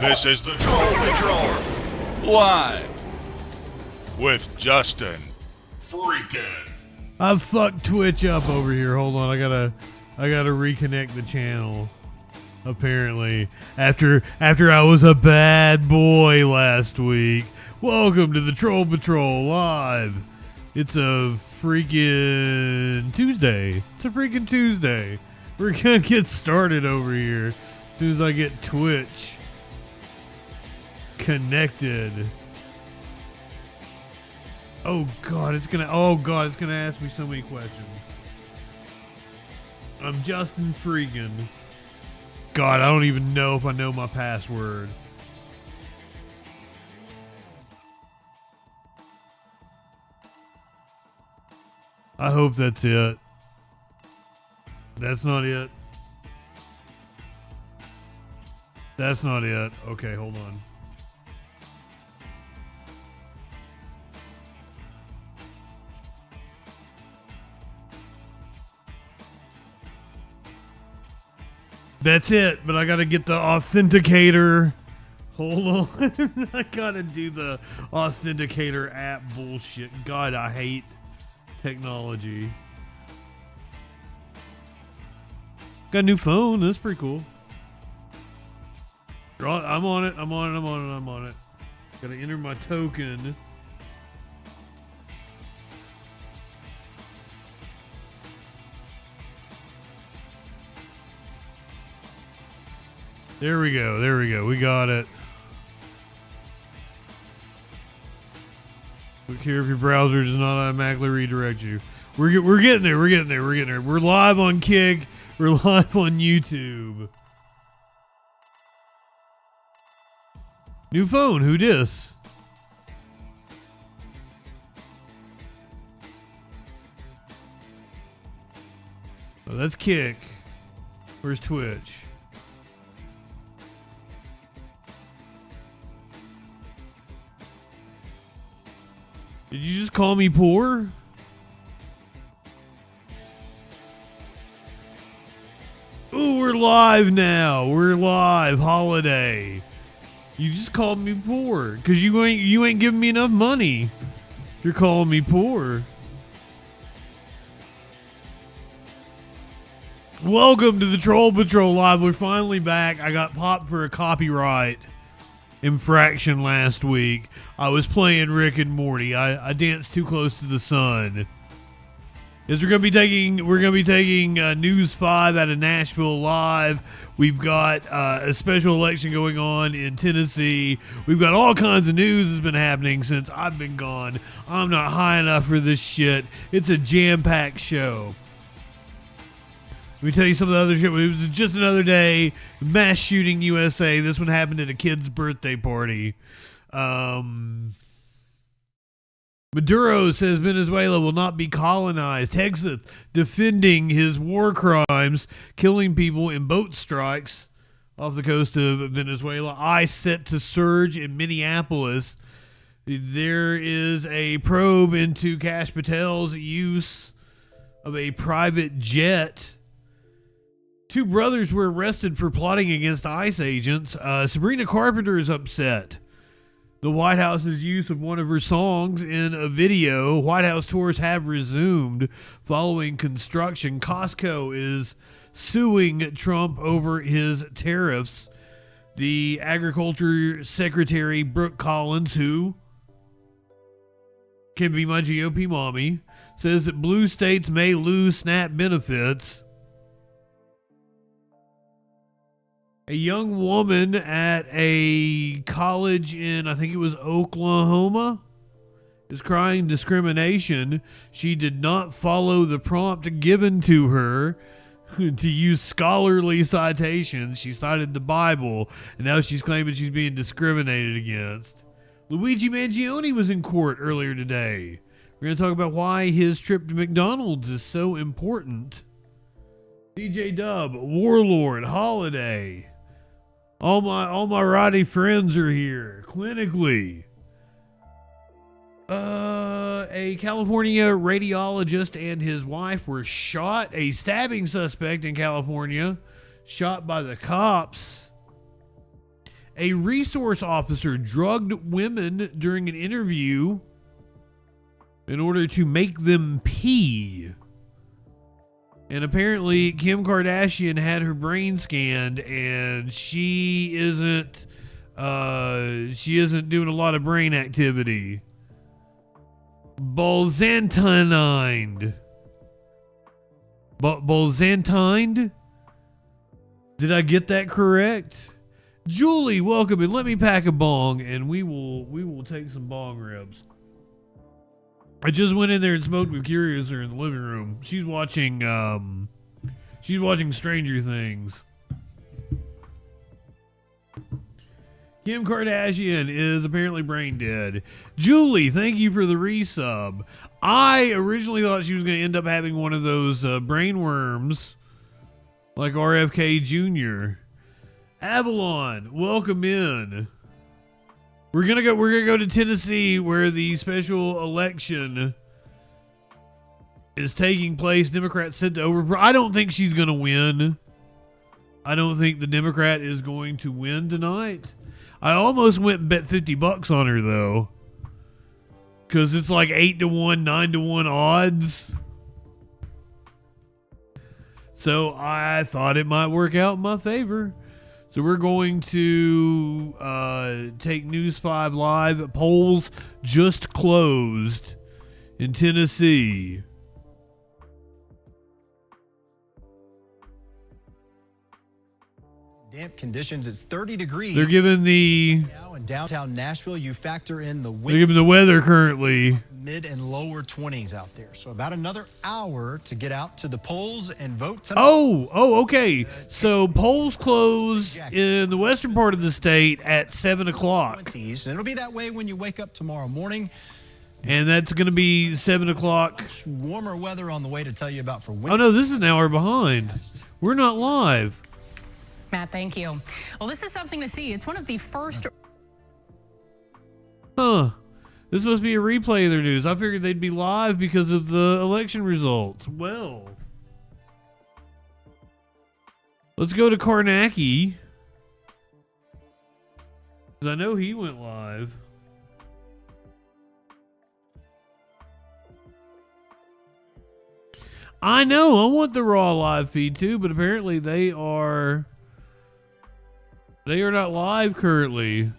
This is the Troll Patrol, live with JustinFREAKIN. I fucked Twitch up over here. Hold on, I gotta reconnect the channel. Apparently, after I was a bad boy last week. Welcome to the Troll Patrol live. It's a freaking Tuesday. It's a freaking Tuesday. We're gonna get started over here as soon as I get Twitch connected. Oh god, it's gonna ask me so many questions. I'm JustinFREAKIN. God, I don't even know if I know my password. I hope that's it. That's not it. That's not it. Okay, hold on. That's it, but I gotta get the authenticator. Hold on. I gotta do the authenticator app bullshit. God, I hate technology. Got a new phone. That's pretty cool. I'm on it. Gotta enter my token. There we go. We got it. Look here if your browser does not automatically redirect you. We're getting there. We're getting there. We're live on Kick. We're live on YouTube. New phone. Who dis? Oh, that's Kick. Where's Twitch? Did you just call me poor? Ooh, we're live now. We're live. Holiday. You just called me poor because you ain't giving me enough money. You're calling me poor. Welcome to the Troll Patrol live. We're finally back. I got popped for a copyright infraction last week. I was playing Rick and Morty. I danced too close to the sun. We're gonna be taking News 5 out of Nashville live. We've got a special election going on in Tennessee. We've got all kinds of news that's been happening since I've been gone. I'm not high enough for this shit. It's a jam-packed show. Let me tell you some of the other shit. It was just another day. Mass shooting USA. This one happened at a kid's birthday party. Maduro says Venezuela will not be colonized. Texas defending his war crimes, killing people in boat strikes off the coast of Venezuela. ICE set to surge in Minneapolis. There is a probe into Kash Patel's use of a private jet. Two brothers were arrested for plotting against ICE agents. Sabrina Carpenter is upset. The White House's use of one of her songs in a video. White House tours have resumed following construction. Costco is suing Trump over his tariffs. The Agriculture Secretary, Brooke Collins, who can be my GOP mommy, says that blue states may lose SNAP benefits. A young woman at a college in, I think it was Oklahoma, is crying discrimination. She did not follow the prompt given to her to use scholarly citations. She cited the Bible, and now she's claiming she's being discriminated against. Luigi Mangione was in court earlier today. We're going to talk about why his trip to McDonald's is so important. DJ Dub, Warlord, Holiday. All my Roddy friends are here. Clinically. A California radiologist and his wife were shot. A stabbing suspect in California shot by the cops A resource officer drugged women during an interview in order to make them pee. And apparently Kim Kardashian had her brain scanned, and she isn't doing a lot of brain activity. Bolzantined. Bolzantined? Did I get that correct? Julie, welcome, and let me pack a bong, and we will take some bong rips. I just went in there and smoked with Curiouser in the living room. She's watching Stranger Things. Kim Kardashian is apparently brain dead. Julie, thank you for the resub. I originally thought she was going to end up having one of those brain worms like RFK Jr. Avalon, welcome in. We're gonna go to Tennessee, where the special election is taking place. Democrats said to over. I don't think she's gonna win. I don't think the Democrat is going to win tonight. I almost went and bet $50 on her though, because it's like 8-1, 9-1 odds. So I thought it might work out in my favor. So we're going to take News 5 Live. Polls just closed in Tennessee. Damp conditions. It's 30 degrees. They're giving the now in downtown Nashville. You factor in the they're giving the weather currently. Mid and lower 20s out there. So about another hour to get out to the polls and vote tonight. Oh, okay. So polls close in the western part of the state at 7 o'clock. 20s, and it'll be that way when you wake up tomorrow morning. And that's going to be 7 o'clock. Warmer weather on the way to tell you about for winter. Oh, no, this is an hour behind. We're not live. Matt, thank you. Well, this is something to see. It's one of the first. Huh. This must be a replay of their news. I figured they'd be live because of the election results. Well, let's go to Karnacki, because I know he went live. I know. I want the raw live feed too, but apparently they are not live currently.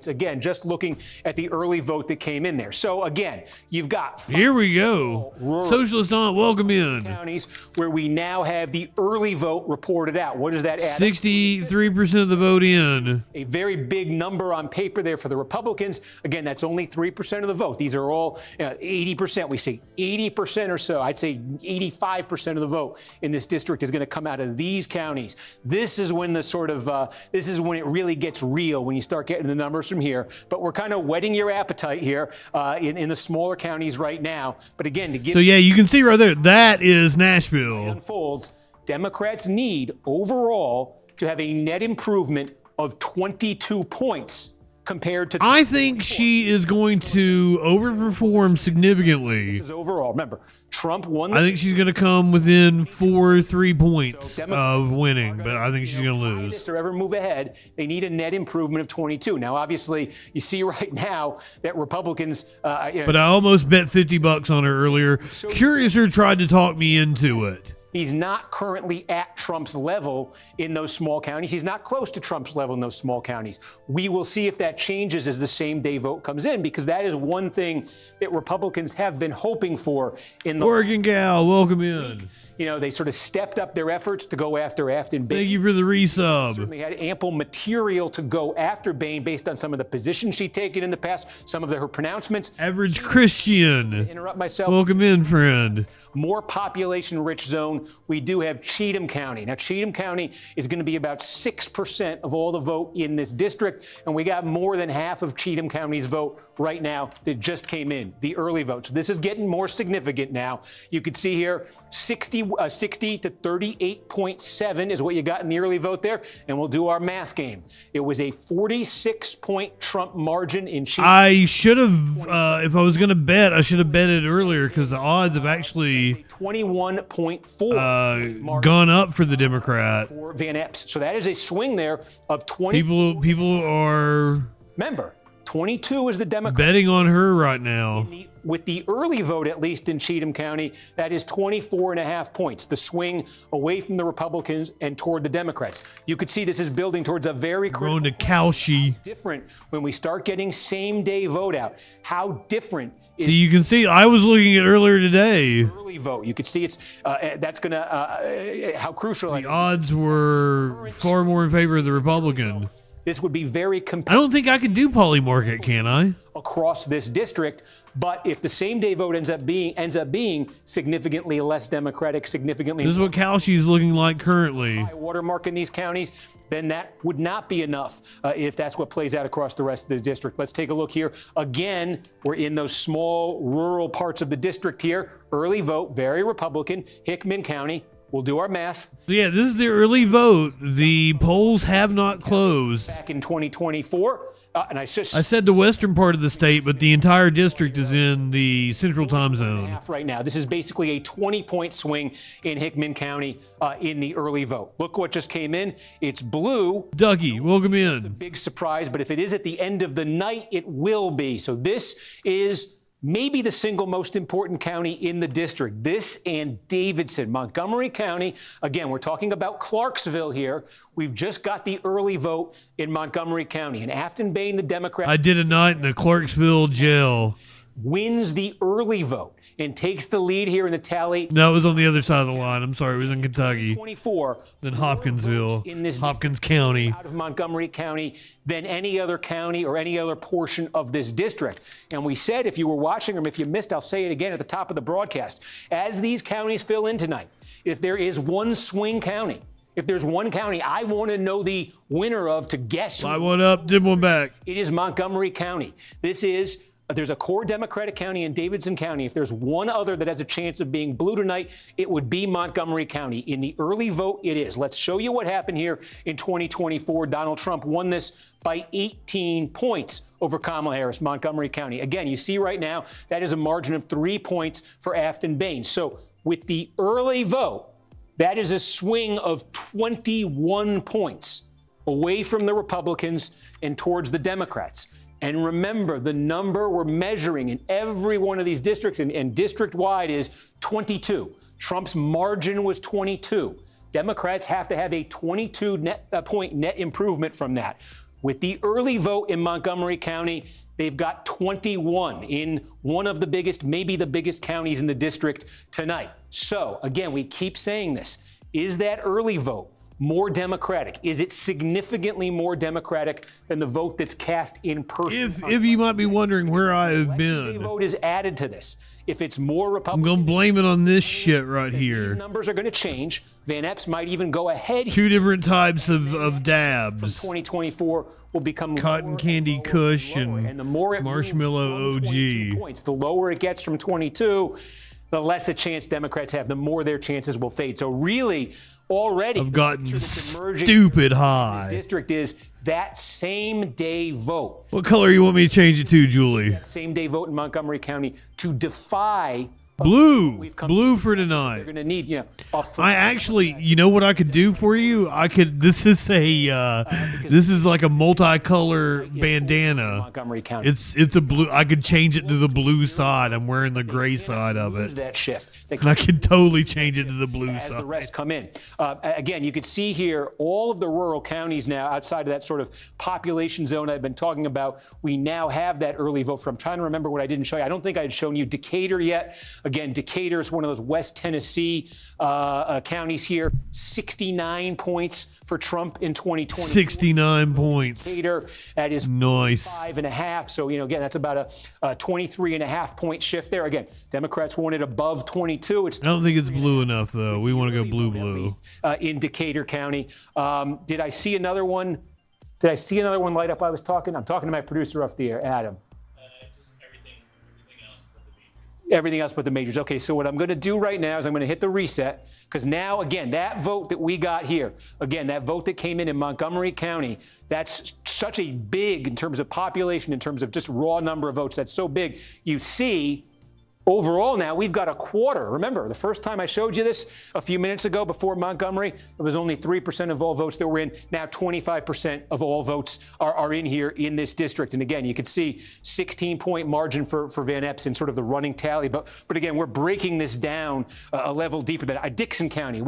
Again, just looking at the early vote that came in there. So again, you've got here we go. Socialist Aunt, welcome in. Counties where we now have the early vote reported out. What does that add? 63% of the vote in. A very big number on paper there for the Republicans. Again, that's only 3% of the vote. These are all 80%. We see 80% or so. I'd say 85% of the vote in this district is going to come out of these counties. This is when the sort of this is when it really gets real, when you start getting the numbers from here. But we're kind of whetting your appetite here in the smaller counties right now. But again, to give so yeah, you can see right there, that is Nashville. Unfolds. Democrats need overall to have a net improvement of 22 points compared to. I think she is going to overperform significantly. This is overall. Remember, Trump won. I think she's going to come within 3 points of winning, but I think she's going to lose. Or ever move ahead, they need a net improvement of 22. Now, obviously, you see right now that Republicans. But I almost bet $50 on her earlier. Curiouser tried to talk me into it. He's not currently at Trump's level in those small counties. He's not close to Trump's level in those small counties. We will see if that changes as the same day vote comes in, because that is one thing that Republicans have been hoping for in the Oregon gal, welcome in. You know, they sort of stepped up their efforts to go after Afton Bain. Thank you for the resub. Certainly had ample material to go after Bain based on some of the positions she'd taken in the past, some of her pronouncements. Average Christian. Interrupt myself. Welcome in, friend. More population-rich zone. We do have Cheatham County. Now, Cheatham County is going to be about 6% of all the vote in this district, and we got more than half of Cheatham County's vote right now that just came in, the early vote. So this is getting more significant now. You can see here 60 to 38.7 is what you got in the early vote there, and we'll do our math game. It was a 46-point Trump margin in Cheatham. I should have, if I was going to bet, I should have bet it earlier, because the odds have actually 21.4 gone up for the Democrat. For Van Epps. So that is a swing there of 20. People are Remember, 22 is the Democrat. betting on her right now. With the early vote, at least in Cheatham County, that is 24.5 points, the swing away from the Republicans and toward the Democrats. You could see this is building towards a very Going to Cowshe. different when we start getting same-day vote out. How different is So you can see, I was looking at earlier today. early vote? You could see it's that's going to how crucial that The is. odds were far more in favor of the Republican. This would be very I competitive don't think I can do poly market, can I? across this district, but if the same-day vote ends up being significantly less Democratic, significantly This is what Cowshe's looking like currently. high watermark in these counties, then that would not be enough if that's what plays out across the rest of the district. Let's take a look here. Again, we're in those small rural parts of the district here. Early vote, very Republican, Hickman County. We'll do our math. So yeah, this is the early vote. The polls have not closed. Back in 2024, and I said the western part of the state, but the entire district is in the central time zone. right now. This is basically a 20-point swing in Hickman County in the early vote. Look what just came in. It's blue. Dougie, welcome in. Big surprise, but if it is at the end of the night, it will be. So this is maybe the single most important county in the district. This and Davidson, Montgomery County. Again, we're talking about Clarksville here. We've just got the early vote in Montgomery County. And Afton Bain, the Democrat, I did a night in the Clarksville jail. wins the early vote and takes the lead here in the tally. No, it was on the other side of the line. I'm sorry, it was in Kentucky. 24. Then Hopkinsville, In this Hopkins County. out of Montgomery County than any other county or any other portion of this district. And we said, if you were watching or if you missed, I'll say it again at the top of the broadcast. As these counties fill in tonight, if there is one swing county, if there's one county I want to know the winner of to guess, Slide one up, dip one back. it is Montgomery County. There's a core Democratic county in Davidson County. If there's one other that has a chance of being blue tonight, it would be Montgomery County. In the early vote, it is. Let's show you what happened here in 2024. Donald Trump won this by 18 points over Kamala Harris, Montgomery County. Again, you see right now, that is a margin of 3 points for Afton Bain. So with the early vote, that is a swing of 21 points away from the Republicans and towards the Democrats. And remember, the number we're measuring in every one of these districts and district-wide is 22. Trump's margin was 22. Democrats have to have a 22-point net improvement from that. With the early vote in Montgomery County, they've got 21 in one of the biggest, maybe the biggest counties in the district tonight. So, again, we keep saying this. Is that early vote more Democratic? Is it significantly more Democratic than the vote that's cast in person? If you might be wondering where I have The been, vote is added to this. If it's more I'm Republican, going to blame it on this shit right these here. numbers are going to change. Van Epps might even go ahead. Two different types of dabs. 2024 will become Cotton lower candy and Kush lower. and the more it moves Marshmallow from 22 OG. points, the lower it gets from 22, the less a chance Democrats have, the more their chances will fade. So really, already, I've gotten the picture that's emerging stupid in this high. district is that same day vote. What color you want me to change it to, Julie? Same day vote in Montgomery County to defy. Blue. come Blue for They're tonight. going to need, a I actually, you know what I could do for you? This is like a multicolor bandana. Montgomery County. It's a blue. I could change it to the blue side. I'm wearing the gray side of Lose it. that shift. They I could totally change it to the blue as the side. rest come in. Again, you could see here all of the rural counties now outside of that sort of population zone I've been talking about. We now have that early vote for. I'm trying to remember what I didn't show you. I don't think I had shown you Decatur yet. Again, Decatur is one of those West Tennessee counties here. 69 points for Trump in 2020. 69 points. Decatur, that is Nice. 5.5. So, again, that's about a 23.5 point shift there. Again, Democrats want it above 22. It's I don't think it's blue enough, though. We want to go blue. in Decatur County. Did I see another one? Did I see another one light up? I'm talking to my producer off the air, Adam. Just Everything else but the majors. Okay, so what I'm going to do right now is I'm going to hit the reset because now, again, that vote that we got here, again, that vote that came in Montgomery County, that's such a big, in terms of population, in terms of just raw number of votes, that's so big. You see Overall now, we've got a quarter. Remember, the first time I showed you this a few minutes ago before Montgomery, it was only 3% of all votes that were in. Now 25% of all votes are in here in this district. And again, you can see 16-point margin for Van Epps in sort of the running tally. But again, we're breaking this down a level deeper than Dixon County.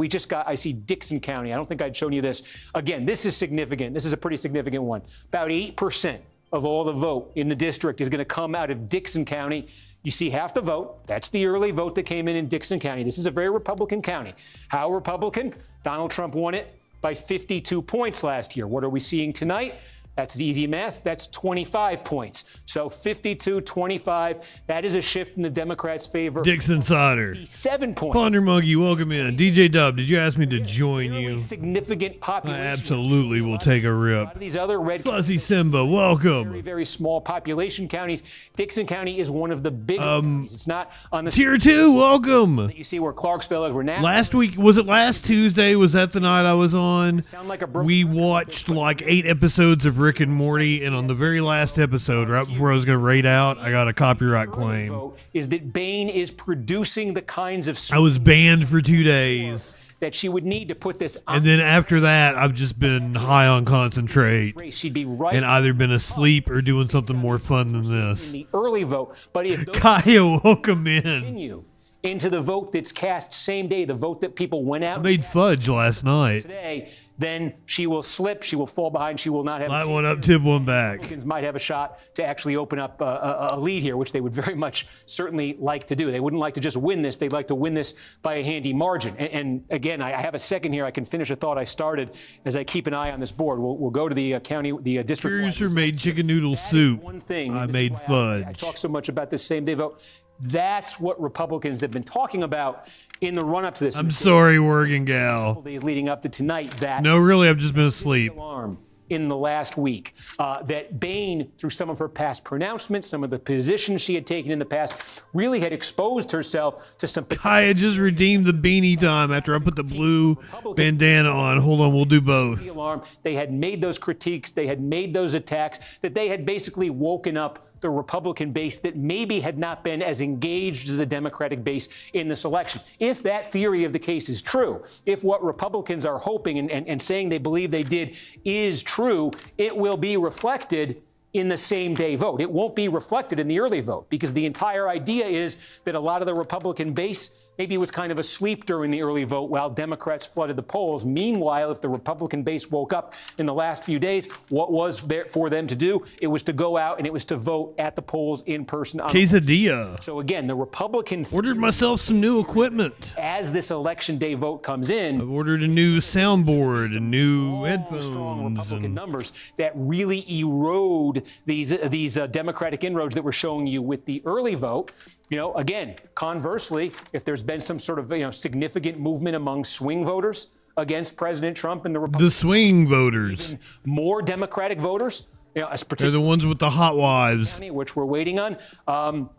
I see Dixon County. I don't think I'd shown you this. Again, this is significant. This is a pretty significant one. About 8% of all the vote in the district is going to come out of Dixon County. You see half the vote. That's the early vote that came in Dixon County. This is a very Republican county. How Republican? Donald Trump won it by 52 points last year. What are we seeing tonight? That's easy math. That's 25 points. So 52-25. That is a shift in the Democrats' favor. Dixon Sauter. 7 points. Ponder Monkey, welcome in. DJ Dub, did you ask me to join you? Significant population. I absolutely will take a rip. A lot of these other red Fuzzy Simba, welcome. very, very small population counties. Dixon County is one of the big counties. It's not on the Tier 2, welcome. You see where Clarksville is. We're now Last week, was it last Tuesday? Was that the night I was on? sound like a broken We record, watched like 8 episodes of Rick and Morty, and on the very last episode, right before I was going to raid out, I got a copyright claim. vote is that Bain is producing the kinds of I was banned for 2 days. that she would need to put this on. And then after that, I've just been high on concentrate race. She'd be right and either been asleep or doing something more fun than in this. the early vote. But if those Kaya, welcome in. continue into the vote that's cast same day, the vote that people went out I made fudge last night. today, then she will slip, she will fall behind, she will not have Light a one chance. up, tip one back. Republicans might have a shot to actually open up a lead here, which they would very much certainly like to do. They wouldn't like to just win this. They'd like to win this by a handy margin. And again, I have a second here. I can finish a thought I started as I keep an eye on this board. We'll go to the the district. Producer made chicken noodle soup. One thing. I this is made why I fudge. talk so much about this same day vote. That's what Republicans have been talking about in the run-up to this. I'm sorry, Working Gal. Days leading up to tonight, that No, really, I've just been asleep. alarm in the last week that Bain, through some of her past pronouncements, some of the positions she had taken in the past, really had exposed herself to some Kaya just redeemed the beanie time after I put the blue bandana on. Hold on, we'll do both. alarm. They had made those critiques. They had made those attacks, that they had basically woken up the Republican base that maybe had not been as engaged as the Democratic base in this election. If that theory of the case is true, if what Republicans are hoping and saying they believe they did is true, it will be reflected in the same day vote. It won't be reflected in the early vote, because the entire idea is that a lot of the Republican base maybe was kind of asleep during the early vote while Democrats flooded the polls. Meanwhile, if the Republican base woke up in the last few days, what was there for them to do? It was to go out and it was to vote at the polls in person. Quesadilla. So again, the Republican Ordered myself some new equipment. as this election day vote comes in, I've ordered a new soundboard and new strong headphones. Republican And numbers that really erode these Democratic inroads that we're showing you with the early vote. You know, again, conversely, if there's been some sort of significant movement among swing voters against President Trump and the the Republican, swing voters. more Democratic voters, as They're particularly the ones with the hot wives. which we're waiting on,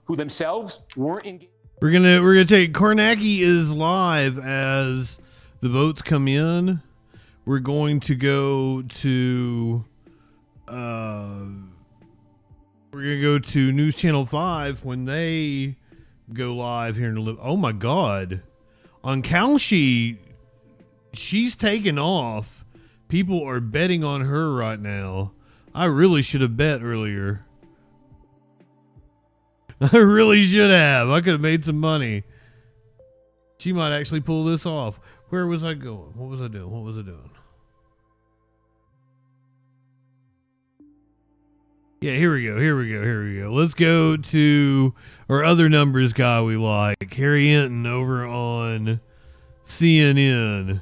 who themselves weren't engaged. We're gonna take Karnacki is live as the votes come in. We're going to go to News Channel 5 when they go live here in the oh my god. On Kalshi, she's taken off. People are betting on her right now. I really should have bet earlier. I really should have. I could have made some money. She might actually pull this off. Where was I going? What was I doing? Yeah, here we go. Let's go to our other numbers guy we like, Harry Enton over on CNN.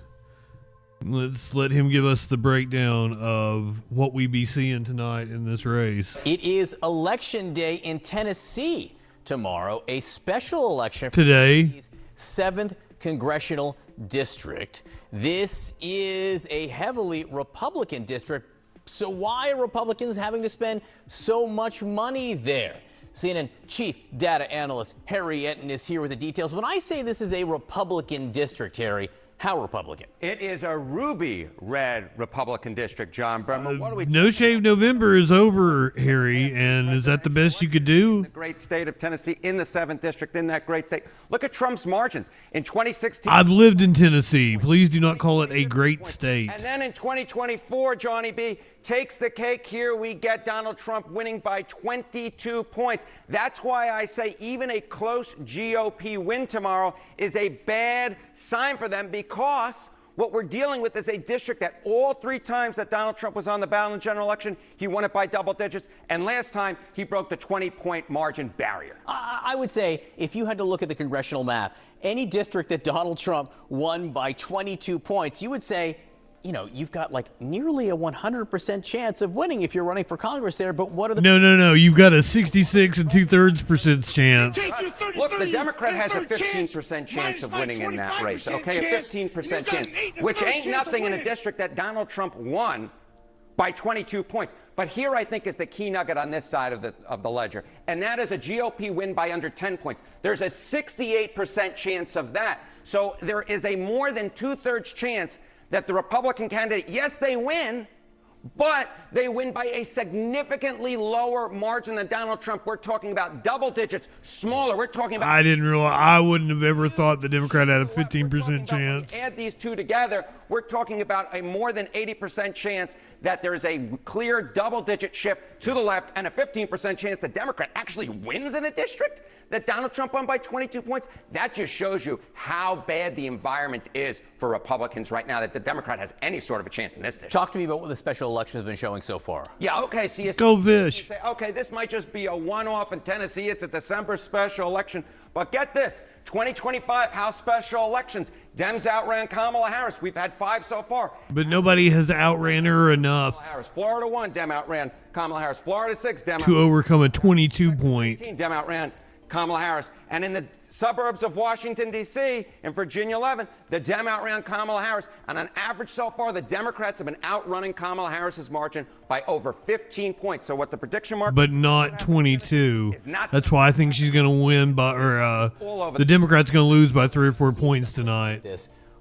Let's let him give us the breakdown of what we be seeing tonight in this race. It is Election Day in Tennessee tomorrow, a special election for Today. Tennessee's 7th Congressional District. This is a heavily Republican district. So why are Republicans having to spend so much money there? CNN chief data analyst Harry Enton is here with the details. When I say this is a Republican district, Harry, How Republican? It is a ruby red Republican district, John Bremer. What are we No Shave November is over, Harry, and is that the best you could do? The great state of Tennessee, in the 7th district, in that great state. Look at Trump's margins. In 2016... I've lived in Tennessee. Please do not call it a great state. And then in 2024, Johnny B, takes the cake here. We get Donald Trump winning by 22 points. That's why I say even a close GOP win tomorrow is a bad sign for them, because what we're dealing with is a district that all 3 times that Donald Trump was on the ballot in the general election, he won it by double digits. And last time, he broke the 20-point margin barrier. I would say if you had to look at the congressional map, any district that Donald Trump won by 22 points, you would say, you know, you've got like nearly a 100% chance of winning if you're running for Congress there. But what are the... No. You've got a 66 2/3% chance. Look, the Democrat has a 15% chance of winning in that race, okay? A 15% chance, which ain't nothing in a district that Donald Trump won by 22 points. But here, I think, is the key nugget on this side of the ledger, and that is a GOP win by under 10 points. There's a 68% chance of that. So there is a more than 2/3 chance that the Republican candidate, yes, they win, but they win by a significantly lower margin than Donald Trump. We're talking about double digits, smaller. We're talking about... I didn't realize. I wouldn't have ever thought the Democrat had a 15% chance. Add these two together, we're talking about a more than 80% chance that there is a clear double-digit shift to the left, and a 15% chance the Democrat actually wins in a district that Donald Trump won by 22 points. That just shows you how bad the environment is for Republicans right now, that the Democrat has any sort of a chance in this district. Talk to me about what the special election has been showing so far. Yeah, okay, so you Go Vish. say, okay, this might just be a one-off in Tennessee. It's a December special election. But get this, 2025 House special elections. Dems outran Kamala Harris. We've had 5 so far. But nobody has outran her enough Harris. Florida 1, Dem outran Kamala Harris. Florida 6, Dem to overcome a 22-point. Dem outran Kamala Harris. And in the suburbs of Washington, D.C., in Virginia 11, the Dem outran Kamala Harris. And on average so far, the Democrats have been outrunning Kamala Harris's margin by over 15 points. So what the prediction market... But not 22. That's why I think she's going to win, the Democrats going to lose by 3 or 4 points tonight.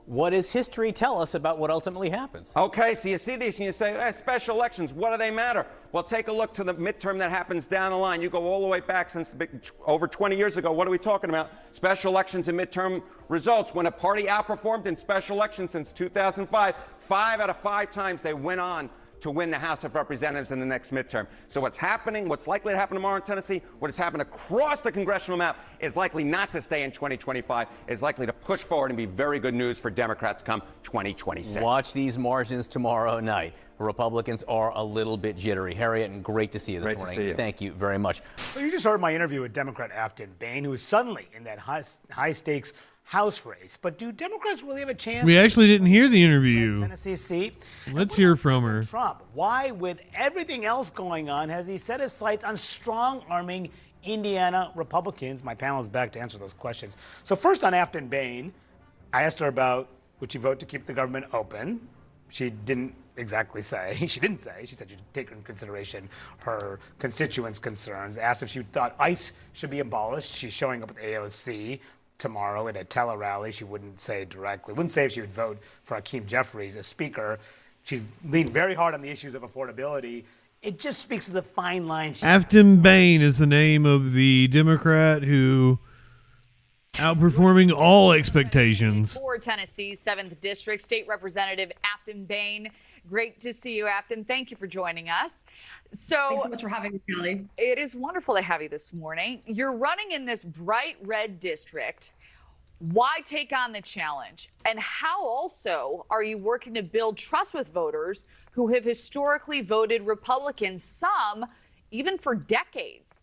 What does history tell us about what ultimately happens? Okay, so you see these and you say, special elections, what do they matter? Well, take a look to the midterm that happens down the line. You go all the way back since over 20 years ago. What are we talking about? Special elections and midterm results. When a party outperformed in special elections since 2005, 5 out of 5 times they went on to win the House of Representatives in the next midterm. So what's happening, what's likely to happen tomorrow in Tennessee, what has happened across the congressional map is likely not to stay in 2025, is likely to push forward and be very good news for Democrats come 2026. Watch these margins tomorrow night. Republicans are a little bit jittery. Harriet, and great to see you this morning. To see you. Thank you very much. So you just heard my interview with Democrat Afton Bain, who is suddenly in that high-stakes House race. But do Democrats really have a chance? We actually didn't hear the interview. Tennessee seat. Let's hear from her. Trump, why, with everything else going on, has he set his sights on strong-arming Indiana Republicans? My panel is back to answer those questions. So first on Afton Bain, I asked her about would she vote to keep the government open. She didn't exactly say. She didn't say. She said she'd take into consideration her constituents' concerns. Asked if she thought ICE should be abolished. She's showing up at AOC tomorrow at a tele-rally. She wouldn't say directly. Wouldn't say if she would vote for Hakeem Jeffries as speaker. She's leaned very hard on the issues of affordability. It just speaks to the fine line. Afton Bain is the name of the Democrat who outperforming all expectations. For Tennessee's 7th District, State Representative Afton Bain. Great to see you, Afton. Thank you for joining us. Thanks so much for having me, Kelly. It is wonderful to have you this morning. You're running in this bright red district. Why take on the challenge? And how also are you working to build trust with voters who have historically voted Republican, some even for decades?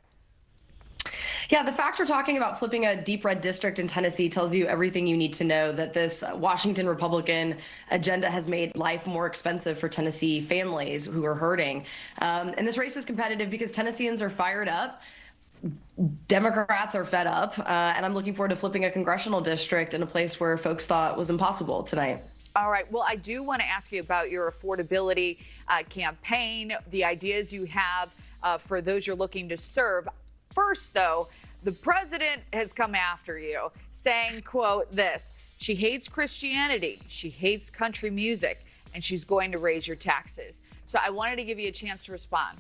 Yeah, the fact you're talking about flipping a deep red district in Tennessee tells you everything you need to know, that this Washington Republican agenda has made life more expensive for Tennessee families who are hurting. And this race is competitive because Tennesseans are fired up. Democrats are fed up. And I'm looking forward to flipping a congressional district in a place where folks thought was impossible tonight. All right. Well, I do want to ask you about your affordability campaign, the ideas you have for those you're looking to serve. First, though, the president has come after you saying, quote, this, She hates Christianity. She hates country music, and she's going to raise your taxes. So I wanted to give you a chance to respond.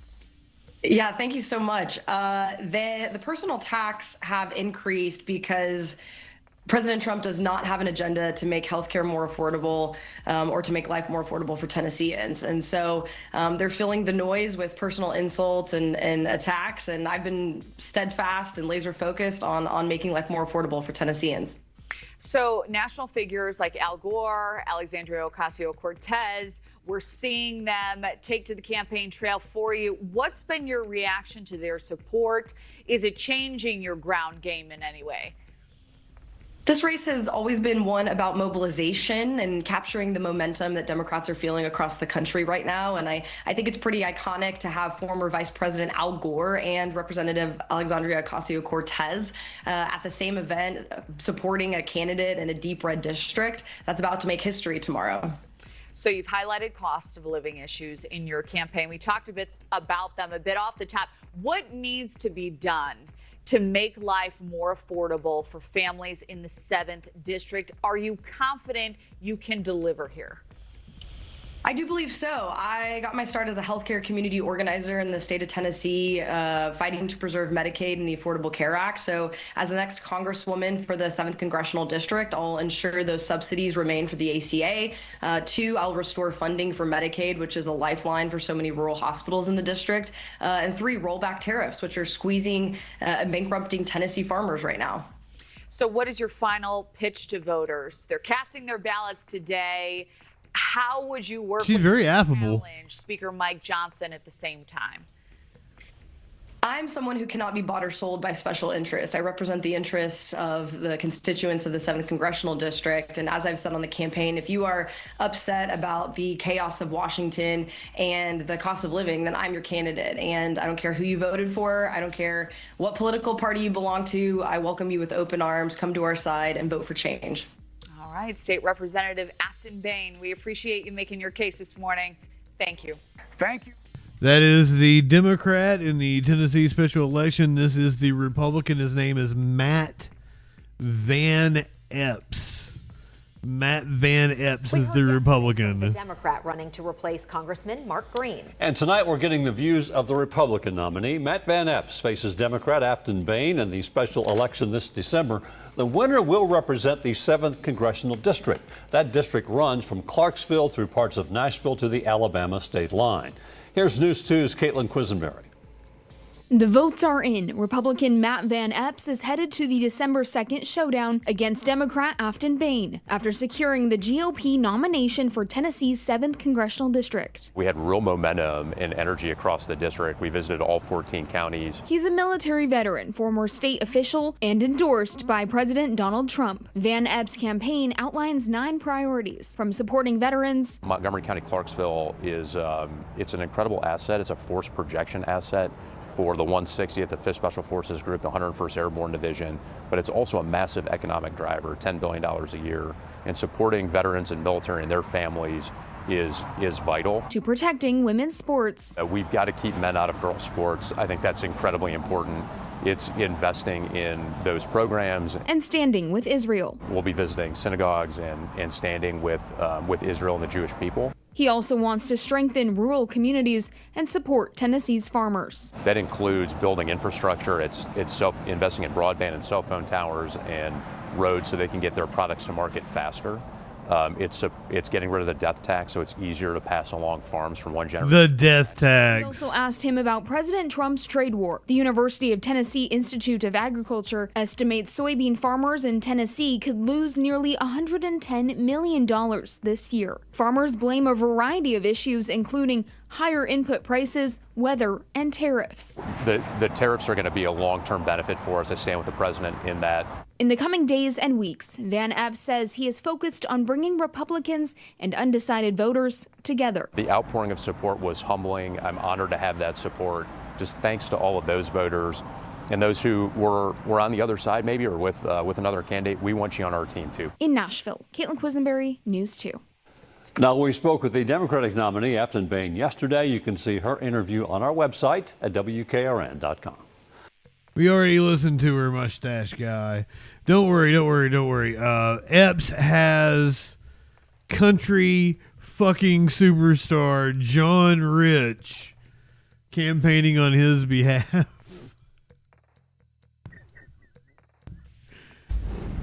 Yeah, thank you so much. The personal tax have increased because President Trump does not have an agenda to make healthcare more affordable or to make life more affordable for Tennesseans. And so they're filling the noise with personal insults and attacks. And I've been steadfast and laser focused on making life more affordable for Tennesseans. So national figures like Al Gore, Alexandria Ocasio-Cortez, we're seeing them take to the campaign trail for you. What's been your reaction to their support? Is it changing your ground game in any way? This race has always been one about mobilization and capturing the momentum that Democrats are feeling across the country right now. And I think it's pretty iconic to have former Vice President Al Gore and Representative Alexandria Ocasio-Cortez at the same event supporting a candidate in a deep red district that's about to make history tomorrow. So you've highlighted cost of living issues in your campaign. We talked a bit about them a bit off the top. What needs to be done to make life more affordable for families in the 7th District? Are you confident you can deliver here? I do believe so. I got my start as a healthcare community organizer in the state of Tennessee, fighting to preserve Medicaid and the Affordable Care Act. So as the next congresswoman for the 7th Congressional District, I'll ensure those subsidies remain for the ACA. 2, I'll restore funding for Medicaid, which is a lifeline for so many rural hospitals in the district. And 3, roll back tariffs, which are squeezing and bankrupting Tennessee farmers right now. So what is your final pitch to voters? They're casting their ballots today. How would you work She's with very the affable. challenge, Speaker Mike Johnson at the same time? I'm someone who cannot be bought or sold by special interests. I represent the interests of the constituents of the 7th Congressional District. And as I've said on the campaign, if you are upset about the chaos of Washington and the cost of living, then I'm your candidate. And I don't care who you voted for. I don't care what political party you belong to. I welcome you with open arms. Come to our side and vote for change. All right, State Representative Afton Bain, we appreciate you making your case this morning. Thank you. Thank you. That is the Democrat in the Tennessee special election. This is the Republican. His name is Matt Van Epps. Matt Van Epps is the Republican. The Democrat running to replace Congressman Mark Green. And tonight we're getting the views of the Republican nominee. Matt Van Epps faces Democrat Afton Bain in the special election this December. The winner will represent the 7th Congressional District. That district runs from Clarksville through parts of Nashville to the Alabama state line. Here's News 2's Caitlin Quisenberry. The votes are in. Republican Matt Van Epps is headed to the December 2nd showdown against Democrat Afton Bain after securing the GOP nomination for Tennessee's 7th Congressional District. We had real momentum and energy across the district. We visited all 14 counties. He's a military veteran, former state official, and endorsed by President Donald Trump. Van Epps' campaign outlines 9 priorities, from supporting veterans. Montgomery County Clarksville is it's an incredible asset. It's a force projection asset for the 160th, the 5th Special Forces Group, the 101st Airborne Division, but it's also a massive economic driver, $10 billion a year, and supporting veterans and military and their families is vital. To protecting women's sports. We've got to keep men out of girls' sports. I think that's incredibly important. It's investing in those programs. And standing with Israel. We'll be visiting synagogues and standing with Israel and the Jewish people. He also wants to strengthen rural communities and support Tennessee's farmers. That includes building infrastructure. It's investing in broadband and cell phone towers and roads so they can get their products to market faster. It's getting rid of the death tax so it's easier to pass along farms from one generation. The death tax. We also asked him about President Trump's trade war. The University of Tennessee Institute of Agriculture estimates soybean farmers in Tennessee could lose nearly $110 million this year. Farmers blame a variety of issues, including higher input prices, weather, and tariffs. The tariffs are going to be a long-term benefit for us. I stand with the president in that. In the coming days and weeks, Van Epps says he is focused on bringing Republicans and undecided voters together. The outpouring of support was humbling. I'm honored to have that support. Just thanks to all of those voters and those who were on the other side maybe or with another candidate. We want you on our team too. In Nashville, Caitlin Quisenberry, News 2. Now, we spoke with the Democratic nominee, Afton Bain, yesterday. You can see her interview on our website at WKRN.com. We already listened to her, mustache guy. Don't worry. Epps has country fucking superstar John Rich campaigning on his behalf.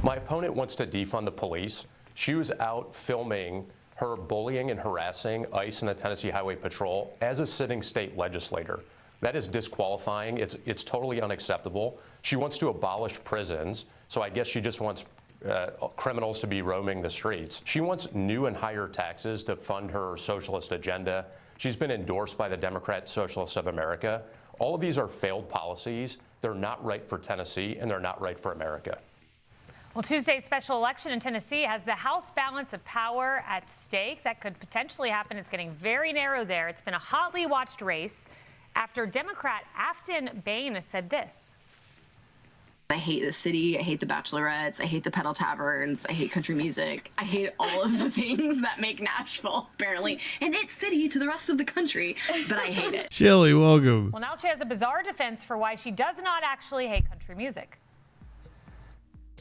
My opponent wants to defund the police. She was out filming her bullying and harassing ICE and the Tennessee Highway Patrol as a sitting state legislator. That is disqualifying. It's totally unacceptable. She wants to abolish prisons, so I guess she just wants criminals to be roaming the streets. She wants new and higher taxes to fund her socialist agenda. She's been endorsed by the Democrat Socialists of America. All of these are failed policies. They're not right for Tennessee, and they're not right for America. Well, Tuesday's special election in Tennessee has the House balance of power at stake. That could potentially happen. It's getting very narrow there. It's been a hotly watched race after Democrat Afton Bain has said this. I hate the city. I hate the bachelorettes. I hate the pedal taverns. I hate country music. I hate all of the things that make Nashville, apparently, an it city to the rest of the country, but I hate it. Shelley, welcome. Well, now she has a bizarre defense for why she does not actually hate country music.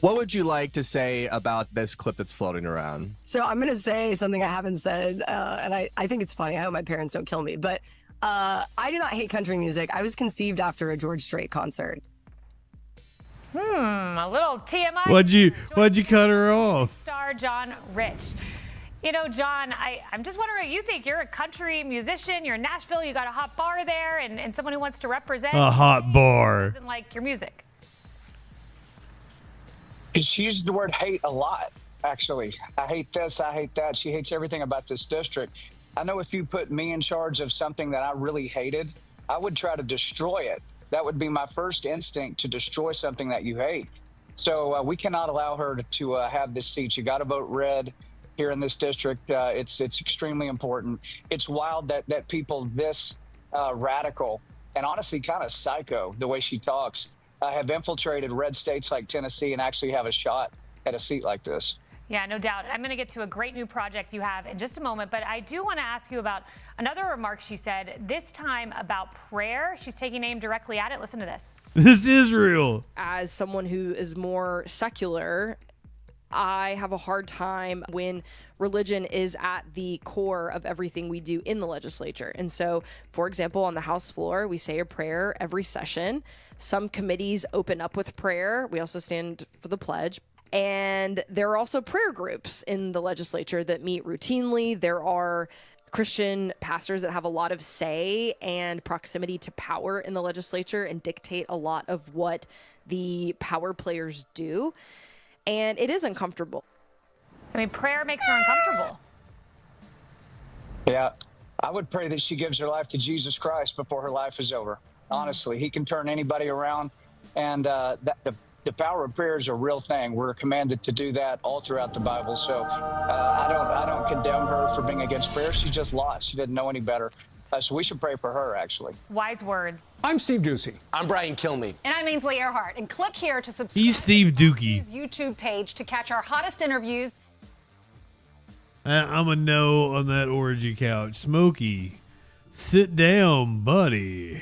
What would you like to say about this clip that's floating around? So I'm going to say something I haven't said, and I think it's funny. I hope my parents don't kill me, but I do not hate country music. I was conceived after a George Strait concert. A little TMI. Why'd you cut her off? Star John Rich. You know, John, I'm just wondering what you think. You're a country musician. You're in Nashville. You got a hot bar there, and someone who wants to represent. A hot bar. Doesn't like your music. She uses the word hate a lot, actually. I hate this, I hate that. She hates everything about this district. I know if you put me in charge of something that I really hated, I would try to destroy it. That would be my first instinct, to destroy something that you hate. So we cannot allow her to have this seat. You got to vote red here in this district. It's extremely important. It's wild that people this radical and honestly kind of psycho, the way she talks, have infiltrated red states like Tennessee and actually have a shot at a seat like this. Yeah, no doubt. I'm going to get to a great new project you have in just a moment, but I do want to ask you about another remark she said, this time about prayer. She's taking aim directly at it. Listen to this. This is real. As someone who is more secular, I have a hard time when religion is at the core of everything we do in the legislature. And so, for example, on the House floor, we say a prayer every session. Some committees open up with prayer. We also stand for the pledge. And there are also prayer groups in the legislature that meet routinely. There are Christian pastors that have a lot of say and proximity to power in the legislature and dictate a lot of what the power players do. And it is uncomfortable. I mean, prayer makes her uncomfortable. Yeah, I would pray that she gives her life to Jesus Christ before her life is over. Honestly, he can turn anybody around, and the power of prayer is a real thing. We're commanded to do that all throughout the Bible. So I don't condemn her for being against prayer. She just lost. She didn't know any better. So we should pray for her, actually. Wise words. I'm Steve Ducey. I'm Brian Kilmeade. And I'm Ainsley Earhart. And click here to subscribe He's Steve Dookie. to the YouTube page to catch our hottest interviews. I'm a no on that orgy couch. Smokey, sit down, buddy.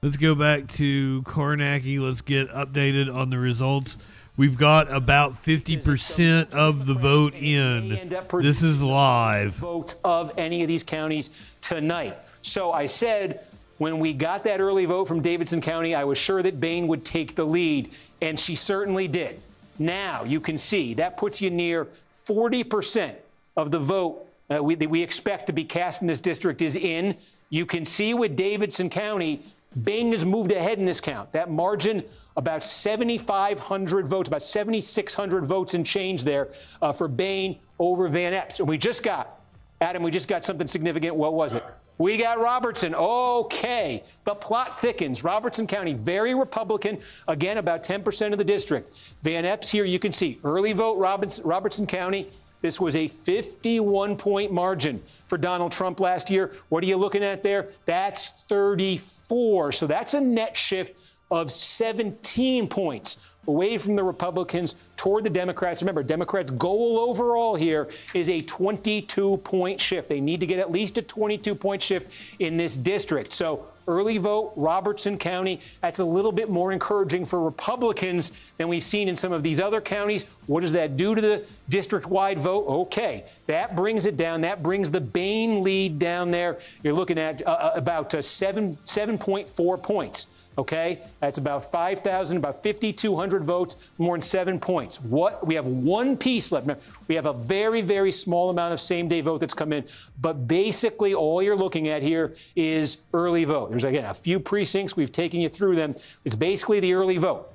Let's go back to Karnacki. Let's get updated on the results. We've got about 50% of the vote in. This is live. Votes of any of these counties tonight. So I said when we got that early vote from Davidson County, I was sure that Bain would take the lead, and she certainly did. Now you can see that puts you near 40% of the vote that we expect to be cast in this district is in. You can see with Davidson County, Bain has moved ahead in this count. That margin, about 7,500 votes, about 7,600 votes and change there for Bain over Van Epps. And we just got something significant. What was it? We got Robertson. Okay. The plot thickens. Robertson County, very Republican. Again, about 10% of the district. Van Epps here, you can see early vote Robertson County. This was a 51-point margin for Donald Trump last year. What are you looking at there? That's 34. So that's a net shift of 17 points away from the Republicans toward the Democrats. Remember, Democrats' goal overall here is a 22-point shift. They need to get at least a 22-point shift in this district. So early vote, Robertson County, that's a little bit more encouraging for Republicans than we've seen in some of these other counties. What does that do to the district-wide vote? Okay, that brings it down. That brings the Bain lead down there. You're looking at about 7.4 points. Okay, that's about 5,000, about 5,200 votes, more than 7 points. We have one piece left. We have a very, very small amount of same-day vote that's come in, but basically all you're looking at here is early vote. There's, again, a few precincts. We've taken you through them. It's basically the early vote.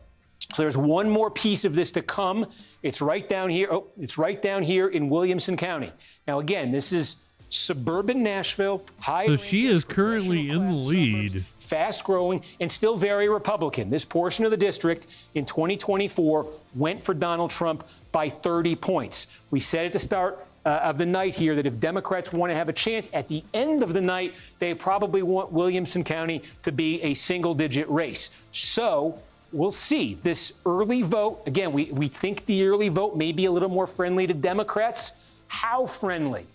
So there's one more piece of this to come. It's right down here. Oh, it's right down here in Williamson County. Now, again, this is suburban Nashville, so she is currently in the lead. Fast growing and still very Republican. This portion of the district in 2024 went for Donald Trump by 30 points. We said at the start of the night here that if Democrats want to have a chance at the end of the night, they probably want Williamson County to be a single-digit race. So we'll see. This early vote, again, we think the early vote may be a little more friendly to Democrats. How friendly?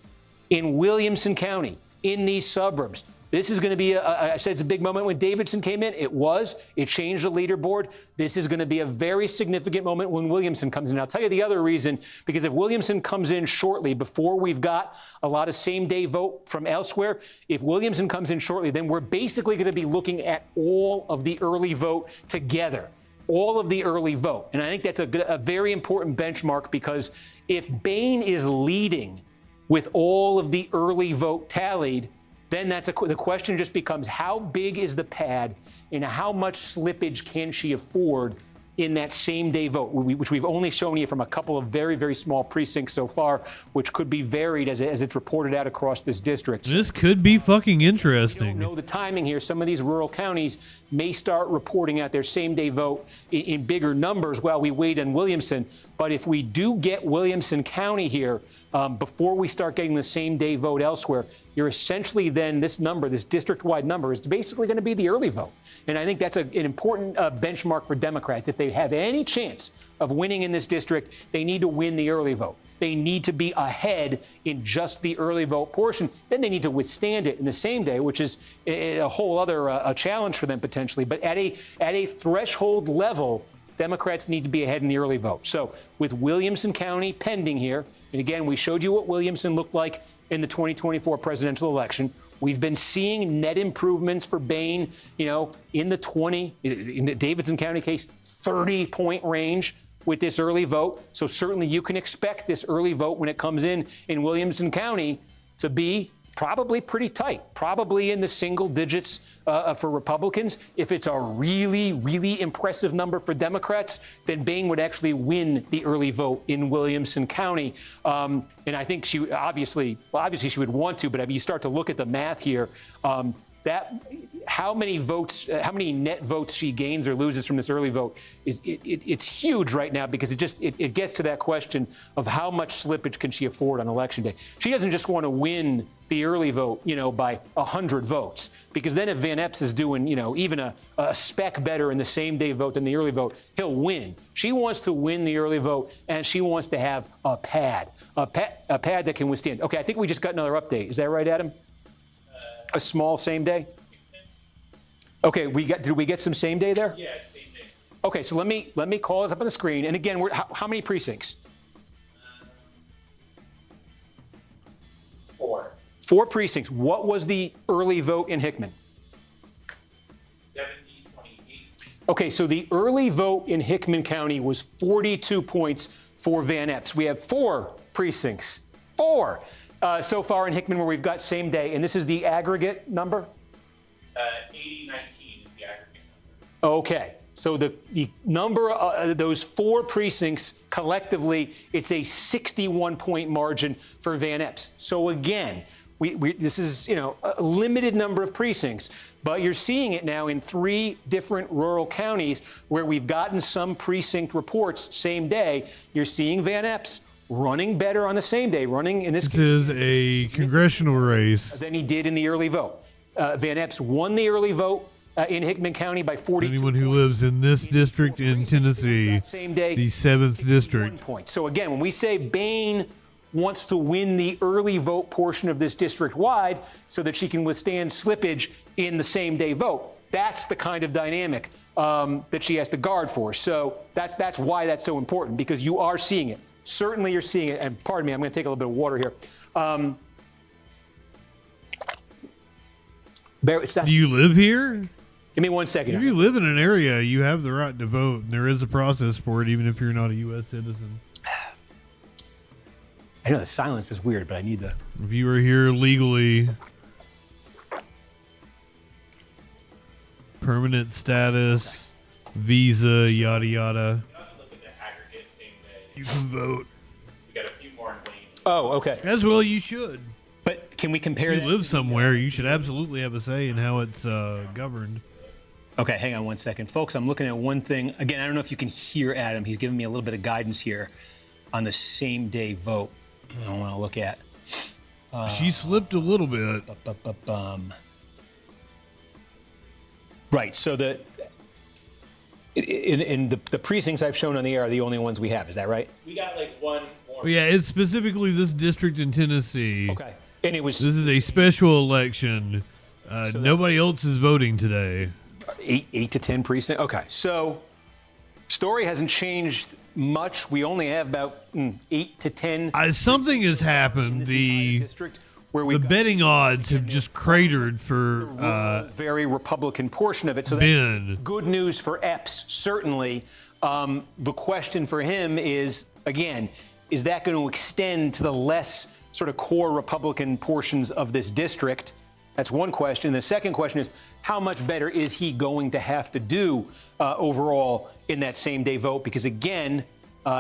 In Williamson County, in these suburbs. This is going to be, I said it's a big moment when Davidson came in. It was. It changed the leaderboard. This is going to be a very significant moment when Williamson comes in. I'll tell you the other reason, because if Williamson comes in shortly, before we've got a lot of same-day vote from elsewhere, if Williamson comes in shortly, then we're basically going to be looking at all of the early vote together. All of the early vote. And I think that's a very important benchmark, because if Bain is leading with all of the early vote tallied, then the question just becomes, how big is the pad and how much slippage can she afford in that same-day vote, which we've only shown you from a couple of very, very small precincts so far, which could be varied as it's reported out across this district. This could be fucking interesting. We don't know the timing here. Some of these rural counties may start reporting out their same-day vote in bigger numbers while we wait on Williamson. But if we do get Williamson County here before we start getting the same-day vote elsewhere, you're essentially then this district-wide number is basically going to be the early vote. And I think that's an important benchmark for Democrats. If they have any chance of winning in this district, they need to win the early vote. They need to be ahead in just the early vote portion. Then they need to withstand it in the same day, which is a whole other a challenge for them potentially. But at a threshold level, Democrats need to be ahead in the early vote. So with Williamson County pending here, and again, we showed you what Williamson looked like in the 2024 presidential election. We've been seeing net improvements for Bain, in the 20, in the Davidson County case, 30-point range with this early vote. So certainly you can expect this early vote when it comes in Williamson County to be probably pretty tight, probably in the single digits for Republicans. If it's a really, really impressive number for Democrats, then Bain would actually win the early vote in Williamson County. And I think she obviously she would want to, but if you start to look at the math here, how many net votes she gains or loses from this early vote it's huge right now, because it gets to that question of how much slippage can she afford on election day. She doesn't just want to win the early vote, by 100 votes, because then if Van Epps is doing, even a speck better in the same day vote than the early vote, he'll win. She wants to win the early vote, and she wants to have a pad that can withstand. Okay, I think we just got another update. Is that right, Adam? A small same day? Okay, did we get some same day there? Yeah, same day. Okay, so let me call it up on the screen. And again, how many precincts? 4. 4 precincts. What was the early vote in Hickman? 70-28. Okay, so the early vote in Hickman County was 42 points for Van Epps. We have 4 precincts. 4 so far in Hickman where we've got same day. And this is the aggregate number? 80-19 is the aggregate number. Okay, so the number of those 4 precincts collectively, it's a 61-point margin for Van Epps. So again, this is a limited number of precincts, but you're seeing it now in 3 different rural counties where we've gotten some precinct reports same day. You're seeing Van Epps running better on the same day, running in this case. This is a congressional race. Than he did in the early vote. Van Epps won the early vote in Hickman County by 42 Anyone who lives in this district in Tennessee, same day, the 7th district. points. So again, when we say Bain wants to win the early vote portion of this district wide so that she can withstand slippage in the same day vote, that's the kind of dynamic that she has to guard for. So that's why that's so important, because you are seeing it. Certainly you're seeing it. And pardon me, I'm going to take a little bit of water here. Do you live here? Give me 1 second. If you live in an area, you have the right to vote, and there is a process for it, even if you're not a U.S. citizen. I know the silence is weird, but I need the... If you are here legally, permanent status, visa, yada yada, you can vote. We got a few more in Wayne. Oh, okay. As well, you should. But can we compare If that you live somewhere, you should absolutely have a say in how it's governed. Okay, hang on 1 second. Folks, I'm looking at one thing. Again, I don't know if you can hear Adam. He's giving me a little bit of guidance here on the same day vote. I want to look at. She slipped a little bit. Right, so in the precincts I've shown on the air are the only ones we have. Is that right? We got like one more. Yeah, it's specifically this district in Tennessee. Okay. And it was. This is a special election. Nobody else is voting today. 8 to 10 precincts. Okay, so story hasn't changed much. We only have about 8 to 10. Something has happened. The betting odds have just cratered for very Republican portion of it. So Ben. Good news for Epps, certainly. The question for him is, again, is that going to extend to the less sort of core Republican portions of this district? That's one question. The second question is, how much better is he going to have to do overall in that same day vote? Because again,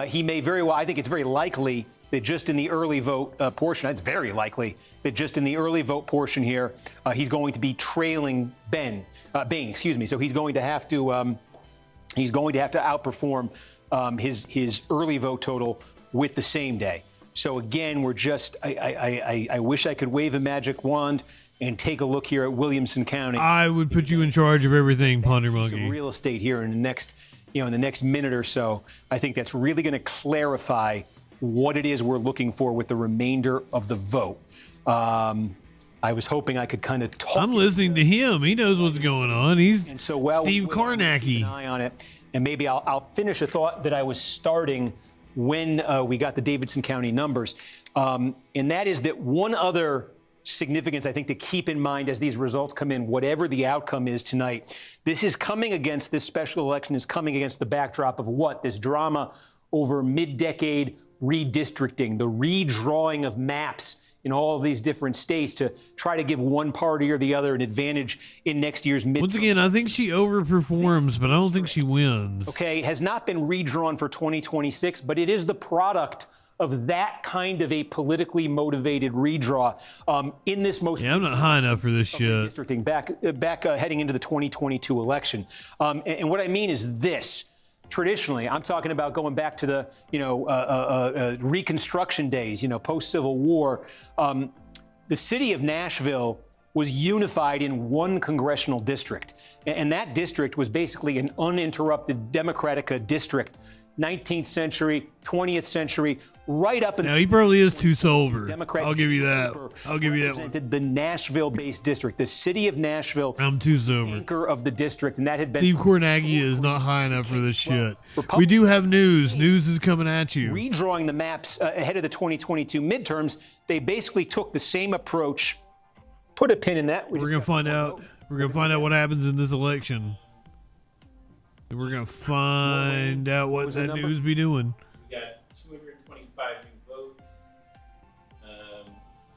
he may very well, I think it's very likely that just in the early vote portion, it's very likely that just in the early vote portion here, he's going to be trailing Bain, excuse me. So he's going to have to outperform his early vote total with the same day. So again, we're just, I wish I could wave a magic wand and take a look here at Williamson County. I would put you in charge of everything, Ponder Monkey. Real estate here in the next, in the next minute or so. I think that's really going to clarify what it is we're looking for with the remainder of the vote. I was hoping I could kind of talk. I'm listening to him. He knows what's going on. He's and so well, Steve Kornacki. Keep an eye on it, and maybe I'll finish a thought that I was starting when we got the Davidson County numbers, and that is that one other significance, I think, to keep in mind as these results come in, whatever the outcome is tonight. This special election is coming against the backdrop of what? This drama over mid-decade redistricting, the redrawing of maps in all of these different states to try to give one party or the other an advantage in next year's midterm. Once again, I think she overperforms, but I don't think she wins. Okay, has not been redrawn for 2026, but it is the product of that kind of a politically motivated redraw in this most. Yeah, I'm not high enough for this shit. Districting back heading into the 2022 election, and what I mean is this. Traditionally, I'm talking about going back to the Reconstruction days, post-Civil War. The city of Nashville was unified in one congressional district, and that district was basically an uninterrupted Democratic district. 19th century, 20th century, right up until. Now, he probably is too sober. Democrat I'll give you that. I'll give you that one. The Nashville-based district, the city of Nashville. I'm too sober. Anchor of the district, and that had been. Steve Kornacki is not high enough for this shit. We do have news. News is coming at you. Redrawing the maps ahead of the 2022 midterms, they basically took the same approach. Put a pin in that. We're gonna find out. We're gonna find out what happens in this election. And we're going to find out what that news be doing. We got 225 new votes.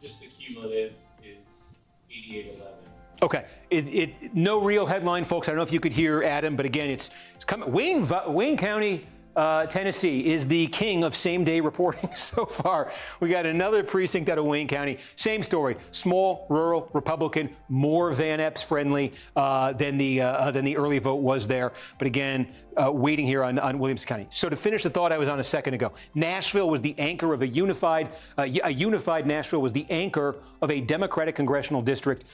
Just the cumulative is 8811. Okay. No real headline, folks. I don't know if you could hear Adam, but again, it's coming. Wayne County Tennessee is the king of same-day reporting so far. We got another precinct out of Wayne County. Same story. Small, rural, Republican, more Van Epps friendly than the early vote was there. But again, waiting here on Williamson County. So to finish the thought I was on a second ago, Nashville was the anchor of a unified Nashville was the anchor of a Democratic congressional district,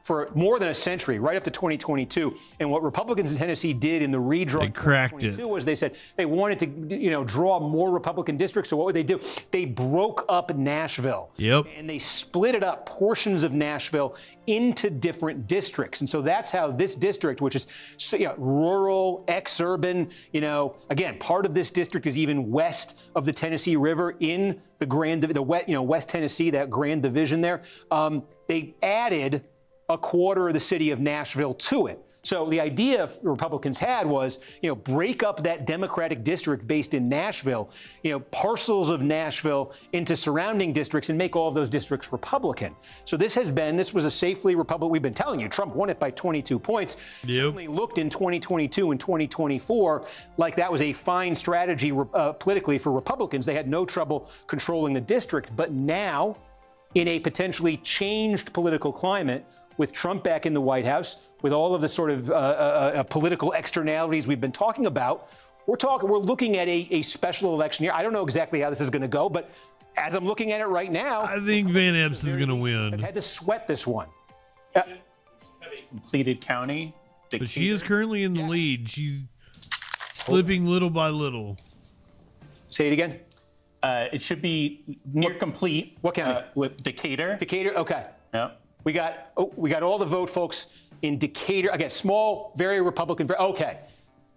for more than a century, right up to 2022. And what Republicans in Tennessee did in the redraw in 2022 was they said they wanted to, draw more Republican districts. So what would they do? They broke up Nashville. Yep. And they split it up, portions of Nashville, into different districts. And so that's how this district, which is rural, exurban, again, part of this district is even west of the Tennessee River in the West Tennessee, that Grand Division there. They added a quarter of the city of Nashville to it. So the idea Republicans had was, break up that Democratic district based in Nashville, parcels of Nashville into surrounding districts and make all of those districts Republican. So this was a safely Republican. We've been telling you, Trump won it by 22 points. Yep. Certainly looked in 2022 and 2024 like that was a fine strategy politically for Republicans. They had no trouble controlling the district. But now, in a potentially changed political climate, with Trump back in the White House, with all of the sort of political externalities we've been talking about, we're looking at a special election here. I don't know exactly how this is going to go, but as I'm looking at it right now, I think Van Epps is going to win. I've had to sweat this one. Have a completed county. But she is currently in the lead. She's slipping little by little. Say it again. It should be near complete. What county? With Decatur. Decatur. Okay. Yeah. We got all the vote, folks, in Decatur. Again, small, very Republican. Okay.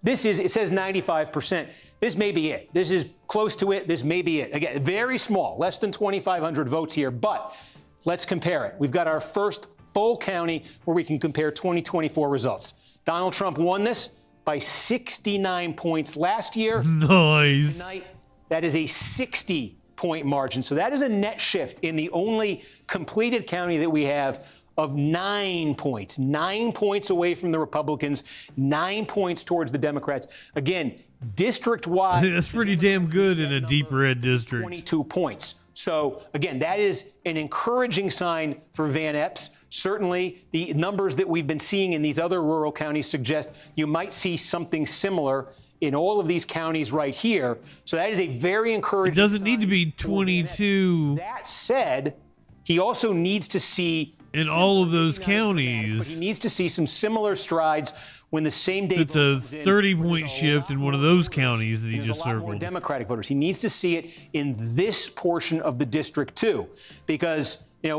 It says 95%. This may be it. This is close to it. This may be it. Again, very small, less than 2,500 votes here. But let's compare it. We've got our first full county where we can compare 2024 results. Donald Trump won this by 69 points last year. Nice. Tonight, that is a 60-point margin. So that is a net shift in the only completed county that we have of 9 points. 9 points away from the Republicans, 9 points towards the Democrats. Again, district-wide. That's pretty damn good in a deep red district. 22 points. So, again, that is an encouraging sign for Van Epps. Certainly, the numbers that we've been seeing in these other rural counties suggest you might see something similar in all of these counties right here. So that is a very encouraging sign. It doesn't need to be 22. That said, he also needs to see in all of those counties. But he needs to see some similar strides when the same day. It's a 30-point shift in one of those counties that he just circled. More Democratic voters. He needs to see it in this portion of the district too, because a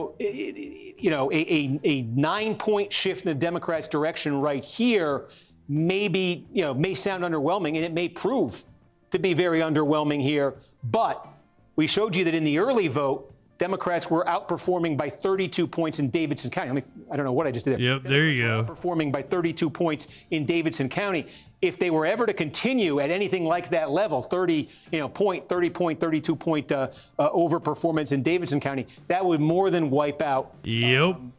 9-point shift in the Democrats' direction right here may sound underwhelming, and it may prove to be very underwhelming here. But we showed you that in the early vote, Democrats were outperforming by 32 points in Davidson County. I don't know what I just did there. Yep, there you go. Outperforming by 32 points in Davidson County. If they were ever to continue at anything like that level, 32 point overperformance in Davidson County, that would more than wipe out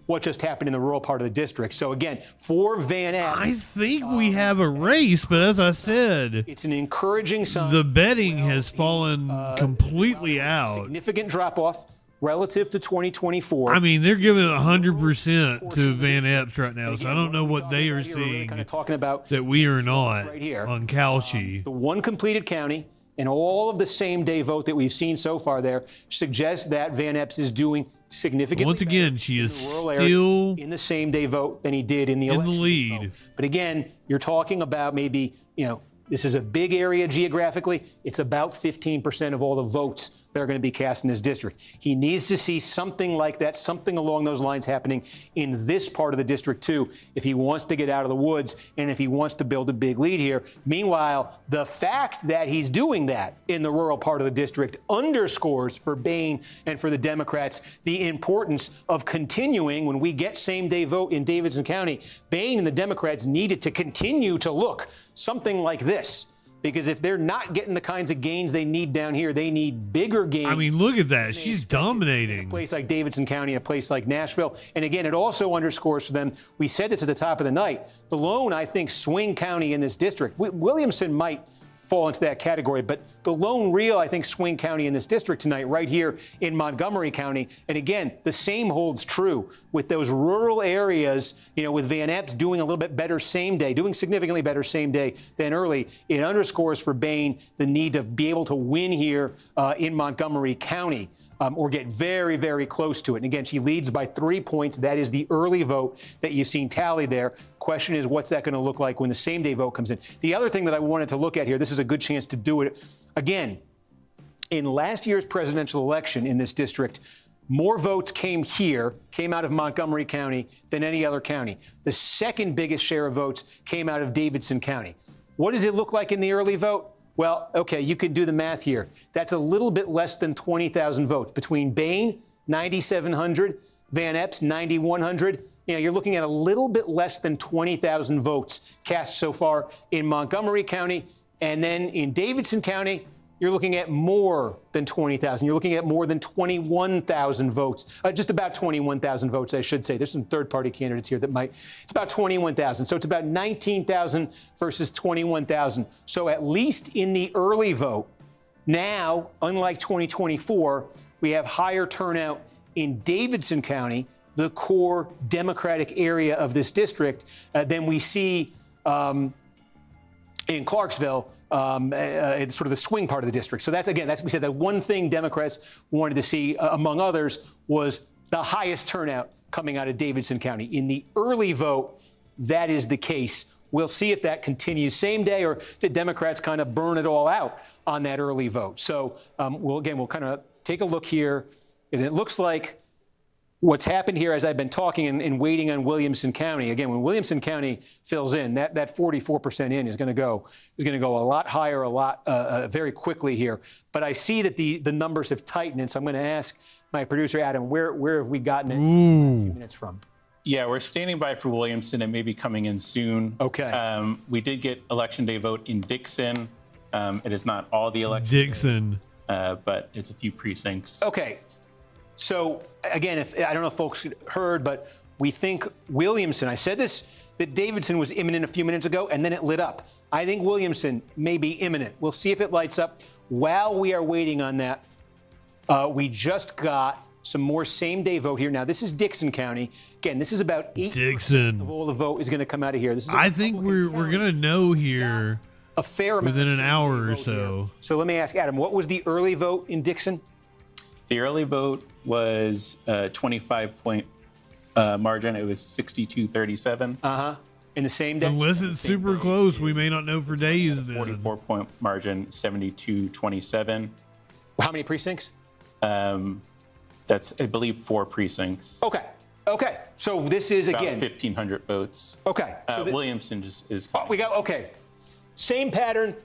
what just happened in the rural part of the district. So again, for Van Epps, I think we have a race, but as I said, it's an encouraging sign. The betting has fallen completely out. Significant drop off relative to 2024. I mean, they're giving 100% to Van Epps right now, so I don't know what they are seeing that we are not on Calshi. The one completed county and all of the same-day vote that we've seen so far there suggests that Van Epps is doing significantly once again, she is still in the same-day vote than he did in the election. In the lead. But again, you're talking about maybe, this is a big area geographically. It's about 15% of all the votes that are going to be cast in his district. He needs to see something like that, something along those lines happening in this part of the district too, if he wants to get out of the woods and if he wants to build a big lead here. Meanwhile, the fact that he's doing that in the rural part of the district underscores for Boehne and for the Democrats the importance of continuing when we get same-day vote in Davidson County. Boehne and the Democrats needed to continue to look something like this. Because if they're not getting the kinds of gains they need down here, they need bigger gains. I mean, look at that. She's dominating. A place like Davidson County, a place like Nashville. And again, it also underscores for them, we said this at the top of the night, the lone, I think, swing county in this district. Williamson might fall into that category. But the lone real, I think, swing county in this district tonight, right here in Montgomery County. And again, the same holds true with those rural areas, with Van Epps doing a little bit better same day, doing significantly better same day than early. It underscores for Boehne the need to be able to win here in Montgomery County. Or get very, very close to it. And again, she leads by 3 points. That is the early vote that you've seen tally there. Question is, what's that going to look like when the same day vote comes in? The other thing that I wanted to look at here, this is a good chance to do it. Again, in last year's presidential election in this district, more votes came out of Montgomery County than any other county. The second biggest share of votes came out of Davidson County. What does it look like in the early vote? Well, okay, you can do the math here. That's a little bit less than 20,000 votes. Between Boehne, 9,700, Van Epps, 9,100. You're looking at a little bit less than 20,000 votes cast so far in Montgomery County. And then in Davidson County, you're looking at more than 20,000. You're looking at more than 21,000 votes, just about 21,000 votes, I should say. There's some third-party candidates here that it's about 21,000. So it's about 19,000 versus 21,000. So at least in the early vote, now, unlike 2024, we have higher turnout in Davidson County, the core Democratic area of this district, than we see in Clarksville, sort of the swing part of the district. So that's we said that one thing Democrats wanted to see, among others, was the highest turnout coming out of Davidson County. In the early vote, that is the case. We'll see if that continues same day, or did Democrats kind of burn it all out on that early vote. So we'll kind of take a look here. And it looks like what's happened here as I've been talking and waiting on Williamson County. Again, when Williamson County fills in, that 44% in is going to go a lot higher, very quickly here. But I see that the numbers have tightened, and so I'm going to ask my producer Adam, where have we gotten it in the last few minutes from? Yeah, we're standing by for Williamson. It may be coming in soon. Okay. We did get election day vote in Dixon. It is not all the election. Dixon. But it's a few precincts. Okay. So, again, I don't know if folks heard, but we think Williamson, I said this, that Davidson was imminent a few minutes ago, and then it lit up. I think Williamson may be imminent. We'll see if it lights up. While we are waiting on that, we just got some more same-day vote here. Now, this is Dixon County. Again, this is about 8% of all the vote is going to come out of here. I think we're going to know here a fair amount within an hour or so. Here. So let me ask Adam, what was the early vote in Dixon? The early vote was 25-point margin. It was 62-37. In the same day? Unless it's super close, we may not know for days then. 44-point margin, 72-27. How many precincts? That's, I believe, 4 precincts. Okay. So this is, about again, 1,500 votes. Okay. So Williamson is. We got, okay. Same pattern.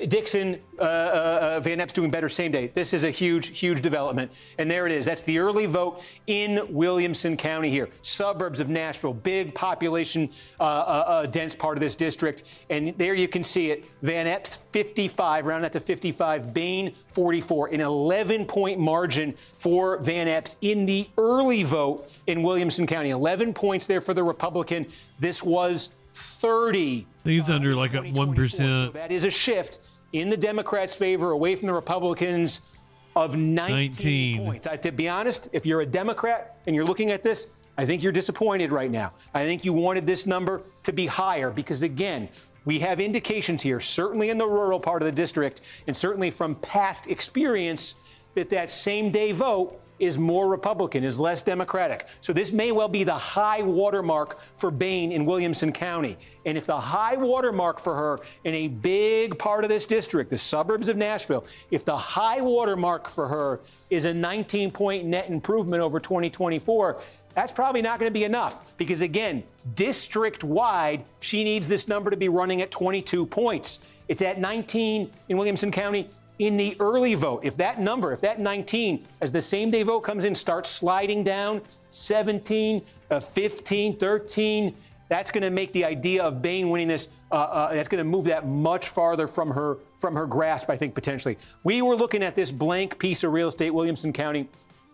Dixon, Van Epps doing better same day. This is a huge, huge development. And there it is. That's the early vote in Williamson County here. Suburbs of Nashville, big population, dense part of this district. And there you can see it. Van Epps, 55, round that to 55. Boehne, 44. An 11-point margin for Van Epps in the early vote in Williamson County. 11 points there for the Republican. This was 30. I think it's under like a 1%. So that is a shift in the Democrats' favor away from the Republicans of 19 points. To be honest, if you're a Democrat and you're looking at this, I think you're disappointed right now. I think you wanted this number to be higher because, again, we have indications here, certainly in the rural part of the district and certainly from past experience, that same-day vote is more Republican, is less Democratic. So this may well be the high watermark for Boehne in Williamson County. And if the high watermark for her in a big part of this district, the suburbs of Nashville, if the high watermark for her is a 19-point net improvement over 2024, that's probably not going to be enough because, again, district-wide, she needs this number to be running at 22 points. It's at 19 in Williamson County. In the early vote, if that 19, as the same-day vote comes in, starts sliding down, 17, 15, 13, that's going to make the idea of Boehne winning this, that's going to move that much farther from her grasp, I think, potentially. We were looking at this blank piece of real estate, Williamson County,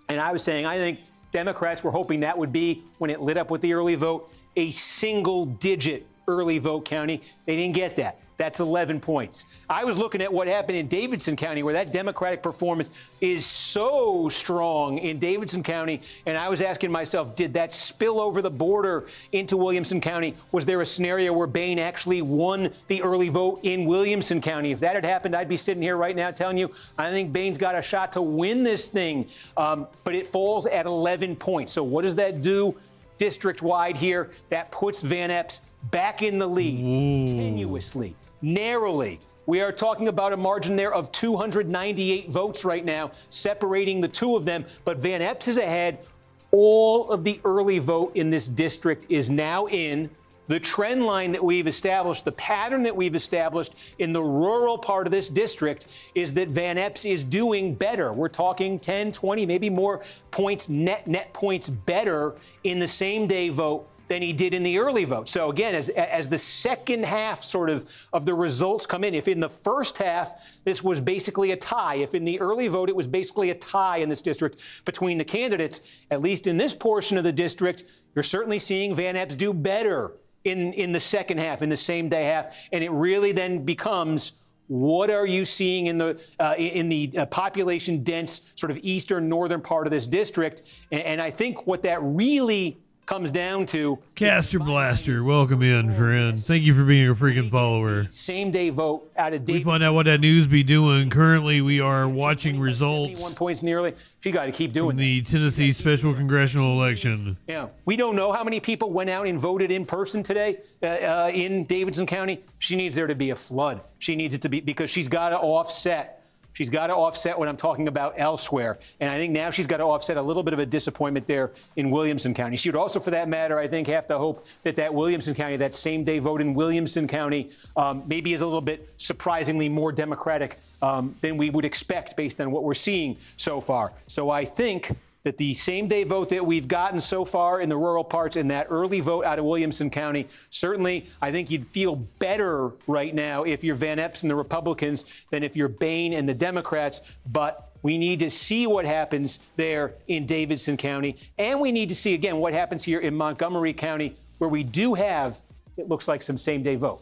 and I was saying I think Democrats were hoping that would be, when it lit up with the early vote, a single-digit early vote county. They didn't get that. That's 11 points. I was looking at what happened in Davidson County, where that Democratic performance is so strong in Davidson County, and I was asking myself, did that spill over the border into Williamson County? Was there a scenario where Bain actually won the early vote in Williamson County? If that had happened, I'd be sitting here right now telling you I think Bain's got a shot to win this thing, but it falls at 11 points. So what does that do district-wide here? That puts Van Epps back in the lead, tenuously, narrowly. We are talking about a margin there of 298 votes right now, separating the two of them. But Van Epps is ahead. All of the early vote in this district is now in. The trend line that we've established, the pattern that we've established in the rural part of this district is that Van Epps is doing better. We're talking 10, 20, maybe more points, net points better in the same day vote than he did in the early vote. So again, as the second half sort of the results come in, if in the first half this was basically a tie, if in the early vote it was basically a tie in this district between the candidates, at least in this portion of the district, you're certainly seeing Van Epps do better in the second half, in the same day half. And it really then becomes, what are you seeing in the population dense sort of eastern northern part of this district? And I think what that really comes down to. Caster Blaster, welcome in, friend. Thank you for being a freaking follower. Same day vote out of Davidson. We find out what that news be doing. Currently, we are watching results. 71 points nearly. She got to keep doing the Tennessee special congressional election. Yeah, we don't know how many people went out and voted in person today in Davidson County. She needs there to be a flood. She needs it to be, because she's got to offset. She's got to offset what I'm talking about elsewhere. And I think now she's got to offset a little bit of a disappointment there in Williamson County. She would also, for that matter, I think, have to hope that Williamson County, that same day vote in Williamson County, maybe is a little bit surprisingly more Democratic than we would expect based on what we're seeing so far. So I think that the same day vote that we've gotten so far in the rural parts and that early vote out of Williamson County, certainly I think you'd feel better right now if you're Van Epps and the Republicans than if you're Bain and the Democrats. But we need to see what happens there in Davidson County. And we need to see, again, what happens here in Montgomery County, where we do have, it looks like, some same day vote.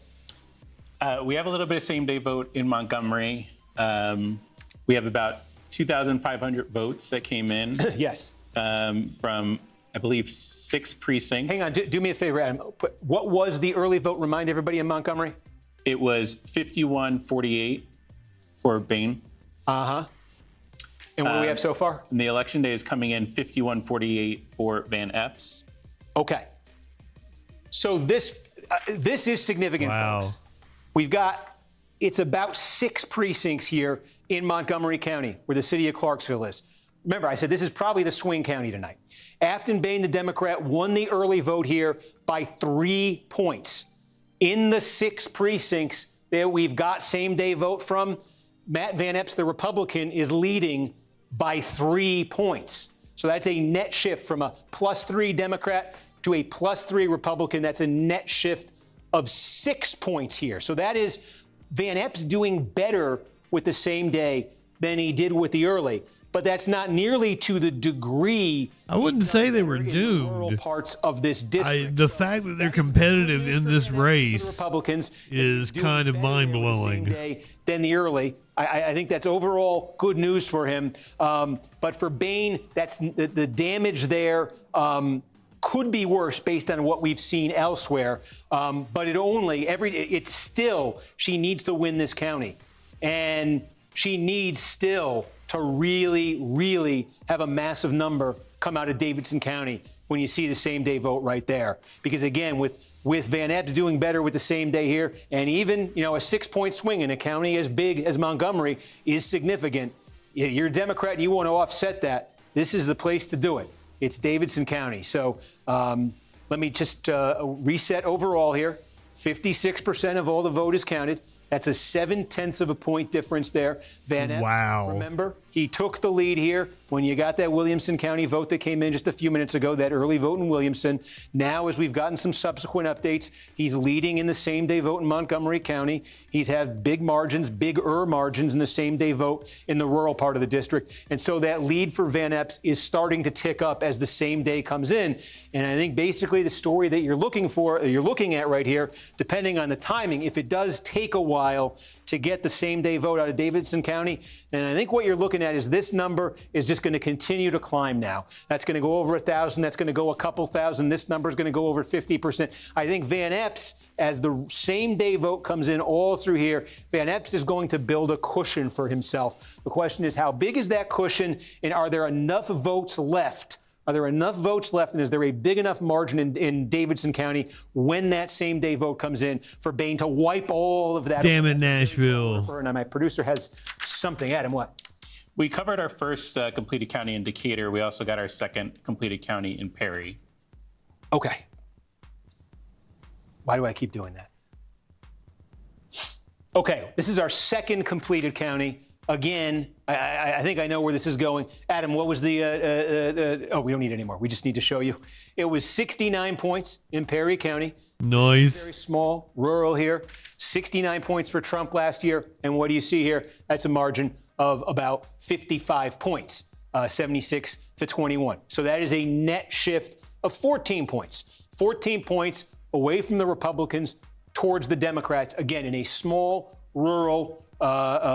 We have a little bit of same day vote in Montgomery. We have about 2,500 votes that came in. Yes. From, I believe, 6 precincts. Hang on, do me a favor, Adam. What was the early vote? Remind everybody in Montgomery. It was 51-48 for Bain. Uh-huh. And what do we have so far? And the election day is coming in 51-48 for Van Epps. Okay. So this is significant, folks. We've got, it's about 6 precincts here in Montgomery County, where the city of Clarksville is. Remember, I said this is probably the swing county tonight. Afton Bain, the Democrat, won the early vote here by 3 points. In the 6 precincts that we've got same-day vote from, Matt Van Epps, the Republican, is leading by 3 points. So that's a net shift from a +3 Democrat to a +3 Republican. That's a net shift of 6 points here. So that is Van Epps doing better with the same day than he did with the early. But that's not nearly to the degree. I wouldn't say they were doomed. Rural parts of this district. The fact that they're competitive in this race Republicans is kind of mind-blowing. Than the early. I think that's overall good news for him. But for Bain, that's the damage there could be worse based on what we've seen elsewhere. But it's still, she needs to win this county. And she needs still to really, really have a massive number come out of Davidson County when you see the same day vote right there. Because again, with Van Epps doing better with the same day here, and even, a 6-point swing in a county as big as Montgomery is significant. You're a Democrat and you want to offset that. This is the place to do it. It's Davidson County. So let me just reset overall here. 56% of all the vote is counted. That's a 0.7 point difference there. Van Epps, remember, he took the lead here when you got that Williamson County vote that came in just a few minutes ago, that early vote in Williamson. Now, as we've gotten some subsequent updates, he's leading in the same-day vote in Montgomery County. He's had big margins, bigger margins in the same-day vote in the rural part of the district. And so that lead for Van Epps is starting to tick up as the same day comes in. And I think basically the story that you're looking at right here, depending on the timing, if it does take a while to get the same-day vote out of Davidson County, then I think what you're looking at is this number is just going to continue to climb now. That's going to go over 1,000. That's going to go a couple thousand. This number is going to go over 50%. I think Van Epps, as the same-day vote comes in all through here, Van Epps is going to build a cushion for himself. The question is, how big is that cushion, and are there enough votes left? Are there enough votes left, and is there a big enough margin in Davidson County when that same-day vote comes in for Bain to wipe all of that? Damn it, Nashville. And my producer has something. Adam, what? We covered our first completed county in Decatur. We also got our second completed county in Perry. Okay. Why do I keep doing that? Okay, this is our second completed county. Again, I think I know where this is going. Adam, what was the, oh, we don't need it anymore. We just need to show you. It was 69 points in Perry County. Nice. Very small, rural here. 69 points for Trump last year. And what do you see here? That's a margin of about 55 points, 76 to 21. So that is a net shift of 14 points. 14 points away from the Republicans towards the Democrats, again, in a small, rural,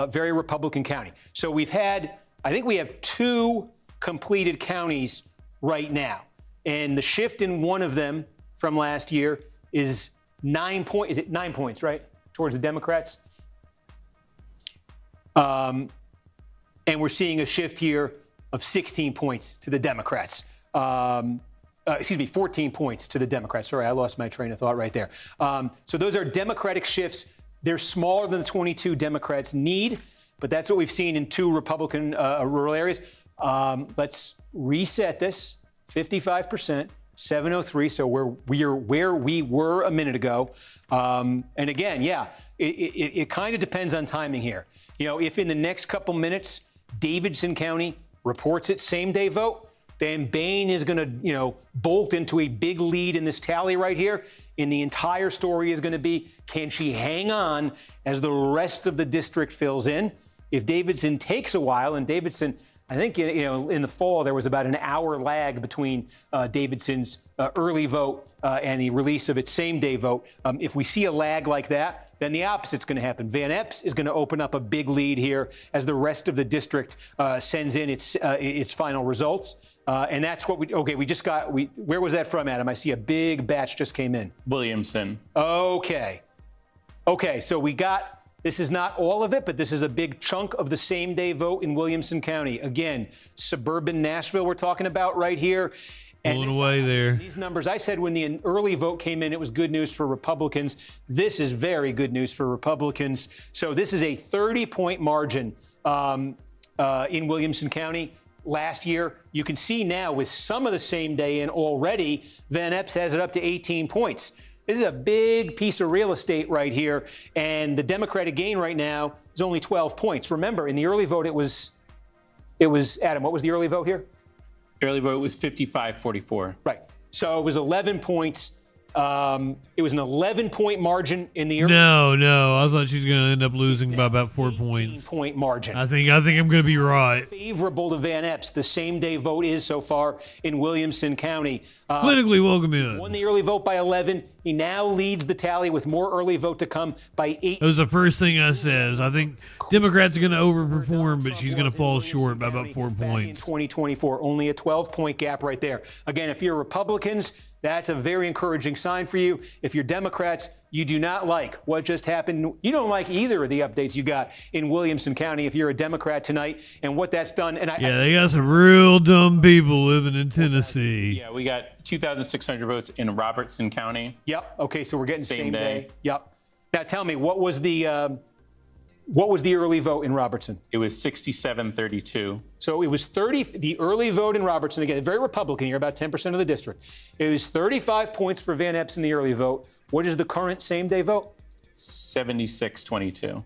very Republican county. So we've had, I think we have 2 completed counties right now. And the shift in one of them from last year is 9 points. Is it 9 points, right? Towards the Democrats. And we're seeing a shift here of 16 points to the Democrats. 14 points to the Democrats. Sorry, I lost my train of thought right there. So those are Democratic shifts. They're smaller than the 22 Democrats need, but that's what we've seen in 2 Republican rural areas. Let's reset this. 55%, 703. So we are where we were a minute ago. And again, yeah, it kind of depends on timing here. You know, if in the next couple minutes Davidson County reports its same-day vote, then Bain is going to, bolt into a big lead in this tally right here. And the entire story is going to be, can she hang on as the rest of the district fills in? If Davidson takes a while, and Davidson, I think, in the fall, there was about an hour lag between Davidson's early vote and the release of its same-day vote. If we see a lag like that, then the opposite's going to happen. Van Epps is going to open up a big lead here as the rest of the district sends in its final results. And that's what we just got. Where was that from, Adam? I see a big batch just came in. Williamson. Okay, so we got, this is not all of it, but this is a big chunk of the same-day vote in Williamson County. Again, suburban Nashville we're talking about right here. Pulling away there. These numbers, I said when the early vote came in, it was good news for Republicans. This is very good news for Republicans. So this is a 30-point margin in Williamson County. Last year, you can see now with some of the same day in already, Van Epps has it up to 18 points. This is a big piece of real estate right here. And the Democratic gain right now is only 12 points. Remember, in the early vote, it was Adam, what was the early vote here? Early vote was 55-44. Right. So it was 11 points. It was an 11-point margin in the early. No. I thought she was going to end up losing by about 4 points. 18-point margin. I think I'm going to be right. Favorable to Van Epps. The same-day vote is so far in Williamson County. Politically welcome in. Won the early vote by 11. He now leads the tally with more early vote to come by 8. That was the first thing I said. I think Democrats are going to overperform, but she's going to fall short by about 4 points. In 2024, only a 12-point gap right there. Again, if you're Republicans, that's a very encouraging sign for you. If you're Democrats, you do not like what just happened. You don't like either of the updates you got in Williamson County if you're a Democrat tonight and what that's done. And they got some real dumb people living in Tennessee. Yeah, we got 2,600 votes in Robertson County. Yep. Okay, so we're getting same day. Yep. Now tell me, what was the early vote in Robertson? It was 67-32. So it was the early vote in Robertson, again, very Republican, you're about 10% of the district. It was 35 points for Van Epps in the early vote. What is the current same-day vote? 76-22.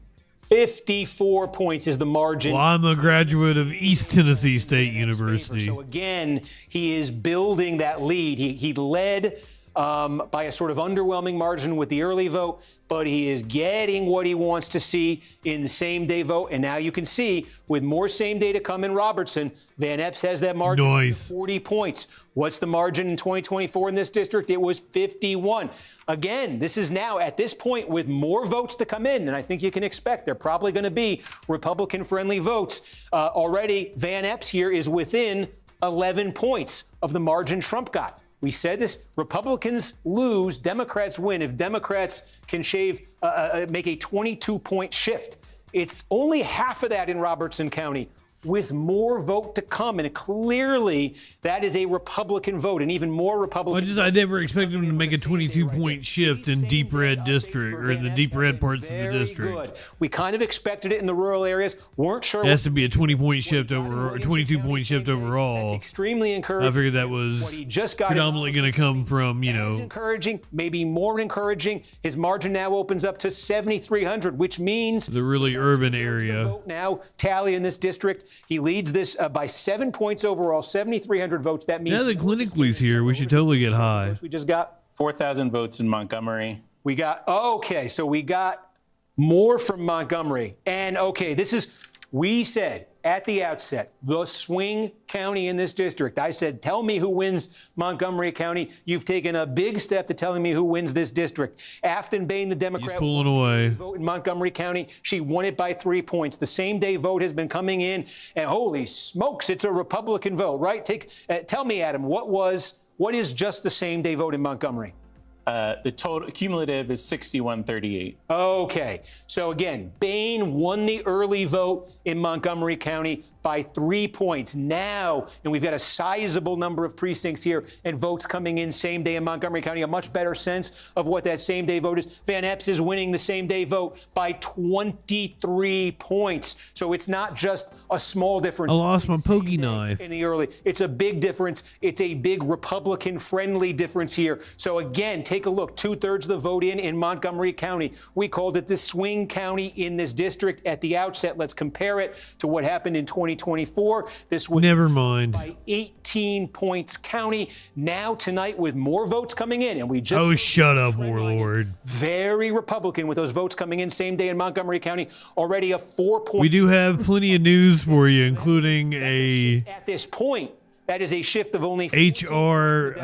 54 points is the margin. Well, I'm a graduate of East Tennessee State University. So again, he is building that lead. He led by a sort of underwhelming margin with the early vote, but he is getting what he wants to see in the same-day vote. And now you can see, with more same-day to come in Robertson, Van Epps has that margin of 40 points. What's the margin in 2024 in this district? It was 51. Again, this is now, at this point, with more votes to come in, and I think you can expect they're probably going to be Republican-friendly votes. Already, Van Epps here is within 11 points of the margin Trump got. We said this, Republicans lose, Democrats win. If Democrats can make a 22-point shift, it's only half of that in Robertson County, with more vote to come. And clearly, that is a Republican vote, and even more Republican. I never expected them to make a 22-point shift in deep red district, or in the deep red parts of the district. Good. We kind of expected it in the rural areas. Weren't sure. It has to be a 20-point shift over, a 22-point shift overall. That's extremely encouraging. I figured that was what he just got predominantly going to come from, encouraging, maybe more encouraging. His margin now opens up to 7,300, which means the really urban area. Vote now tally in this district. He leads this by 7 points overall, 7,300 votes. That means now that Clinically's here, we should totally get high. We just got 4,000 votes in Montgomery. We got so we got more from Montgomery. And we said at the outset, the swing county in this district. I said, tell me who wins Montgomery County. You've taken a big step to telling me who wins this district. Afton Bain, the Democrat, he's pulling away. Vote in Montgomery County. She won it by 3 points. The same day vote has been coming in, and holy smokes, it's a Republican vote, right? Tell me, Adam, what is just the same day vote in Montgomery? The total cumulative is 61-38. Okay. So again, Bain won the early vote in Montgomery County by 3 points. Now, and we've got a sizable number of precincts here and votes coming in same day in Montgomery County, a much better sense of what that same day vote is. Van Epps is winning the same day vote by 23 points. So it's not just a small difference. I lost my pokey knife. In the early, it's a big difference. It's a big Republican-friendly difference here. So again, take a look. 2/3 of the vote in Montgomery County. We called it the swing county in this district at the outset. Let's compare it to what happened in 2024. This was never mind by 18 points county. Now tonight, with more votes coming in, and we just shut up, warlord. Very Republican with those votes coming in same day in Montgomery County. Already a 4-point. We do have plenty of news for you, including at this point. That is a shift of only HR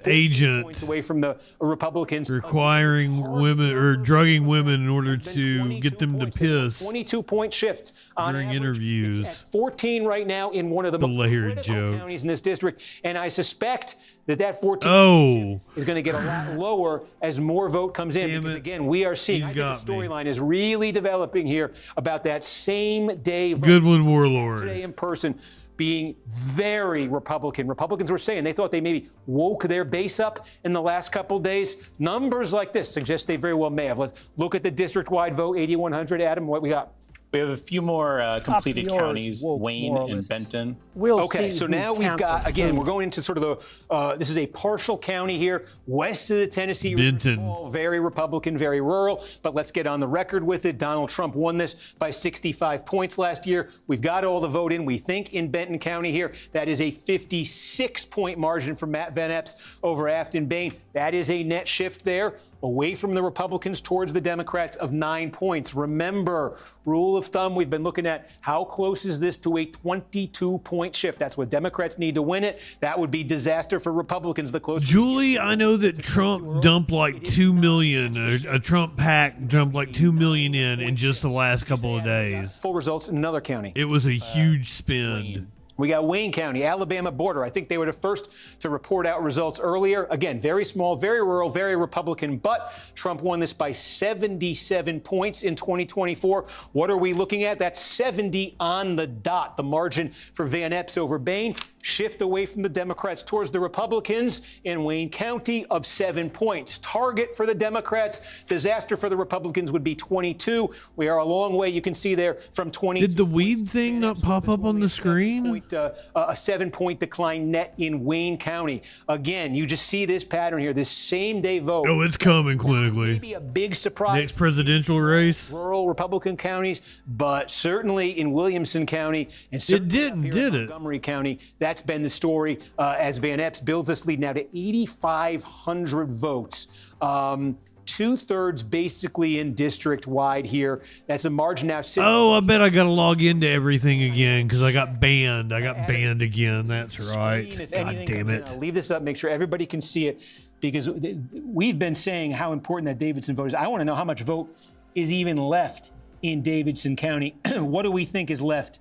agent away from the Republicans, requiring women or drugging women in order to get them to piss. 22-point shifts during interviews. At 14 right now in one of the most critical counties in this district, and I suspect that 14 is going to get a lot lower as more vote comes in. Because again, we are seeing. I think the storyline is really developing here about that same day vote. Good one, warlord. Today in person. Being very Republican. Republicans were saying they thought they maybe woke their base up in the last couple days. Numbers like this suggest they very well may have. Let's look at the district-wide vote, 8,100. Adam, what we got? We have a few more completed counties, Wayne and Benton. Okay, so now we've got, again, we're going into sort of this is a partial county here, west of the Tennessee River, very Republican, very rural, but let's get on the record with it. Donald Trump won this by 65 points last year. We've got all the vote in, we think, in Benton County here. That is a 56-point margin for Matt Van Epps over Afton Bain. That is a net shift there, away from the Republicans towards the Democrats of 9 points. Remember, rule of thumb, we've been looking at how close is this to a 22-point shift. That's what Democrats need to win it. That would be disaster for Republicans. The closer. Julie, I know that Trump dumped like 2 million, a Trump PAC dumped like 2 million in just the last couple of days. Full results in another county. It was a huge spend. We got Wayne County, Alabama border. I think they were the first to report out results earlier. Again, very small, very rural, very Republican, but Trump won this by 77 points in 2024. What are we looking at? That's 70 on the dot. The margin for Van Epps over Bain, shift away from the Democrats towards the Republicans in Wayne County of 7 points. Target for the Democrats, disaster for the Republicans would be 22. We are a long way, you can see there, from 20. Did the weed thing not pop up on the screen? A 7-point decline net in Wayne County. Again, you just see this pattern here, this same day vote. Oh, it's coming clinically. Maybe a big surprise. Next presidential race. Rural Republican counties, but certainly in Williamson County and certainly Montgomery County, that's been the story as Van Epps builds this lead now to 8,500 votes. 2/3 basically in district-wide here. That's a margin now. Oh, I bet I got to log into everything again because I got banned. I got banned again. That's right. God damn it. I'll leave this up, make sure everybody can see it, because we've been saying how important that Davidson vote is. I want to know how much vote is even left in Davidson County. What do we think is left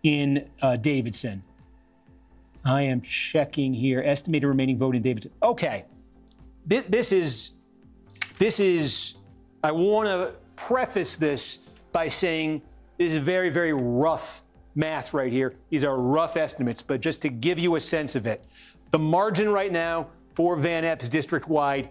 in Davidson? I am checking here. Estimated remaining vote in Davidson. Okay. This is, I want to preface this by saying this is very, very rough math right here. These are rough estimates, but just to give you a sense of it, the margin right now for Van Epps district-wide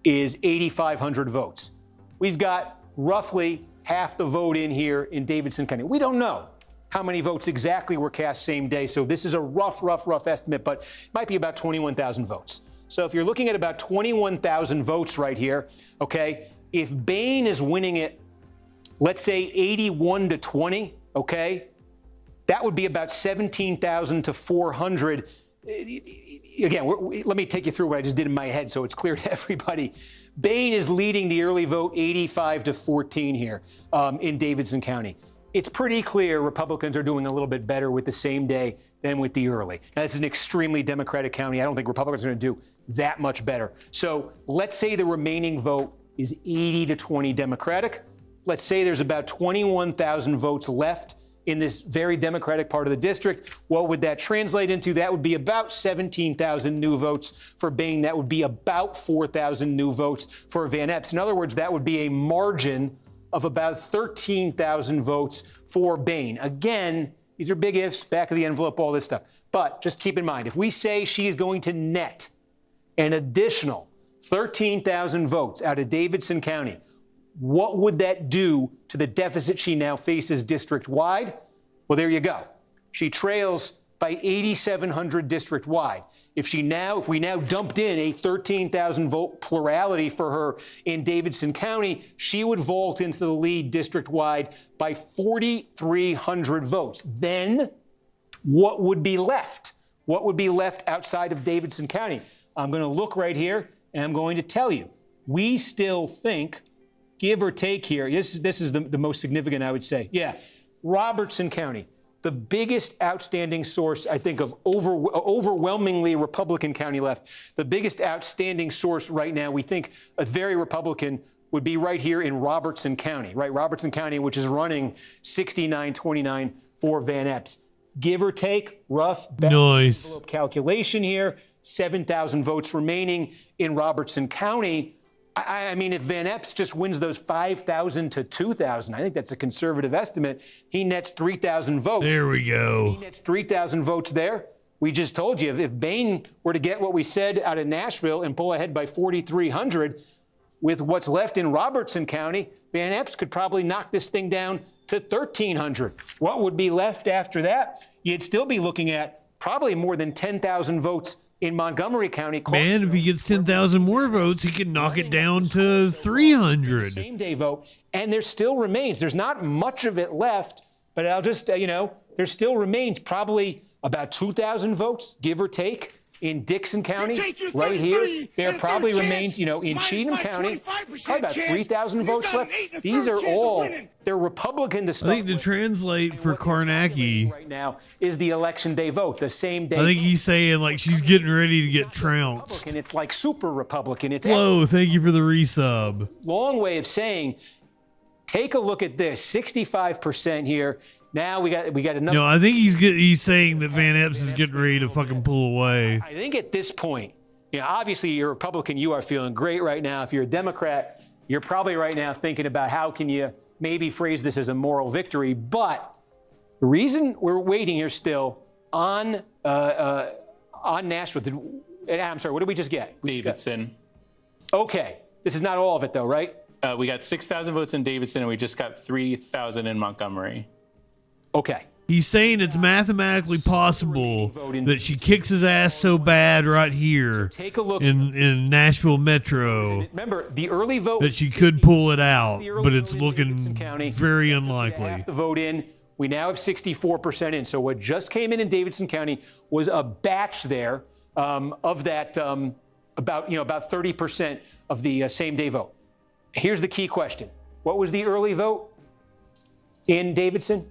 is 8,500 votes. We've got roughly half the vote in here in Davidson County. We don't know how many votes exactly were cast same day, so this is a rough estimate, but it might be about 21,000 votes. So if you're looking at about 21,000 votes right here, okay, if Bain is winning it, let's say 81-20, okay, that would be about 17,000 to 400. Again, let me take you through what I just did in my head so it's clear to everybody. Bain is leading the early vote 85-14 here in Davidson County. It's pretty clear Republicans are doing a little bit better with the same day than with the early. Now, this is an extremely Democratic county. I don't think Republicans are going to do that much better. So let's say the remaining vote is 80-20 Democratic. Let's say there's about 21,000 votes left in this very Democratic part of the district. What would that translate into? That would be about 17,000 new votes for Bain. That would be about 4,000 new votes for Van Epps. In other words, that would be a margin of about 13,000 votes for Bain. Again, these are big ifs, back of the envelope, all this stuff. But just keep in mind, if we say she is going to net an additional 13,000 votes out of Davidson County, what would that do to the deficit she now faces district-wide? Well, there you go. She trails by 8,700 district-wide. If we now dumped in a 13,000 vote plurality for her in Davidson County, she would vault into the lead district-wide by 4,300 votes. Then what would be left? What would be left outside of Davidson County? I'm going to look right here, and I'm going to tell you. We still think, give or take here, this is the most significant, I would say. Yeah, Robertson County. The biggest outstanding source, I think, of overwhelmingly Republican county left. The biggest outstanding source right now, we think a very Republican, would be right here in Robertson County, right? Robertson County, which is running 69-29 for Van Epps. Give or take, rough envelope calculation here, 7,000 votes remaining in Robertson County. I mean, if Van Epps just wins those 5,000 to 2,000, I think that's a conservative estimate. He nets 3,000 votes. There we go. He nets 3,000 votes there. We just told you, if Bain were to get what we said out of Nashville and pull ahead by 4,300, with what's left in Robertson County, Van Epps could probably knock this thing down to 1,300. What would be left after that? You'd still be looking at probably more than 10,000 votes in Montgomery County. Man, if he gets 10,000 more votes, he can knock it down to 300. Same day vote. And there still remains, there's not much of it left, but I'll just, there still remains probably about 2,000 votes, give or take, in Dixon County, right here. There probably remains, in Cheatham County, probably about 3,000 votes left. These are all, they're Republican to start. I think to translate for Karnacki right now is the election day vote, the same day. I think he's saying like she's getting ready to get trounced. And it's like super Republican. It's Whoa, thank you for the resub. Long way of saying, take a look at this, 65% here. Now we got another. No, I think he's saying that Van Epps is getting ready to fucking pull away. I think at this point, obviously you're a Republican, you are feeling great right now. If you're a Democrat, you're probably right now thinking about how can you maybe phrase this as a moral victory. But the reason we're waiting here still on Nashville. I'm sorry, what did we just get? Davidson. Okay, this is not all of it though, right? We got 6,000 votes in Davidson, and we just got 3,000 in Montgomery. Okay. He's saying it's mathematically possible that she kicks his ass so bad right here in Nashville Metro. Remember, the early vote that she could pull it out, but it's looking very unlikely. Half the vote in. We now have 64% in. So what just came in Davidson County was a batch there of that about 30% of the same day vote. Here's the key question: what was the early vote in Davidson?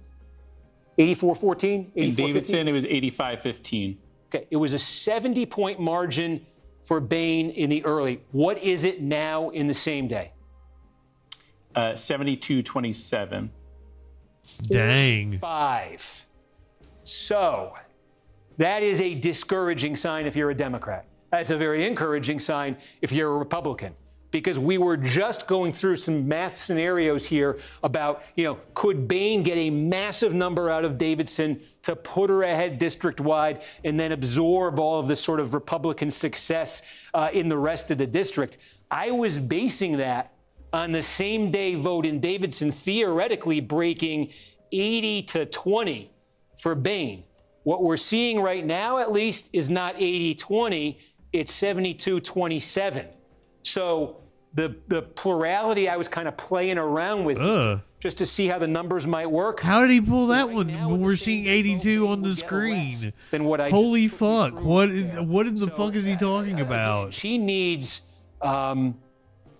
84-14? In Davidson, it was 85-15. Okay, it was a 70-point margin for Bain in the early. What is it now in the same day? 72-27. Dang. 5. So that is a discouraging sign if you're a Democrat. That's a very encouraging sign if you're a Republican. Because we were just going through some math scenarios here about, could Bain get a massive number out of Davidson to put her ahead district-wide and then absorb all of this sort of Republican success in the rest of the district? I was basing that on the same day vote in Davidson theoretically breaking 80-20 for Bain. What we're seeing right now, at least, is not 80-20, it's 72-27. So the plurality I was kind of playing around with just to see how the numbers might work. How did he pull that one when we're seeing 82 on the screen? Than what I Holy fuck. What in the fuck is he talking about? She needs,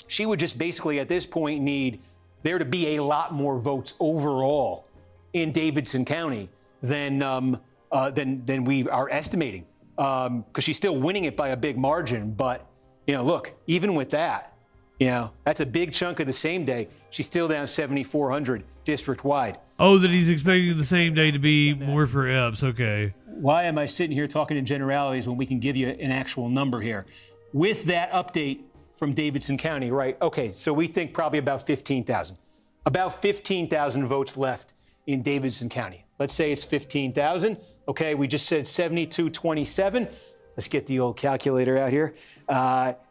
she would just basically at this point need there to be a lot more votes overall in Davidson County than we are estimating. Because she's still winning it by a big margin, but look, even with that, that's a big chunk of the same day. She's still down 7,400 district-wide. Oh, that he's expecting the same day to be more for Epps. Okay. Why am I sitting here talking in generalities when we can give you an actual number here? With that update from Davidson County, right? Okay, so we think probably about 15,000. About 15,000 votes left in Davidson County. Let's say it's 15,000. Okay, we just said 72-27. Let's get the old calculator out here.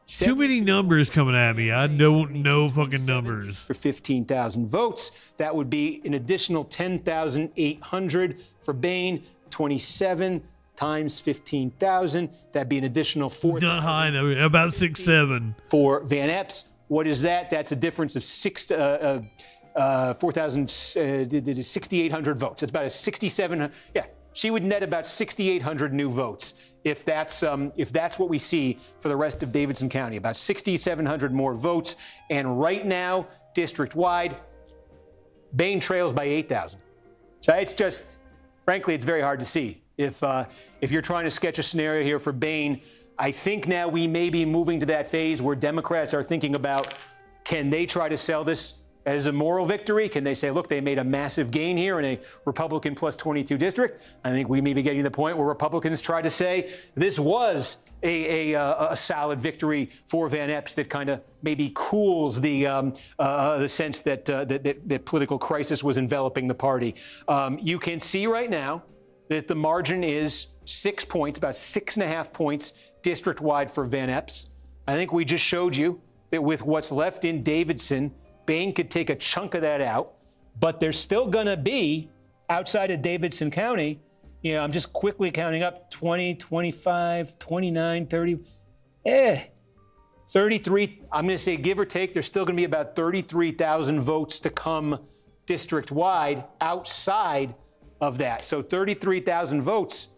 Too many numbers coming at me. I don't know fucking numbers. For 15,000 votes, that would be an additional 10,800 for Bain. 27 times 15,000. That'd be an additional 4,000. Not high, no, about 6-7. For Van Epps, what is that? That's a difference of 6,800 votes. It's about a 67. Yeah, she would net about 6,800 new votes. If that's what we see for the rest of Davidson County, about 6,700 more votes. And right now, district-wide, Bain trails by 8,000. So it's just, frankly, it's very hard to see. If you're trying to sketch a scenario here for Bain, I think now we may be moving to that phase where Democrats are thinking about, can they try to sell this as a moral victory? Can they say, look, they made a massive gain here in a Republican plus 22 district? I think we may be getting to the point where Republicans try to say this was a solid victory for Van Epps that kind of maybe cools the sense that political crisis was enveloping the party. You can see right now that the margin is 6 points, about 6.5 points district-wide for Van Epps. I think we just showed you that with what's left in Davidson, Bain could take a chunk of that out, but there's still going to be, outside of Davidson County, I'm just quickly counting up, 20, 25, 29, 30, 33. I'm going to say give or take, there's still going to be about 33,000 votes to come district-wide outside of that. So 33,000 votes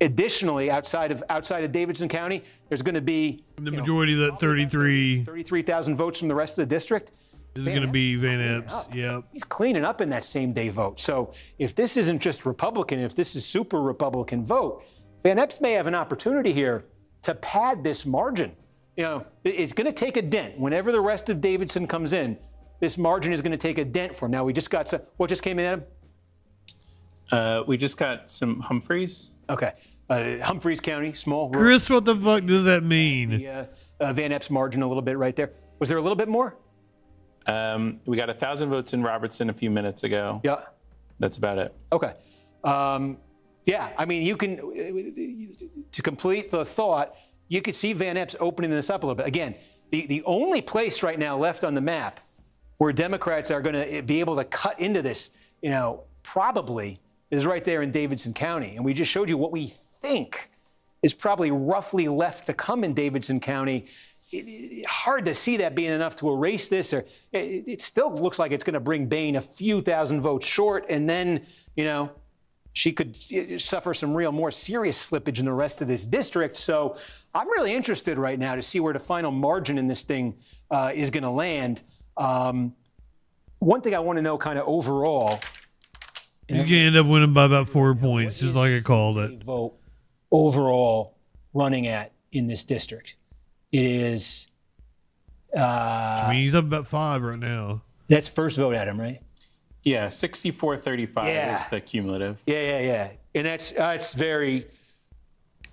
additionally outside of Davidson County. There's going to be the majority of that 33,000 votes from the rest of the district. This is going to be Van Epps. Yep. He's cleaning up in that same day vote. So if this isn't just Republican, if this is super Republican vote, Van Epps may have an opportunity here to pad this margin. It's going to take a dent. Whenever the rest of Davidson comes in, this margin is going to take a dent for him. Now, we just got some, what just came in, Adam? We just got some Humphreys. Okay. Humphreys County, small. Chris, what the fuck does that mean? The Van Epps margin a little bit right there. Was there a little bit more? We got 1,000 votes in Robertson a few minutes ago. Yeah. That's about it. Okay. Yeah, I mean, you can, to complete the thought, you could see Van Epps opening this up a little bit. Again, the only place right now left on the map where Democrats are going to be able to cut into this, probably is right there in Davidson County. And we just showed you what we think is probably roughly left to come in Davidson County. Hard to see that being enough to erase this. Or it still looks like it's going to bring Bain a few thousand votes short. And then, she could suffer some more serious slippage in the rest of this district. So I'm really interested right now to see where the final margin in this thing is going to land. One thing I want to know kind of overall. He's going to end up winning by about 4 points, just like I called it. Vote overall running at in this district. It is. He's up about 5 right now. That's first vote at him, right? Yeah, 64-35 is the cumulative. Yeah. And that's very.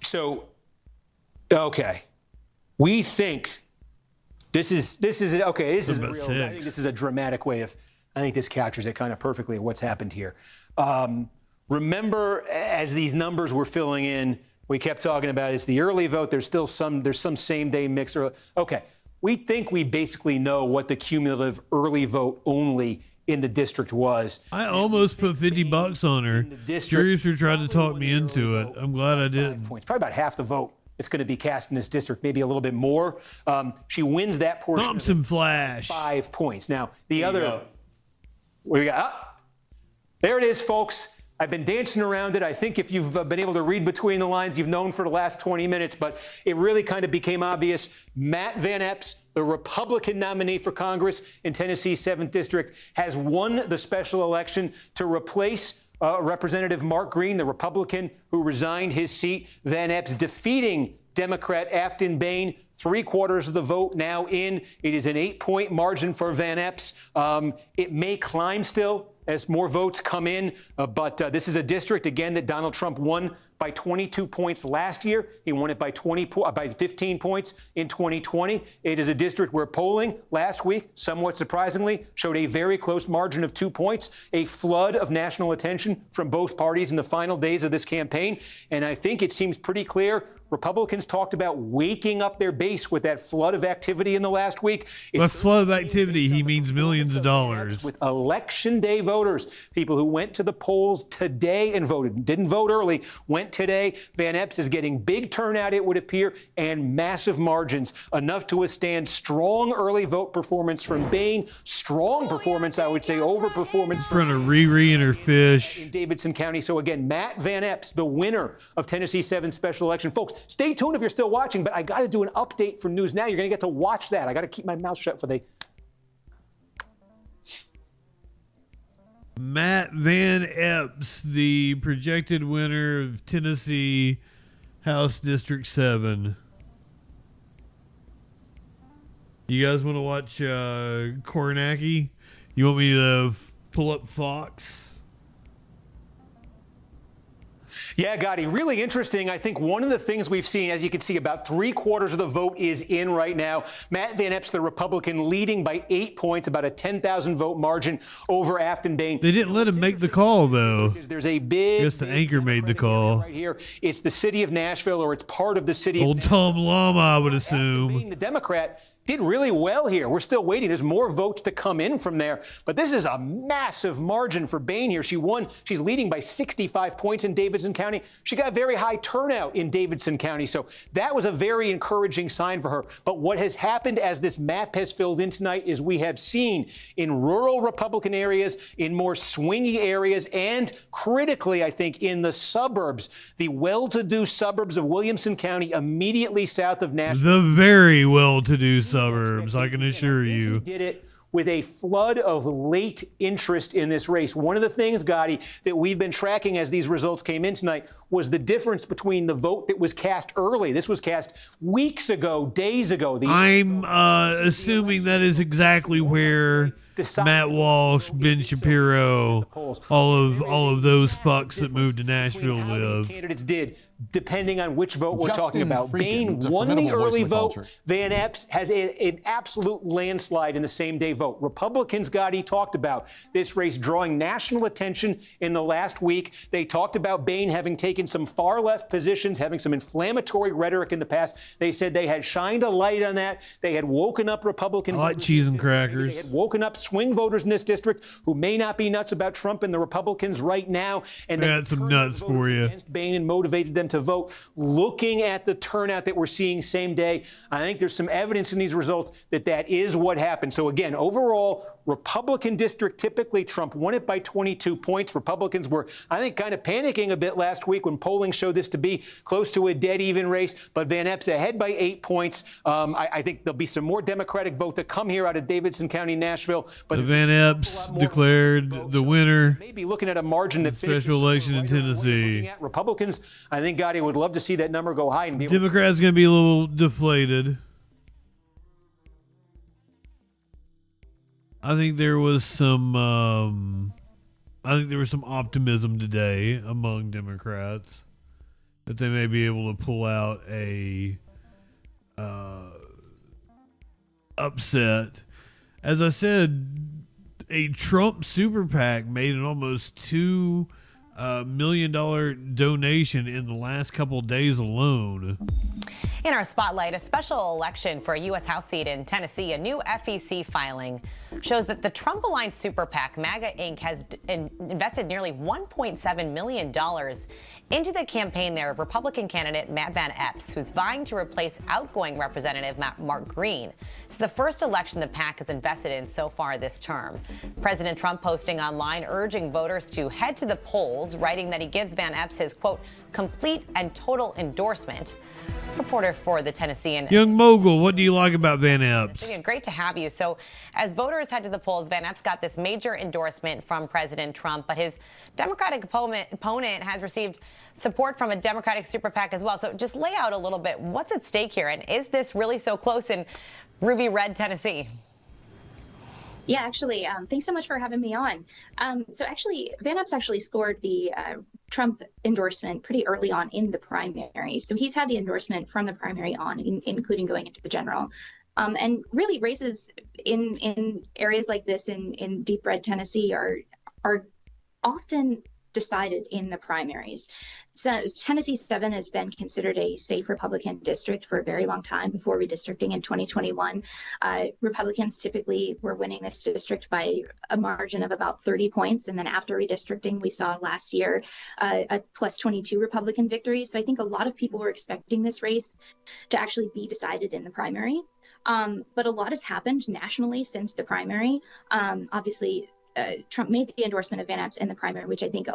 So, okay. We think this is okay. This is real. I think this is a dramatic way of. I think this captures it kind of perfectly what's happened here. Remember, as these numbers were filling in, we kept talking about it's the early vote. There's some same day mix. Okay, we think we basically know what the cumulative early vote only in the district was. I almost put $50 on her. Producer tried to talk me into it. I'm glad I did. Probably about half the vote it's going to be cast in this district, maybe a little bit more. She wins that portion. Thompson Flash. 5 points. Now, the other. What we got? There it is, folks. I've been dancing around it. I think if you've been able to read between the lines, you've known for the last 20 minutes, but it really kind of became obvious. Matt Van Epps, the Republican nominee for Congress in Tennessee's 7th District, has won the special election to replace Representative Mark Green, the Republican who resigned his seat. Van Epps defeating Democrat Afton Bain. 3/4 of the vote now in. It is an 8-point margin for Van Epps. It may climb still as more votes come in, but this is a district, again, that Donald Trump won by 22 points last year. He won it by 15 points in 2020. It is a district where polling last week, somewhat surprisingly, showed a very close margin of 2 points, a flood of national attention from both parties in the final days of this campaign. And I think it seems pretty clear Republicans talked about waking up their base with that flood of activity in the last week. By flood of activity, he means millions of dollars. With election day voters, people who went to the polls today and voted, didn't vote early, went today. Van Epps is getting big turnout, it would appear, and massive margins, enough to withstand strong early vote performance from Bain. Strong performance, I would say, overperformance. In front of Riri and her fish. In Davidson County. So again, Matt Van Epps, the winner of Tennessee's 7th special election. Folks, stay tuned if you're still watching, but I got to do an update for News Now. You're going to get to watch that. I got to keep my mouth shut for the... Matt Van Epps, the projected winner of Tennessee House District 7. You guys want to watch Kornacki? You want me to pull up Fox? Yeah, Gotti, really interesting. I think one of the things we've seen, as you can see, about 3/4 of the vote is in right now. Matt Van Epps, the Republican, leading by 8 points, about a 10,000 vote margin over Afton Bain. They didn't let him make the call, though. There's a big... I guess the anchor made the call. Right here, it's the city of Nashville, or it's part of the city Old of Tom Llama, I would assume. Bain, the Democrat, did really well here. We're still waiting. There's more votes to come in from there. But this is a massive margin for Bain here. She won. She's leading by 65 points in Davidson County. She got very high turnout in Davidson County. So that was a very encouraging sign for her. But what has happened as this map has filled in tonight is we have seen in rural Republican areas, in more swingy areas, and critically, I think, in the suburbs, the well-to-do suburbs of Williamson County, immediately south of Nashville. The very well-to-do suburbs, I can assure you. Did it with a flood of late interest in this race. One of the things, Gotti, that we've been tracking as these results came in tonight was the difference between the vote that was cast early. This was cast weeks ago, days ago. I'm assuming that is exactly where Matt Walsh, Ben Shapiro, all of those fucks that moved to Nashville live. Candidates did, depending on which vote we're talking about. FREAKIN, Bain it's a won the formidable voice early of the vote. culture. Van Epps has an absolute landslide in the same-day vote. Republicans, Gotti, talked about this race drawing national attention in the last week. They talked about Bain having taken some far-left positions, having some inflammatory rhetoric in the past. They said they had shined a light on that. They had woken up Republican I like voters. cheese and crackers. They had woken up swing voters in this district who may not be nuts about Trump and the Republicans right now. And I got some nuts for you. Bain and motivated them to vote. Looking at the turnout that we're seeing same day, I think there's some evidence in these results that is what happened. So again, overall, Republican district, typically Trump won it by 22 points. Republicans were, I think, kind of panicking a bit last week when polling showed this to be close to a dead even race, but Van Epps ahead by 8 points. I think there'll be some more Democratic vote to come here out of Davidson County, Nashville. But the Van Epps declared the winner. Maybe looking at a margin that special election in Tennessee. Republicans, I think, Gotti, would love to see that number go high and be Democrats going to be a little deflated. I think there was some optimism today among Democrats that they may be able to pull out a upset. As I said, a Trump super PAC made an almost $2 million donation in the last couple of days alone. In our spotlight, a special election for a U.S. House seat in Tennessee, a new FEC filing shows that the Trump-aligned super PAC, MAGA Inc., has invested nearly $1.7 million into the campaign there of Republican candidate Matt Van Epps, who's vying to replace outgoing Representative Mark Green. It's the first election the PAC has invested in so far this term. President Trump posting online urging voters to head to the polls, writing that he gives Van Epps his, quote, complete and total endorsement. Reporter for the Tennessean. Young Mogul, what do you like about Van Epps? Great to have you. So as voters head to the polls, Van Epps got this major endorsement from President Trump, but his Democratic opponent has received support from a Democratic super PAC as well. So just lay out a little bit what's at stake here, and is this really so close in ruby red Tennessee? Yeah, actually, thanks so much for having me on. So actually, Van Epps actually scored the Trump endorsement pretty early on in the primary. So he's had the endorsement from the primary on, including going into the general. And really races in areas like this in deep red Tennessee are often decided in the primaries. So Tennessee 7 has been considered a safe Republican district for a very long time before redistricting in 2021. Republicans typically were winning this district by a margin of about 30 points. And then after redistricting, we saw last year a plus 22 Republican victory. So I think a lot of people were expecting this race to actually be decided in the primary. But a lot has happened nationally since the primary. Obviously, Trump made the endorsement of Van Epps in the primary, which I think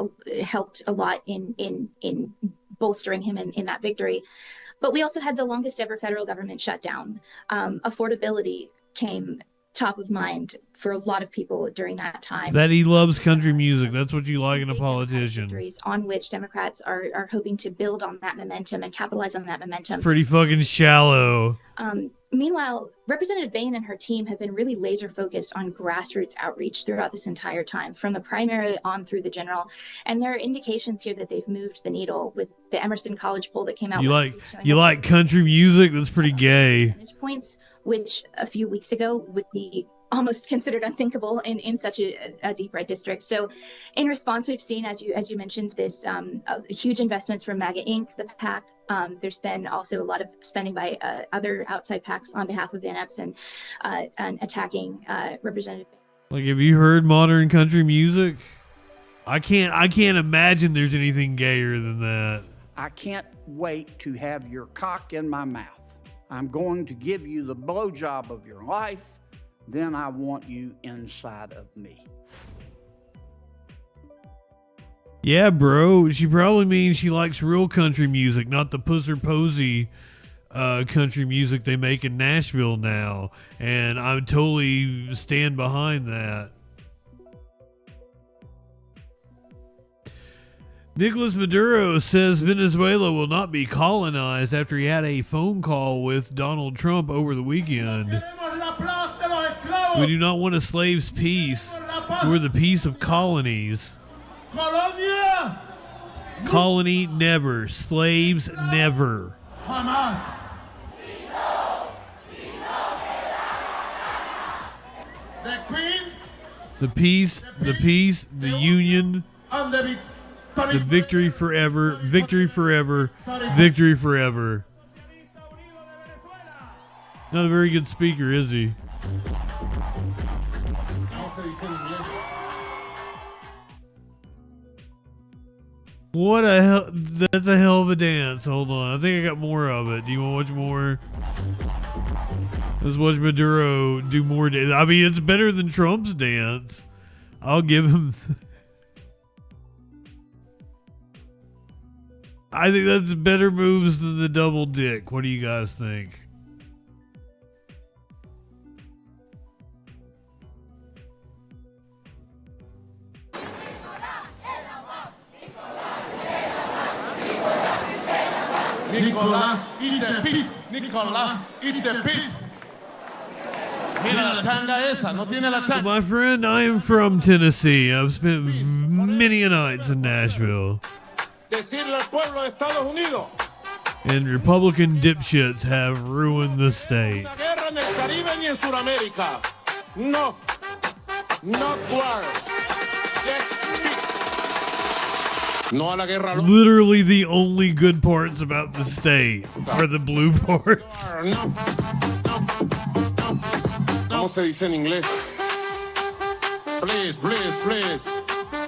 helped a lot in bolstering him in that victory. But we also had the longest ever federal government shutdown. Affordability came top of mind for a lot of people during that time. That he loves country music. That's what you like in a politician. On which Democrats are hoping to build on that momentum and capitalize on that momentum. Pretty fucking shallow. Meanwhile, Representative Bain and her team have been really laser focused on grassroots outreach throughout this entire time, from the primary on through the general. And there are indications here that they've moved the needle with the Emerson College poll that came out. You like country music? That's pretty gay. Points, which a few weeks ago would be almost considered unthinkable in such a deep red district. So in response, we've seen, as you mentioned, this huge investments from MAGA Inc., the PAC. There's been also a lot of spending by other outside PACs on behalf of Van Epps and attacking Representative. Like, have you heard modern country music? I can't imagine there's anything gayer than that. I can't wait to have your cock in my mouth. I'm going to give you the blowjob of your life. Then I want you inside of me. Yeah, bro. She probably means she likes real country music, not the Pusser Posey country music they make in Nashville now. And I totally stand behind that. Nicolas Maduro says Venezuela will not be colonized after he had a phone call with Donald Trump over the weekend. We do not want a slave's peace, nor the peace of colonies. Colony never, slaves never. The peace, the union, the victory forever, victory forever, victory forever. Not a very good speaker, is he? What a hell, that's a hell of a dance. Hold on, I think I got more of it. Do you want to watch more? Let's watch Maduro do more dance. I mean, it's better than Trump's dance. I'll give him. I think that's better moves than the double dick. What do you guys think? Nicolás, eat the peace. Nicolás, eat the peace. Mira la changa esa, no tiene la changa. My friend, I am from Tennessee. I've spent many a nights in Nashville. Decirle al pueblo de Estados Unidos. And Republican dipshits have ruined the state. La guerra en el Caribe ni en Sudamérica. No. Not war. Just peace. No a la guerra. Literally the only good parts about the state are the blue parts. No. ¿Cómo se dice en inglés? Please, please, please.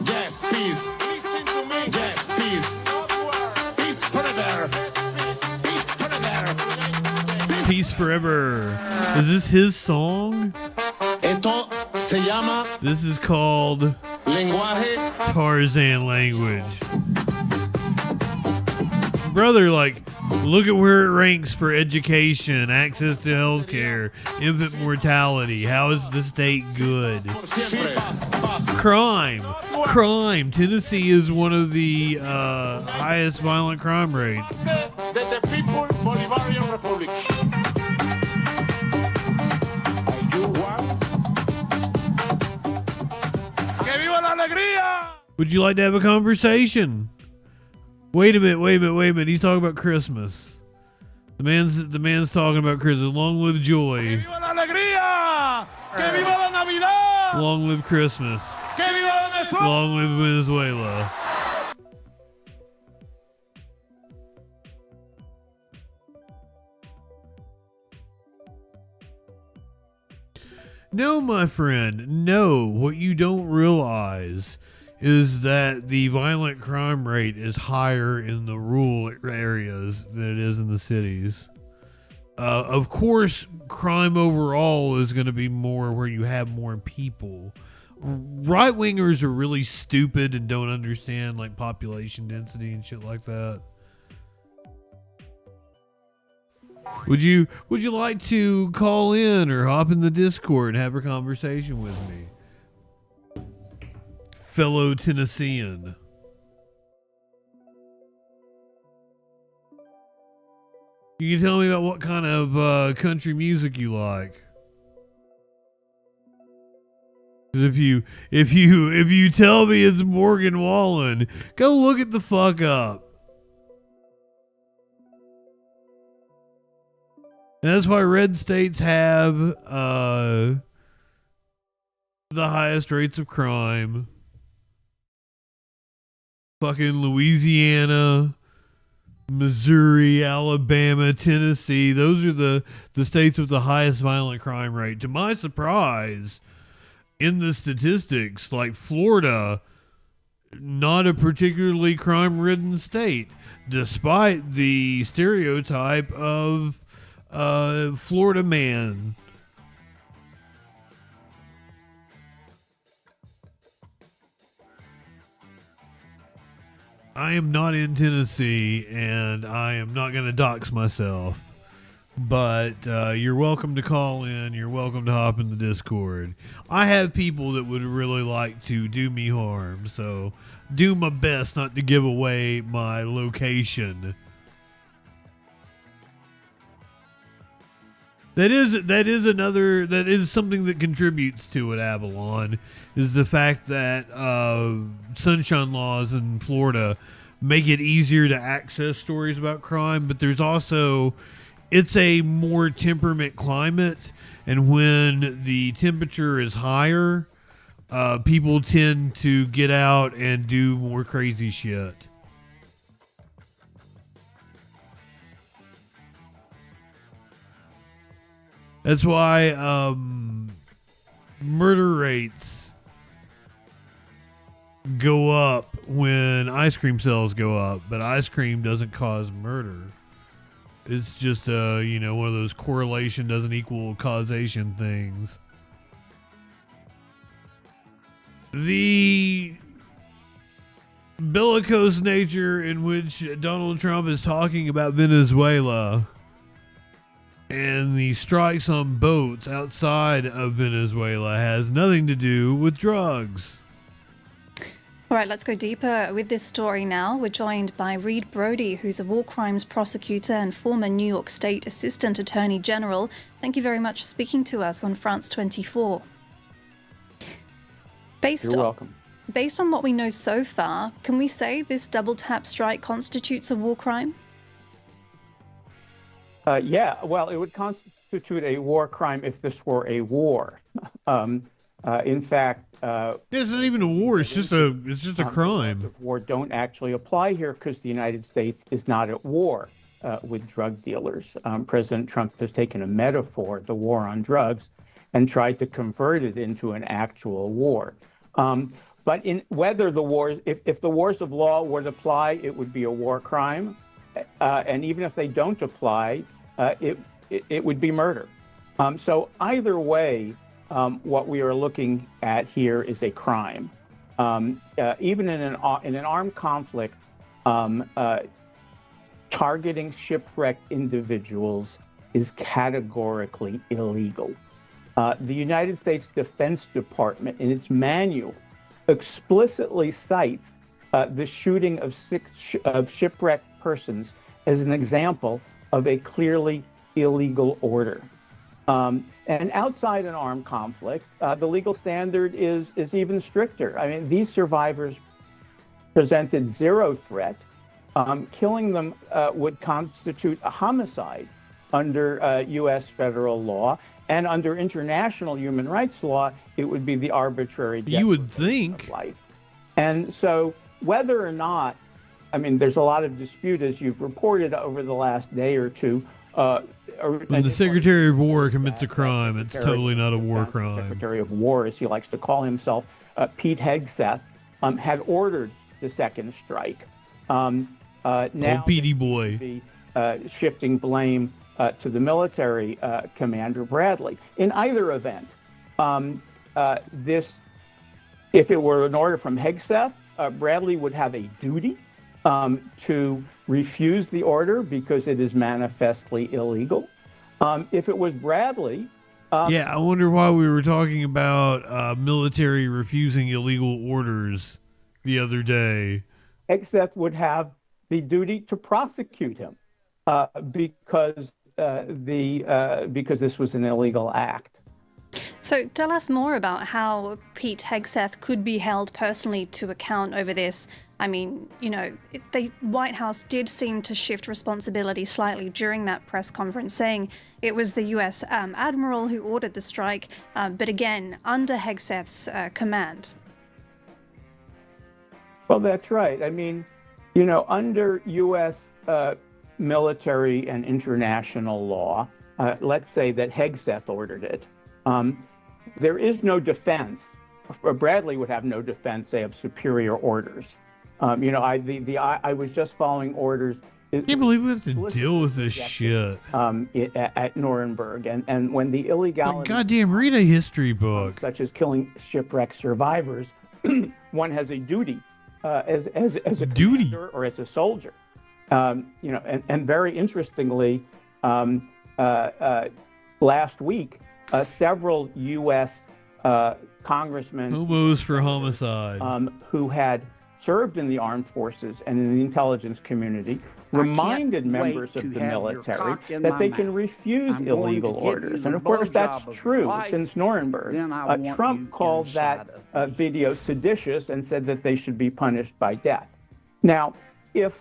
Yes, peace. Listen to me. Yes, peace. Peace forever. Peace forever. Peace forever. Is this his song? Esto se llama. This is called Lenguaje. Tarzan language. Brother, like, look at where it ranks for education, access to healthcare, infant mortality. How is the state good? Crime. Tennessee is one of the highest violent crime rates. The People Bolivarian Republic. ¡Que viva la alegría! Would you like to have a conversation? Wait a minute. He's talking about Christmas. The man's talking about Christmas. Long live joy. ¡Que viva la alegría! ¡Que viva la Navidad! Long live Christmas. ¡Que viva Venezuela! Long live Venezuela. No, my friend, no. What you don't realize is that the violent crime rate is higher in the rural areas than it is in the cities. Of course, crime overall is going to be more where you have more people. Right-wingers are really stupid and don't understand like population density and shit like that. Would you like to call in or hop in the Discord and have a conversation with me? Fellow Tennessean. You can tell me about what kind of country music you like. 'Cause if you tell me it's Morgan Wallen, go look it the fuck up. And that's why red states have the highest rates of crime. Fucking Louisiana, Missouri, Alabama, Tennessee. Those are the states with the highest violent crime rate. To my surprise, in the statistics, like Florida, not a particularly crime-ridden state, despite the stereotype of Florida man. I am not in Tennessee, and I am not going to dox myself. But you're welcome to call in. You're welcome to hop in the Discord. I have people that would really like to do me harm, so do my best not to give away my location. That is something that contributes to it, Avalon, is the fact that sunshine laws in Florida make it easier to access stories about crime, but there's also, it's a more temperament climate, and when the temperature is higher, people tend to get out and do more crazy shit. That's why murder rates go up when ice cream sales go up, but ice cream doesn't cause murder. It's just one of those correlation doesn't equal causation things. The bellicose nature in which Donald Trump is talking about Venezuela and the strikes on boats outside of Venezuela has nothing to do with drugs. All right, let's go deeper with this story now. We're joined by Reed Brody, who's a war crimes prosecutor and former New York State Assistant Attorney General. Thank you very much for speaking to us on France 24. You're welcome. Based on what we know so far, can we say this double tap strike constitutes a war crime? Yeah, well, it would constitute a war crime if this were a war. In fact, it's not even a war. It's just a crime. Of war don't actually apply here because the United States is not at war with drug dealers. President Trump has taken a metaphor, the war on drugs, and tried to convert it into an actual war. But in whether the wars, if the wars of law were to apply, it would be a war crime. And even if they don't apply, it would be murder. So either way, what we are looking at here is a crime. Even in an armed conflict, targeting shipwrecked individuals is categorically illegal. The United States Defense Department, in its manual, explicitly cites the shooting of shipwrecked persons as an example of a clearly illegal order. And outside an armed conflict, the legal standard is even stricter. I mean, these survivors presented zero threat. Killing them would constitute a homicide under U.S. federal law, and under international human rights law, it would be the arbitrary death you would think of life. And so whether or not, I mean, there's a lot of dispute, as you've reported over the last day or two. When the Secretary of War commits a crime, it's totally not a war crime. Secretary of War, as he likes to call himself, Pete Hegseth, had ordered the second strike. Now Petey boy. Shifting blame to the military commander Bradley. In either event, if it were an order from Hegseth, Bradley would have a duty to refuse the order because it is manifestly illegal. If it was Bradley... yeah, I wonder why we were talking about military refusing illegal orders the other day. Hegseth would have the duty to prosecute him because this was an illegal act. So tell us more about how Pete Hegseth could be held personally to account over this. I mean, the White House did seem to shift responsibility slightly during that press conference, saying it was the U.S. Admiral who ordered the strike, but again, under Hegseth's command. Well, that's right. I mean, under U.S. military and international law, let's say that Hegseth ordered it. There is no defense. Bradley would have no defense, say, of superior orders. I was just following orders. I can't believe we have to deal with this shit. At Nuremberg, and when the illegality. Goddamn, read a history book. Such as killing shipwreck survivors, one has a duty as a commander or as a soldier. And very interestingly, last week, several U.S. congressmen homos for homicide who had served in the armed forces and in the intelligence community, reminded members of the military that they can refuse illegal orders. And of course, that's true since Nuremberg. Trump called that video seditious and said that they should be punished by death. Now, if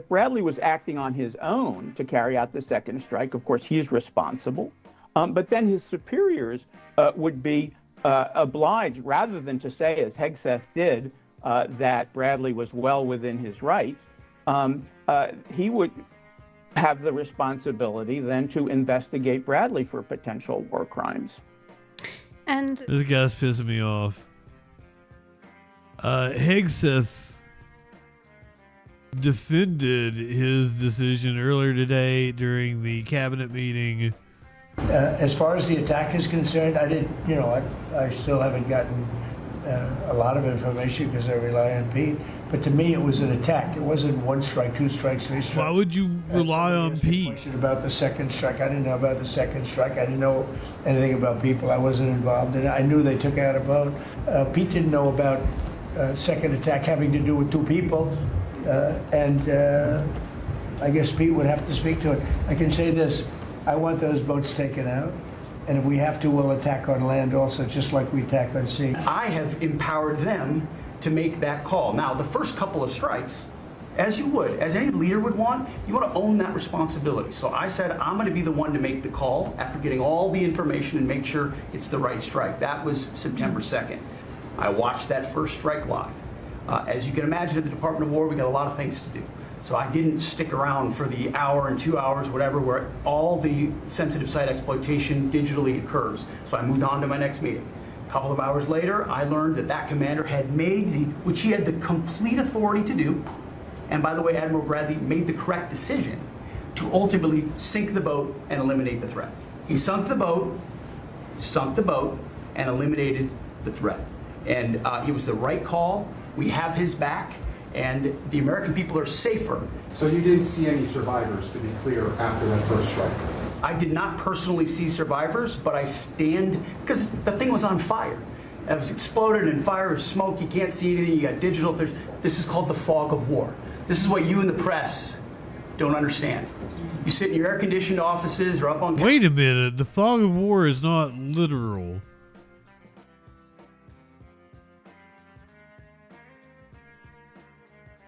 Bradley was acting on his own to carry out the second strike, of course, he's responsible. But then his superiors would be obliged, rather than to say, as Hegseth did, that Bradley was well within his rights, he would have the responsibility then to investigate Bradley for potential war crimes. And this guy's pissing me off. Hegseth defended his decision earlier today during the cabinet meeting. As far as the attack is concerned, I still haven't gotten a lot of information because I rely on Pete. But to me, it was an attack. It wasn't one strike, two strikes, three strikes. Why would you rely on Pete? Question about the second strike. I didn't know about the second strike. I didn't know anything about people. I wasn't involved in it. I knew they took out a boat. Pete didn't know about second attack having to do with two people. I guess Pete would have to speak to it. I can say this. I want those boats taken out. And if we have to, we'll attack on land also, just like we attack on sea. I have empowered them to make that call. Now, the first couple of strikes, as you would, as any leader would want, you want to own that responsibility. So I said, I'm going to be the one to make the call after getting all the information and make sure it's the right strike. That was September 2nd. I watched that first strike live. As you can imagine, at the Department of War, we got a lot of things to do. So I didn't stick around for the hour and 2 hours, whatever, where all the sensitive site exploitation digitally occurs. So I moved on to my next meeting. A couple of hours later, I learned that that commander had made which he had the complete authority to do, and by the way, Admiral Bradley made the correct decision to ultimately sink the boat and eliminate the threat. He sunk the boat, and eliminated the threat. And it was the right call. We have his back. And the American people are safer. So you didn't see any survivors, to be clear, after that first strike? I did not personally see survivors, but I stand, because the thing was on fire. It was exploded and fire and smoke. You can't see anything. You got digital. This is called the fog of war. This is what you in the press don't understand. You sit in your air-conditioned offices or up on... Wait a minute. The fog of war is not literal.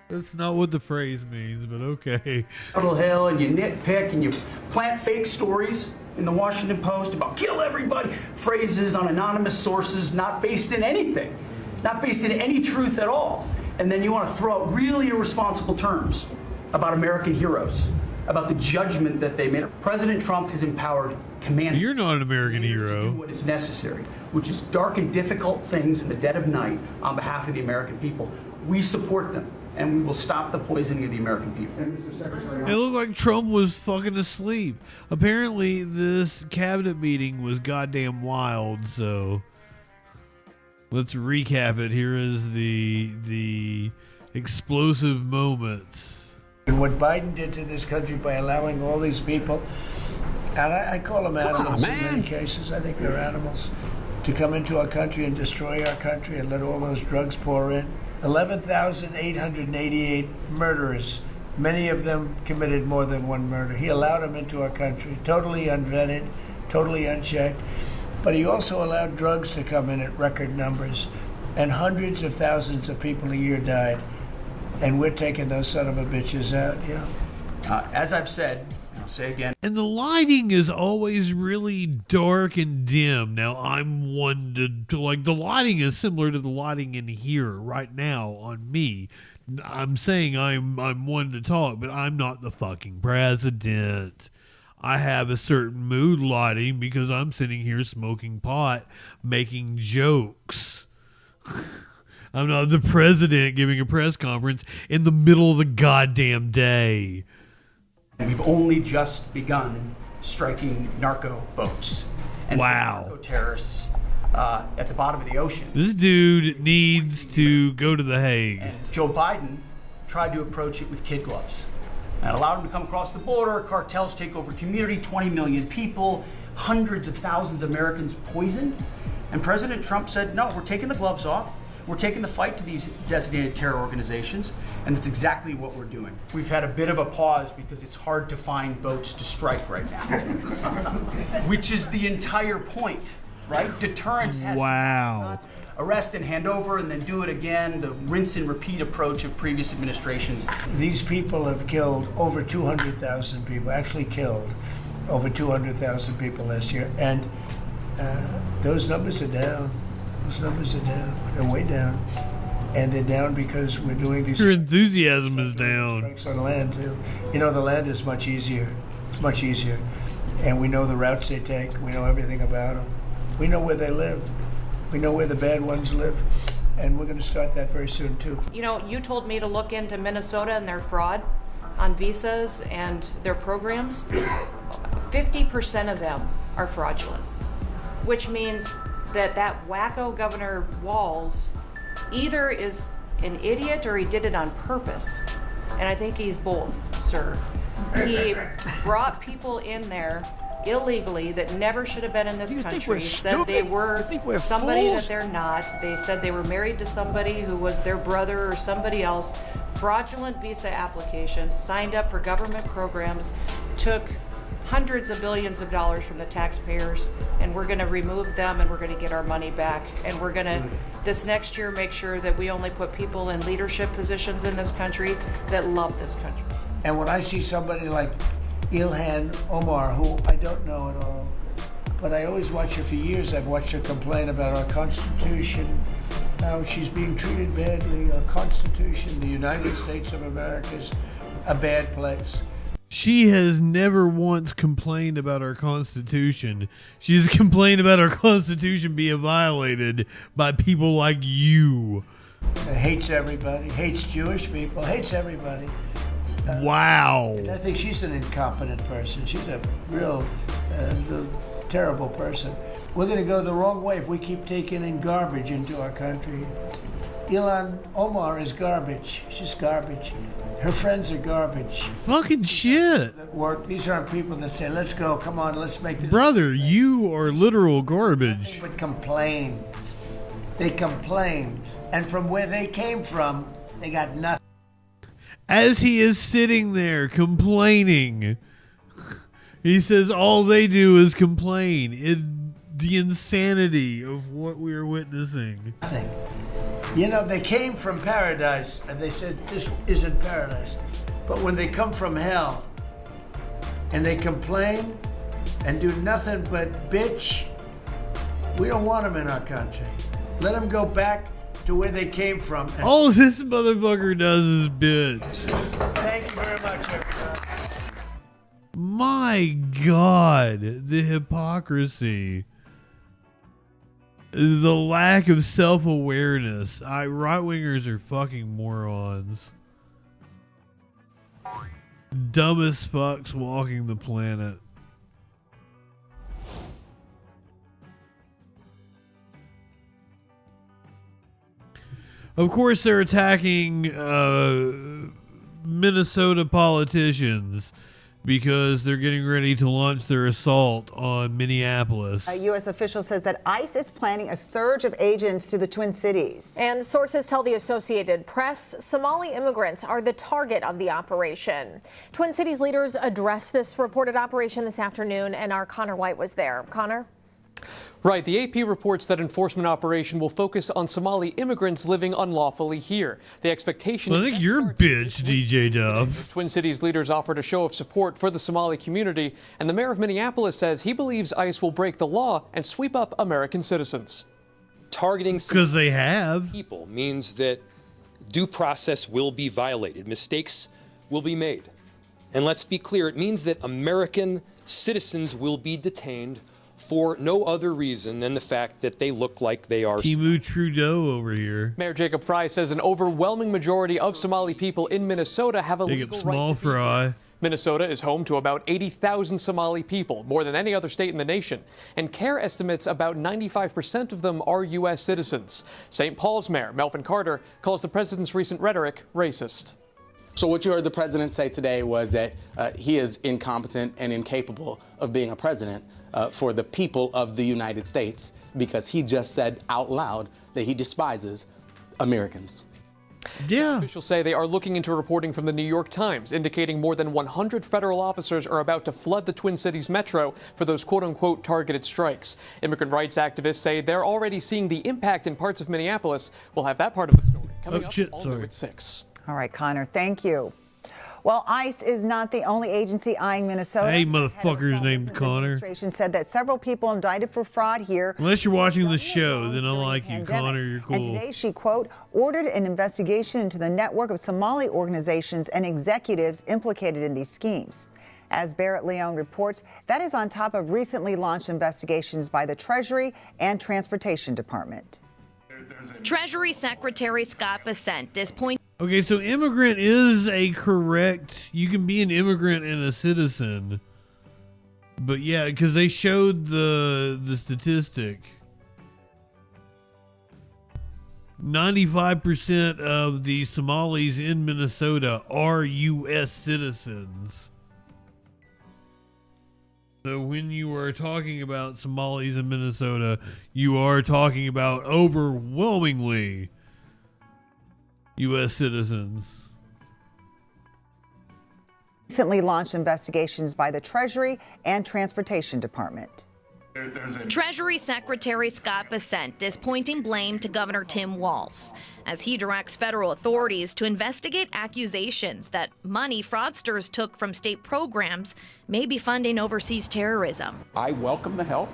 That's not what the phrase means, but okay. Capitol Hill, and you nitpick and you plant fake stories in the Washington Post about kill everybody, phrases on anonymous sources not based in anything, not based in any truth at all. And then you want to throw out really irresponsible terms about American heroes, about the judgment that they made. President Trump has empowered commanders. You're not an American hero. To do what is necessary, which is dark and difficult things in the dead of night on behalf of the American people. We support them. And we will stop the poisoning of the American people. It looked like Trump was fucking asleep. Apparently, this cabinet meeting was goddamn wild, so let's recap it. Here is the explosive moments. And what Biden did to this country by allowing all these people, and I call them animals in many cases, I think they're animals, to come into our country and destroy our country and let all those drugs pour in. 11,888 murderers. Many of them committed more than one murder. He allowed them into our country, totally unvetted, totally unchecked. But he also allowed drugs to come in at record numbers. And hundreds of thousands of people a year died. And we're taking those son of a bitches out, yeah. As I've said, I'll say again. And the lighting is always really dark and dim. Now, I'm one to like, the lighting is similar to the lighting in here right now on me. I'm saying I'm one to talk, but I'm not the fucking president. I have a certain mood lighting because I'm sitting here smoking pot, making jokes. I'm not the president giving a press conference in the middle of the goddamn day. We've only just begun striking narco boats and narco terrorists at the bottom of the ocean. This dude needs to go to The Hague. And Joe Biden tried to approach it with kid gloves and allowed him to come across the border. Cartels take over community, 20 million people, hundreds of thousands of Americans poisoned. And President Trump said, no, we're taking the gloves off. We're taking the fight to these designated terror organizations, and that's exactly what we're doing. We've had a bit of a pause because it's hard to find boats to strike right now, which is the entire point, right? Deterrence has to arrest and hand over and then do it again, the rinse and repeat approach of previous administrations. These people have killed over 200,000 people, actually killed over 200,000 people last year, and those numbers are down. Those numbers are down. They're way down. And they're down because we're doing these... Your enthusiasm is down. ...strikes on land, too. You know, the land is much easier. It's much easier. And we know the routes they take. We know everything about them. We know where they live. We know where the bad ones live, and we're going to start that very soon, too. You know, you told me to look into Minnesota and their fraud on visas and their programs. 50% of them are fraudulent, which means that wacko Governor Walz either is an idiot or he did it on purpose. And I think he's both, sir. He brought people in there illegally that never should have been in this country, said they were somebody that they're not. They said they were married to somebody who was their brother or somebody else. Fraudulent visa applications, signed up for government programs, took hundreds of billions of dollars from the taxpayers, and we're going to remove them and we're going to get our money back. And we're going to, this next year, make sure that we only put people in leadership positions in this country that love this country. And when I see somebody like Ilhan Omar, who I don't know at all, but I always watch her for years. I've watched her complain about our Constitution, how she's being treated badly. Our Constitution, the United States of America, is a bad place. She has never once complained about our Constitution. She's complained about our Constitution being violated by people like you. Hates everybody, hates Jewish people, hates everybody. Wow. And I think she's an incompetent person. She's a real terrible person. We're going to go the wrong way if we keep taking in garbage into our country. Ilhan Omar is garbage. She's garbage. Her friends are garbage. Fucking shit. That work. These aren't people that say, let's go, come on, let's make this. Brother, you are literal garbage. They would complain. They complained. And from where they came from, they got nothing. As he is sitting there complaining, he says all they do is complain. The insanity of what we are witnessing. You know, they came from paradise and they said this isn't paradise. But when they come from hell and they complain and do nothing but bitch, we don't want them in our country. Let them go back to where they came from. All this motherfucker does is bitch. Thank you very much, everybody. My God, the hypocrisy. The lack of self-awareness. Right-wingers are fucking morons. Dumbest fucks walking the planet. Of course, they're attacking Minnesota politicians because they're getting ready to launch their assault on Minneapolis. A U.S. official says that ICE is planning a surge of agents to the Twin Cities. And sources tell the Associated Press Somali immigrants are the target of the operation. Twin Cities leaders addressed this reported operation this afternoon, and our Connor White was there. Connor? Right. The AP reports that enforcement operation will focus on Somali immigrants living unlawfully here. The expectation. I think you're a bitch, DJ Dub. Twin Cities leaders offered a show of support for the Somali community, and the mayor of Minneapolis says he believes ICE will break the law and sweep up American citizens. Targeting because they have people means that due process will be violated. Mistakes will be made. And let's be clear, it means that American citizens will be detained for no other reason than the fact that they look like they are. Timu Trudeau over here. Mayor Jacob Fry says an overwhelming majority of Somali people in Minnesota have a legal right to be here. Minnesota is home to about 80,000 Somali people, more than any other state in the nation, and CARE estimates about 95% of them are U.S. citizens. St. Paul's Mayor Melvin Carter calls the president's recent rhetoric racist. So what you heard the president say today was that he is incompetent and incapable of being a president for the people of the United States, because he just said out loud that he despises Americans. Yeah. Officials say they are looking into reporting from the New York Times indicating more than 100 federal officers are about to flood the Twin Cities metro for those quote-unquote targeted strikes. Immigrant rights activists say they're already seeing the impact in parts of Minneapolis. We'll have that part of the story coming up all new at 6. All right, Connor, thank you. Well, ICE is not the only agency eyeing Minnesota. Hey, motherfuckers named Connor. Administration said that several people indicted for fraud here. Unless you're watching the show, then I like you, Connor. You're cool. And today she, quote, ordered an investigation into the network of Somali organizations and executives implicated in these schemes. As Barrett Leone reports, that is on top of recently launched investigations by the Treasury and Transportation Department. Treasury Secretary Scott Bessent is pointing. Okay, so immigrant is a correct. You can be an immigrant and a citizen. But yeah, because they showed the statistic. 95% of the Somalis in Minnesota are U.S. citizens. So when you are talking about Somalis in Minnesota, you are talking about overwhelmingly U.S. citizens. Recently launched investigations by the Treasury and Transportation Department. Treasury Secretary Scott Bessent is pointing blame to Governor Tim Walz as he directs federal authorities to investigate accusations that money fraudsters took from state programs may be funding overseas terrorism. I welcome the help.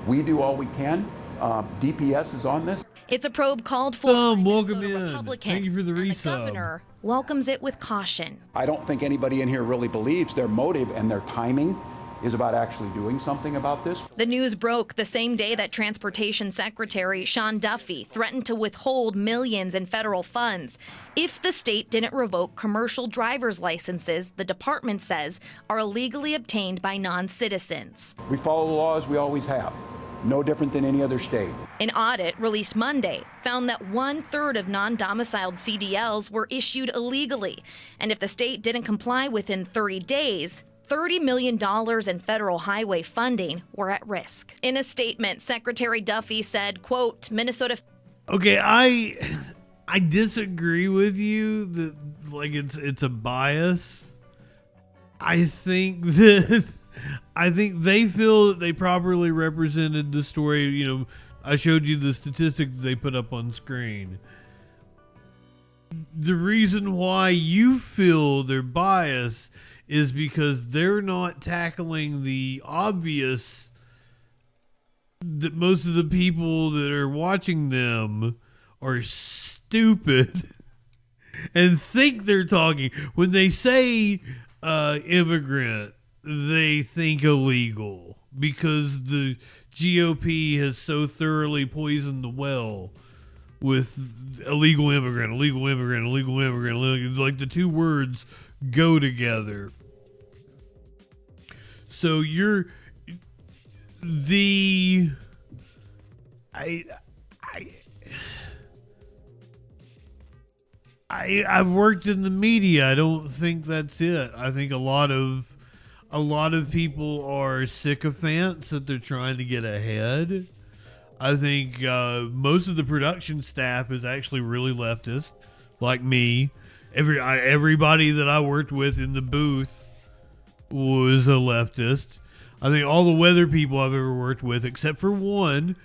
We do all we can. DPS is on this. It's a probe called for welcome in. Republicans, Thank you for the and the resub. governor welcomes it with caution. I don't think anybody in here really believes their motive and their timing is about actually doing something about this. The news broke the same day that Transportation Secretary Sean Duffy threatened to withhold millions in federal funds if the state didn't revoke commercial driver's licenses the department says are illegally obtained by non-citizens. We follow the laws we always have. No different than any other state. An audit released Monday found that 1/3 of non-domiciled CDLs were issued illegally. And if the state didn't comply within 30 days, $30 million in federal highway funding were at risk. In a statement, Secretary Duffy said, quote, Minnesota... Okay, I disagree with you that like it's a bias. I think they feel that they properly represented the story. You know, I showed you the statistic that they put up on screen. The reason why you feel they're biased is because they're not tackling the obvious that most of the people that are watching them are stupid and think they're talking. When they say immigrant, they think illegal because the GOP has so thoroughly poisoned the well with illegal immigrant. Like the two words go together. So I've worked in the media. I don't think that's it. I think a lot of people are sycophants that they're trying to get ahead. I think most of the production staff is actually really leftist, like me. Everybody that I worked with in the booth was a leftist. I think all the weather people I've ever worked with, except for one,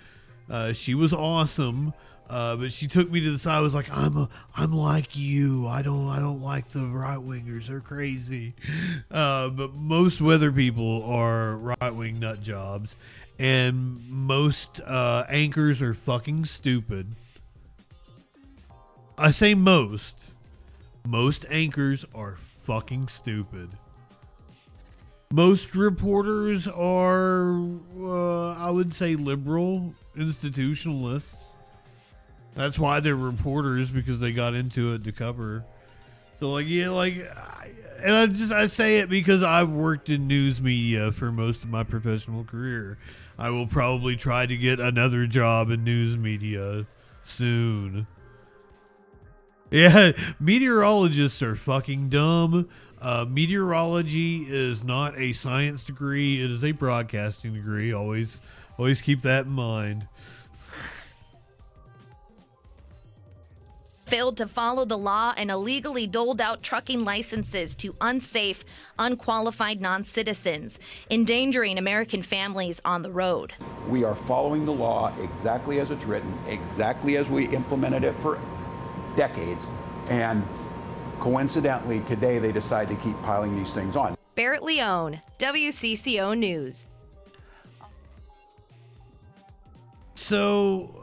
she was awesome. But she took me to the side. I was like, I'm like you. I don't like the right wingers. They're crazy. But most weather people are right wing nut jobs, and most anchors are fucking stupid. I say most. Most anchors are fucking stupid. Most reporters are, I would say, liberal institutionalists. That's why they're reporters, because they got into it to cover. So, like, yeah, like, I say it because I've worked in news media for most of my professional career. I will probably try to get another job in news media soon. Yeah, meteorologists are fucking dumb. Meteorology is not a science degree. It is a broadcasting degree. Always keep that in mind. failed to follow the law and illegally doled out trucking licenses to unsafe, unqualified non-citizens, endangering American families on the road. We are following the law exactly as it's written, exactly as we implemented it for decades, and coincidentally, today they decide to keep piling these things on. Barrett Leone, WCCO News. So,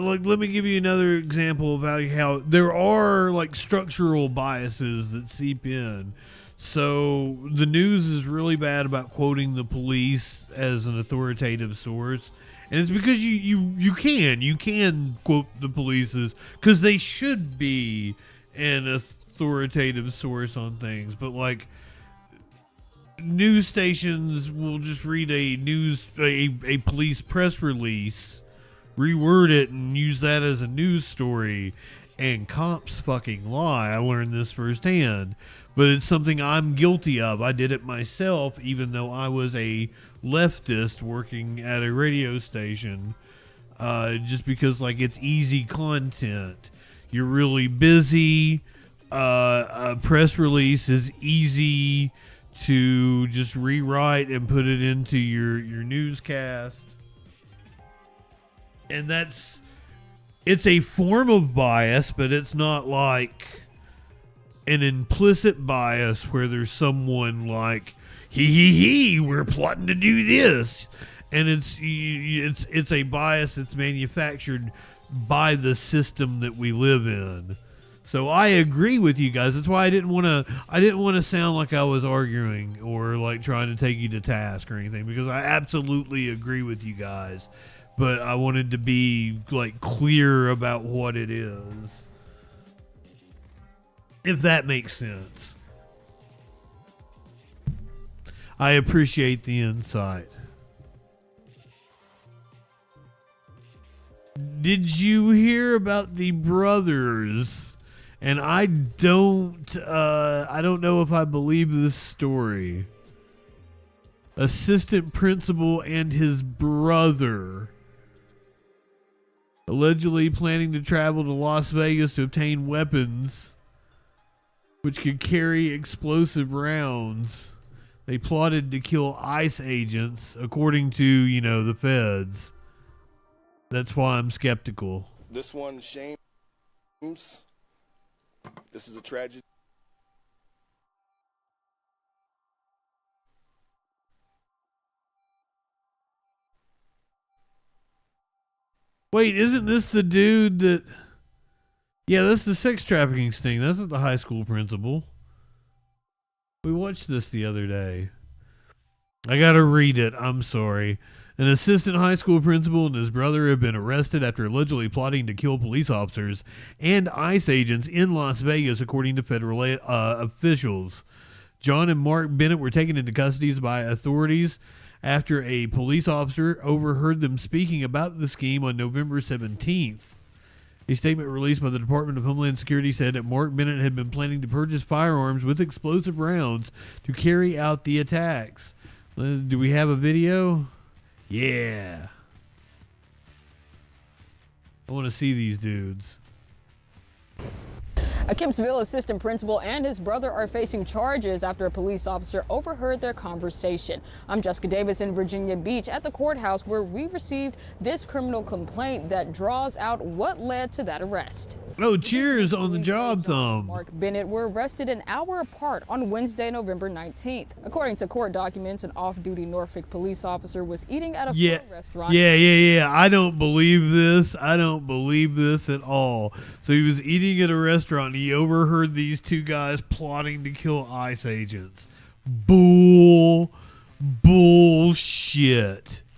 let me give you another example of how there are like structural biases that seep in. So the news is really bad about quoting the police as an authoritative source, and it's because you can quote the police as, because they should be an authoritative source on things, but like news stations will just read a police press release, reword it, and use that as a news story, and cops fucking lie. I learned this firsthand, but it's something I'm guilty of. I did it myself, even though I was a leftist working at a radio station, just because like it's easy content. You're really busy. A press release is easy to just rewrite and put it into your newscast. And it's a form of bias, but it's not like an implicit bias where there's someone like, we're plotting to do this. And it's a bias that's manufactured by the system that we live in. So I agree with you guys. That's why I didn't want to sound like I was arguing or like trying to take you to task or anything, because I absolutely agree with you guys. But I wanted to be like clear about what it is, if that makes sense. I appreciate the insight. Did you hear about the brothers? And I don't know if I believe this story. Assistant principal and his brother allegedly planning to travel to Las Vegas to obtain weapons which could carry explosive rounds. They plotted to kill ICE agents, according to, the feds. That's why I'm skeptical. This one, shames. This is a tragedy. Wait, isn't this the dude that... Yeah, that's the sex trafficking sting. That's not the high school principal. We watched this the other day. I gotta read it. I'm sorry. An assistant high school principal and his brother have been arrested after allegedly plotting to kill police officers and ICE agents in Las Vegas, according to federal officials. John and Mark Bennett were taken into custody by authorities after a police officer overheard them speaking about the scheme on November 17th. A statement released by the Department of Homeland Security said that Mark Bennett had been planning to purchase firearms with explosive rounds to carry out the attacks. Do we have a video? Yeah. I want to see these dudes. A Kempsville assistant principal and his brother are facing charges after a police officer overheard their conversation. I'm Jessica Davis in Virginia Beach at the courthouse, where we received this criminal complaint that draws out what led to that arrest. Oh, cheers on the job, thumb. Mark Bennett were arrested an hour apart on Wednesday, November 19th. According to court documents, an off-duty Norfolk police officer was eating at a restaurant. Yeah. I don't believe this. I don't believe this at all. So he was eating at a restaurant and he overheard these two guys plotting to kill ICE agents. Bullshit.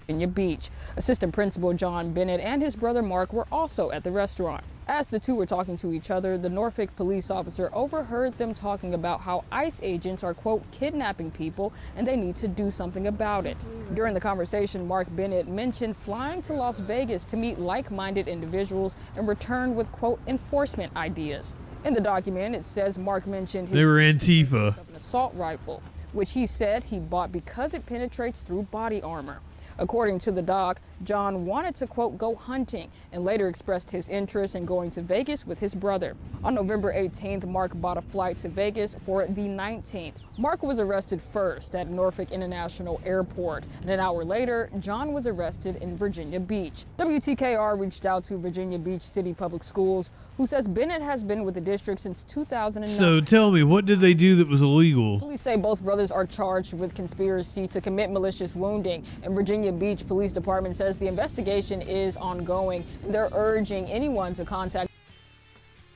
Virginia Beach. Assistant Principal John Bennett and his brother Mark were also at the restaurant. As the two were talking to each other, the Norfolk police officer overheard them talking about how ICE agents are, quote, kidnapping people and they need to do something about it. During the conversation, Mark Bennett mentioned flying to Las Vegas to meet like-minded individuals and return with, quote, enforcement ideas. In the document, it says Mark mentioned they were Antifa. An assault rifle, which he said he bought because it penetrates through body armor. According to the doc, John wanted to, quote, go hunting, and later expressed his interest in going to Vegas with his brother. On November 18th, Mark bought a flight to Vegas for the 19th. Mark was arrested first at Norfolk International Airport, and an hour later, John was arrested in Virginia Beach. WTKR reached out to Virginia Beach City Public Schools, who says Bennett has been with the district since 2009. So tell me, what did they do that was illegal? Police say both brothers are charged with conspiracy to commit malicious wounding, and Virginia Beach Police Department says the investigation is ongoing, and they're urging anyone to contact.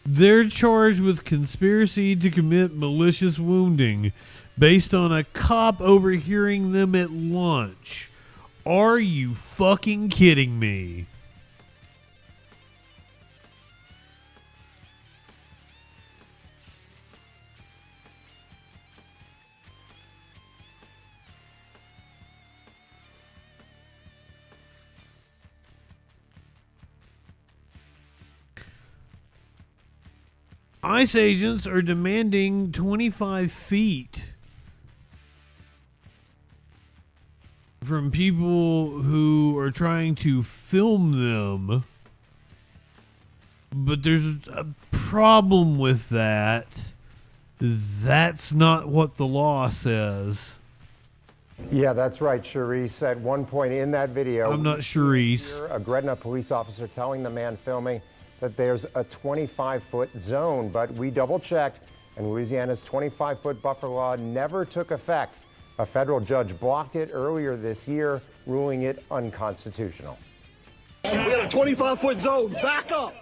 They're charged with conspiracy to commit malicious wounding based on a cop overhearing them at lunch. Are you fucking kidding me? ICE agents are demanding 25 feet from people who are trying to film them. But there's a problem with that. That's not what the law says. Yeah, that's right, Charisse. At one point in that video, I'm not Charisse. A Gretna police officer telling the man filming that there's a 25-foot zone, but we double-checked, and Louisiana's 25-foot buffer law never took effect. A federal judge blocked it earlier this year, ruling it unconstitutional. We have a 25-foot zone. Back up.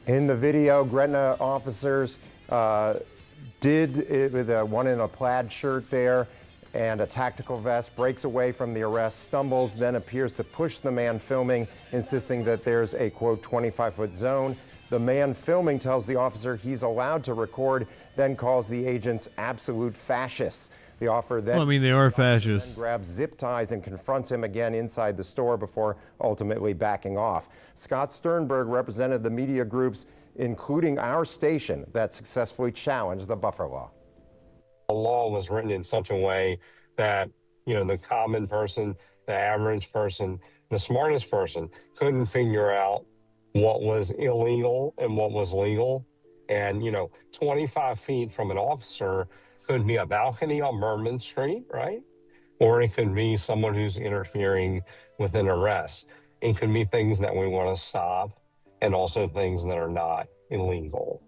In the video, Gretna officers did it with one in a plaid shirt there and a tactical vest, breaks away from the arrest, stumbles, then appears to push the man filming, insisting that there's a, quote, 25-foot zone. The man filming tells the officer he's allowed to record, then calls the agents absolute fascists. The officer then, well, I mean, they are fascists. Then grabs zip ties and confronts him again inside the store before ultimately backing off. Scott Sternberg represented the media groups, including our station, that successfully challenged the buffer law. The law was written in such a way that, you know, the common person, the average person, the smartest person couldn't figure out what was illegal and what was legal. And, you know, 25 feet from an officer could be a balcony on Merman Street, right? Or it could be someone who's interfering with an arrest. It could be things that we want to stop and also things that are not illegal.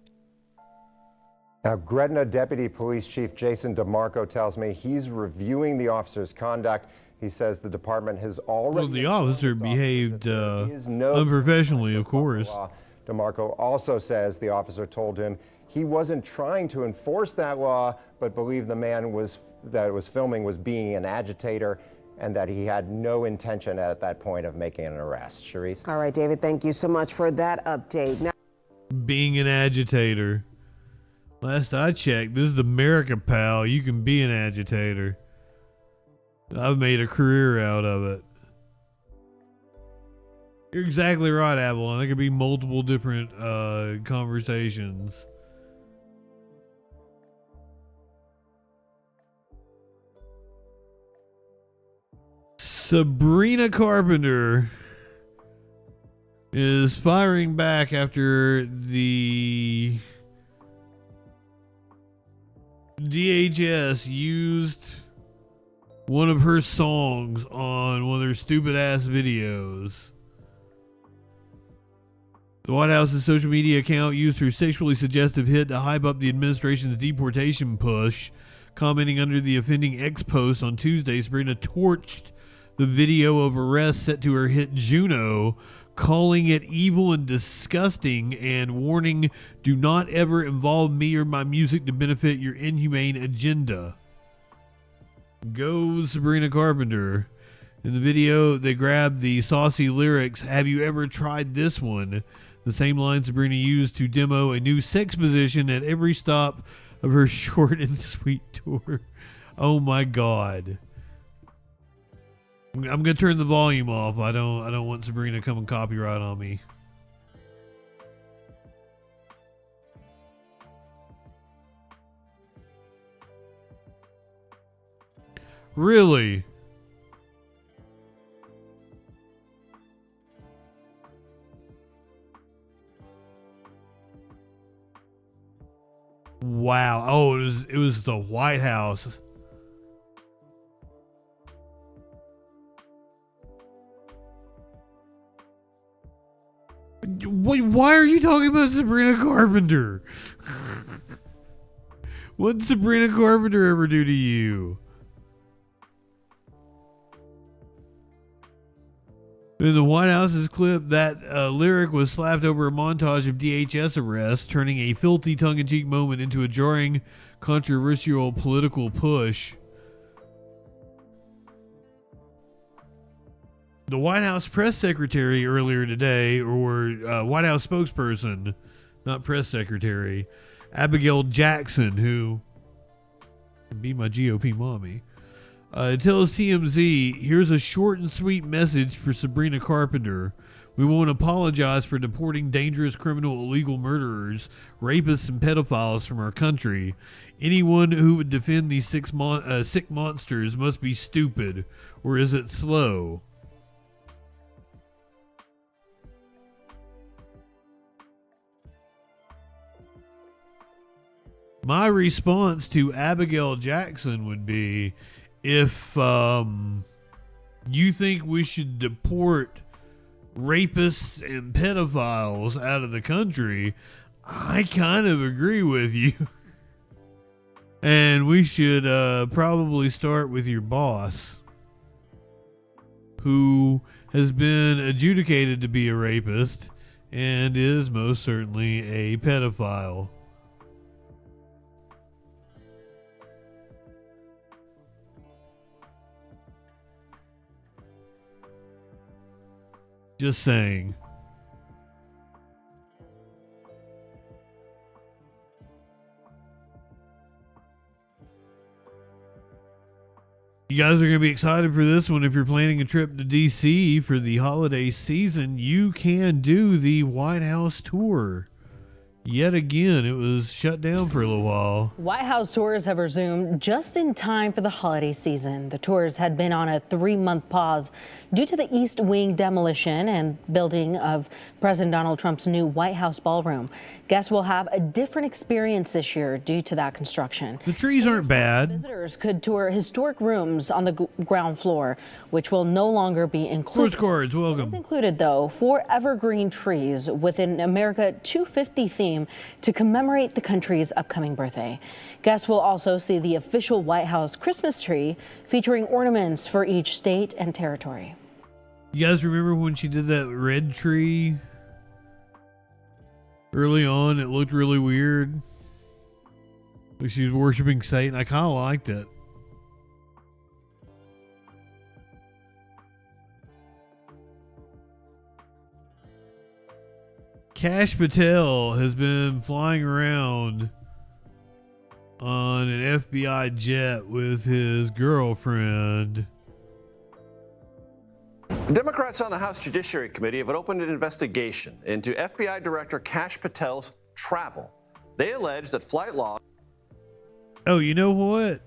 Now, Gretna Deputy Police Chief Jason DeMarco tells me he's reviewing the officer's conduct. He says the department has already... Well, the officer behaved unprofessionally, of course. DeMarco also says the officer told him he wasn't trying to enforce that law, but believed the man that was filming was being an agitator, and that he had no intention at that point of making an arrest. Charisse? All right, David, thank you so much for that update. Now, being an agitator. Last I checked, this is America, pal. You can be an agitator. I've made a career out of it. You're exactly right, Avalon. There could be multiple different conversations. Sabrina Carpenter is firing back after the DHS used one of her songs on one of their stupid ass videos. The White House's social media account used her sexually suggestive hit to hype up the administration's deportation push. Commenting under the offending X post on Tuesday, Sabrina torched the video of arrest set to her hit Juno, calling it evil and disgusting and warning, do not ever involve me or my music to benefit your inhumane agenda. Go Sabrina Carpenter. In the video, they grabbed the saucy lyrics, have you ever tried this one? The same line Sabrina used to demo a new sex position at every stop of her short and sweet tour. Oh my God. I'm gonna turn the volume off. I don't want Sabrina to come and copyright on me. Really? Wow. Oh, it was the White House. Why are you talking about Sabrina Carpenter? What did Sabrina Carpenter ever do to you? In the White House's clip, that lyric was slapped over a montage of DHS arrests, turning a filthy tongue-in-cheek moment into a jarring, controversial political push. The White House press secretary earlier today, or White House spokesperson, not press secretary, Abigail Jackson, who can be my GOP mommy, tells TMZ, here's a short and sweet message for Sabrina Carpenter. We won't apologize for deporting dangerous criminal illegal murderers, rapists, and pedophiles from our country. Anyone who would defend these sick monsters must be stupid, or is it slow? My response to Abigail Jackson would be, if you think we should deport rapists and pedophiles out of the country, I kind of agree with you. And we should probably start with your boss, who has been adjudicated to be a rapist and is most certainly a pedophile. Just saying. You guys are going to be excited for this one. If you're planning a trip to DC for the holiday season, you can do the White House tour. Yet again, it was shut down for a little while. White House tours have resumed just in time for the holiday season. The tours had been on a 3-month pause due to the East Wing demolition and building of President Donald Trump's new White House ballroom. Guests will have a different experience this year due to that construction. The trees aren't bad. Visitors could tour historic rooms on the ground floor, which will no longer be included. Postcards, welcome. It's included, though, 4 evergreen trees with an America 250 theme to commemorate the country's upcoming birthday. Guests will also see the official White House Christmas tree featuring ornaments for each state and territory. You guys remember when she did that red tree? Early on, it looked really weird. Like she was worshiping Satan. I kind of liked it. Kash Patel has been flying around on an FBI jet with his girlfriend. Democrats on the House Judiciary Committee have opened an investigation into FBI Director Kash Patel's travel. They allege that flight logs. Oh, you know what?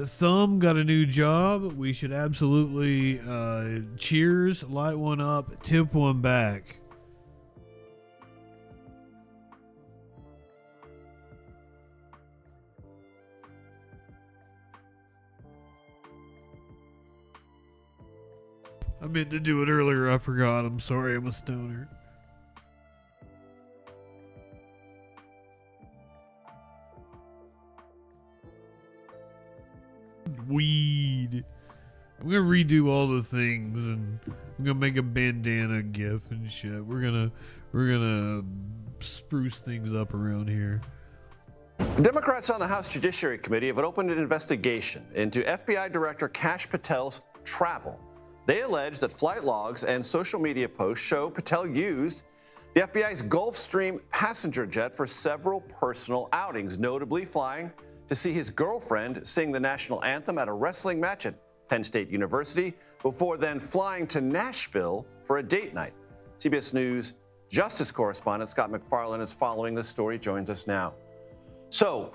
Thumb got a new job. We should absolutely cheers, light one up, tip one back. I meant to do it earlier. I forgot. I'm sorry. I'm a stoner. Weed. I'm gonna redo all the things, and I'm gonna make a bandana gif and shit. We're gonna spruce things up around here. Democrats on the House Judiciary Committee have opened an investigation into FBI Director Kash Patel's travel. They allege that flight logs and social media posts show Patel used the FBI's Gulfstream passenger jet for several personal outings, notably flying to see his girlfriend sing the national anthem at a wrestling match at Penn State University, before then flying to Nashville for a date night. CBS News Justice correspondent Scott McFarland is following this story, joins us now. So,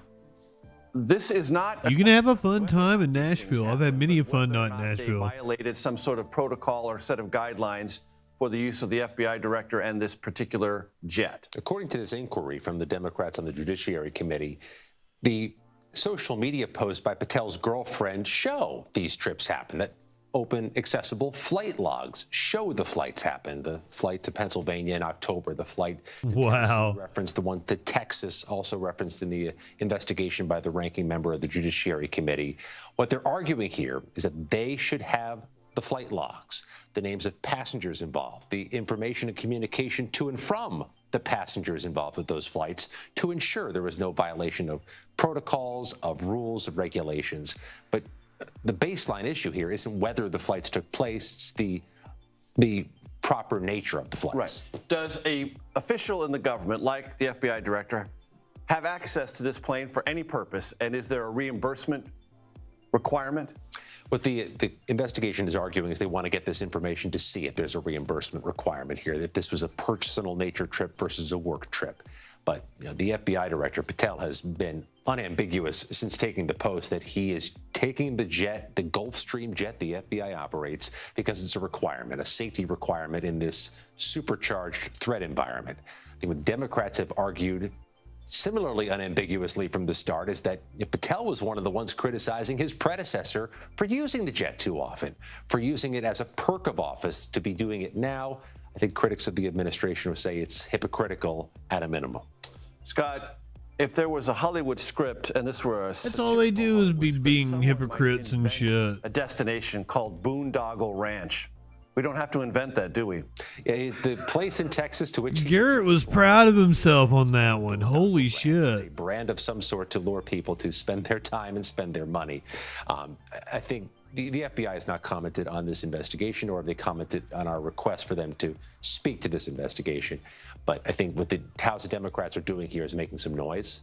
this is not... You can have a fun time in Nashville. I've had many a fun night in Nashville. They violated some sort of protocol or set of guidelines for the use of the FBI director and this particular jet? According to this inquiry from the Democrats on the Judiciary Committee, the social media posts by Patel's girlfriend show these trips happen. That open, accessible flight logs show the flights happen. The flight to Pennsylvania in October, the flight to Tennessee referenced, the one to Texas also referenced in the investigation by the ranking member of the Judiciary Committee. What they're arguing here is that they should have the flight logs, the names of passengers involved, the information and communication to and from the passengers involved with those flights to ensure there was no violation of protocols, of rules, of regulations. But the baseline issue here isn't whether the flights took place, it's the proper nature of the flights. Right. Does a official in the government, like the FBI director, have access to this plane for any purpose, and is there a reimbursement requirement? What the investigation is arguing is they want to get this information to see if there's a reimbursement requirement here, that this was a personal nature trip versus a work trip. But the FBI director, Patel, has been unambiguous since taking the post that he is taking the jet, the Gulfstream jet the FBI operates, because it's a requirement, a safety requirement in this supercharged threat environment. I think what Democrats have argued similarly unambiguously from the start is that Patel was one of the ones criticizing his predecessor for using the jet too often, for using it as a perk of office. To be doing it now, I think critics of the administration would say it's hypocritical at a minimum. Scott, if there was a Hollywood script and this were a That's all they do is be being hypocrites and shit. A destination called Boondoggle Ranch. We don't have to invent that, do we? Yeah, the place in Texas to which Garrett was proud of himself on that one. Holy shit. A brand of some sort to lure people to spend their time and spend their money. I think the FBI has not commented on this investigation, or have they commented on our request for them to speak to this investigation. But I think what the House of Democrats are doing here is making some noise.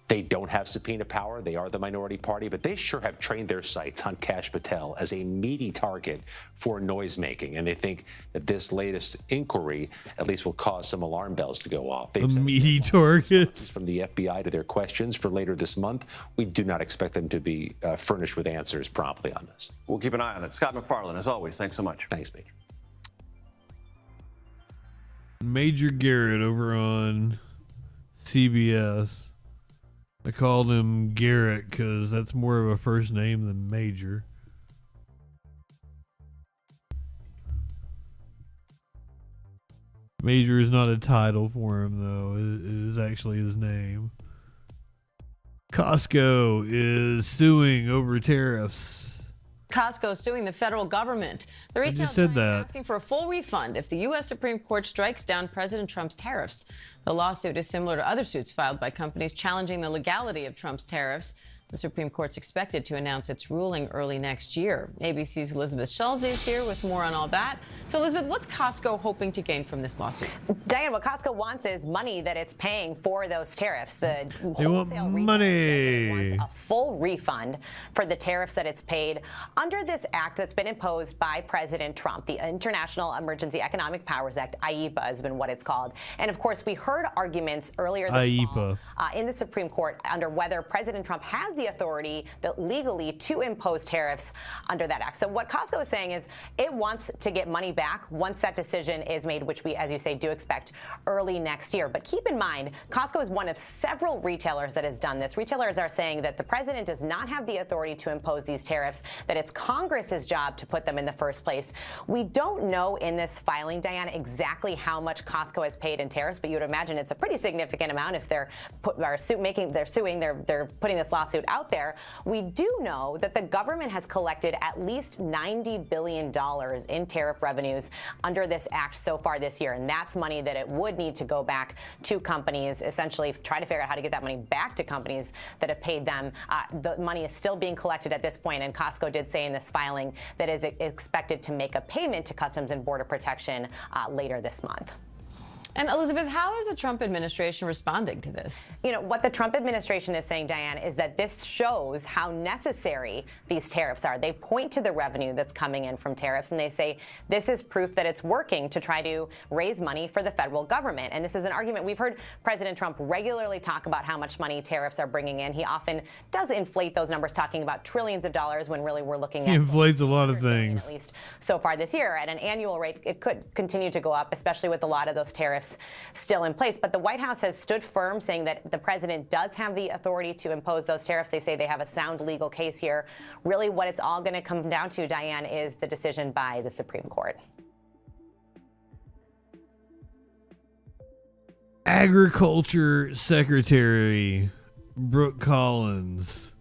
They don't have subpoena power. They are the minority party, but they sure have trained their sights on Kash Patel as a meaty target for noisemaking. And they think that this latest inquiry at least will cause some alarm bells to go off. A meaty target. From the FBI to their questions for later this month. We do not expect them to be furnished with answers promptly on this. We'll keep an eye on it. Scott McFarland, as always, thanks so much. Thanks, Major. Major Garrett over on CBS. I called him Garrett because that's more of a first name than Major. Major is not a title for him, though. It is actually his name. Costco is suing over tariffs. Costco suing the federal government. The retail giant is asking for a full refund if the U.S. Supreme Court strikes down President Trump's tariffs. The lawsuit is similar to other suits filed by companies challenging the legality of Trump's tariffs. The Supreme Court's expected to announce its ruling early next year. ABC's Elizabeth Schulze is here with more on all that. So, Elizabeth, what's Costco hoping to gain from this lawsuit? Diane, what Costco wants is money that it's paying for those tariffs. The They want money. Wants a full refund for the tariffs that it's paid under this act that's been imposed by President Trump. The International Emergency Economic Powers Act, IEEPA has been what it's called. And of course, we heard arguments earlier this fall in the Supreme Court under whether President Trump has the authority legally to impose tariffs under that act. So what Costco is saying is it wants to get money back once that decision is made, which we, as you say, do expect early next year. But keep in mind, Costco is one of several retailers that has done this. Retailers are saying that the president does not have the authority to impose these tariffs, that it's Congress's job to put them in the first place. We don't know in this filing, Diana, exactly how much Costco has paid in tariffs, but you would imagine it's a pretty significant amount if they're putting this lawsuit out there. We do know that the government has collected at least $90 billion in tariff revenues under this act so far this year, and that's money that it would need to go back to companies, essentially try to figure out how to get that money back to companies that have paid them. The money is still being collected at this point, and Costco did say in this filing that is expected to make a payment to Customs and Border Protection later this month. And Elizabeth, how is the Trump administration responding to this? You know, what the Trump administration is saying, Diane, is that this shows how necessary these tariffs are. They point to the revenue that's coming in from tariffs, and they say this is proof that it's working to try to raise money for the federal government. And this is an argument we've heard President Trump regularly talk about how much money tariffs are bringing in. He often does inflate those numbers, talking about trillions of dollars when really we're looking at... He inflates a lot of things. At least so far this year. At an annual rate, it could continue to go up, especially with a lot of those tariffs still in place. But the White House has stood firm, saying that the president does have the authority to impose those tariffs. They say they have a sound legal case here. Really, what it's all going to come down to, Diane, is the decision by the Supreme Court. Agriculture Secretary Brooke Collins.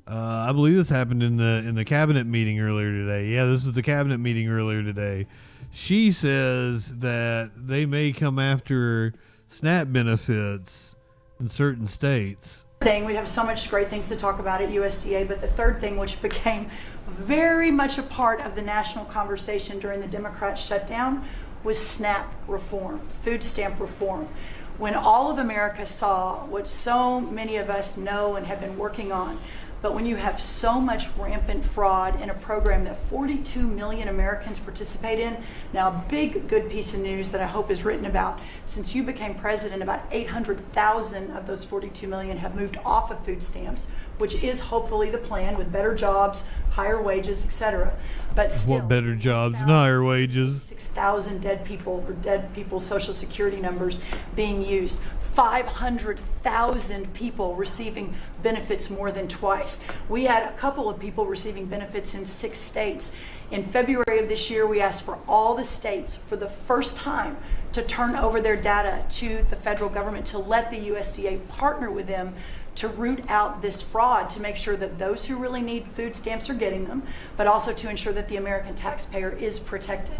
I believe this happened in the cabinet meeting earlier today. Yeah, this was the cabinet meeting earlier today. She says that they may come after SNAP benefits in certain states. We have so much great things to talk about at USDA, but the third thing, which became very much a part of the national conversation during the Democrat shutdown, was SNAP reform, food stamp reform. When all of America saw what so many of us know and have been working on, but when you have so much rampant fraud in a program that 42 million Americans participate in, now a big good piece of news that I hope is written about, since you became president, about 800,000 of those 42 million have moved off of food stamps, which is hopefully the plan, with better jobs, higher wages, etc. But still, what better jobs and higher wages? 6,000 dead people's Social Security numbers being used. 500,000 people receiving benefits more than twice. We had a couple of people receiving benefits in 6 states. In February of this year, we asked for all the states for the first time to turn over their data to the federal government, to let the USDA partner with them to root out this fraud, to make sure that those who really need food stamps are getting them, but also to ensure that the American taxpayer is protected.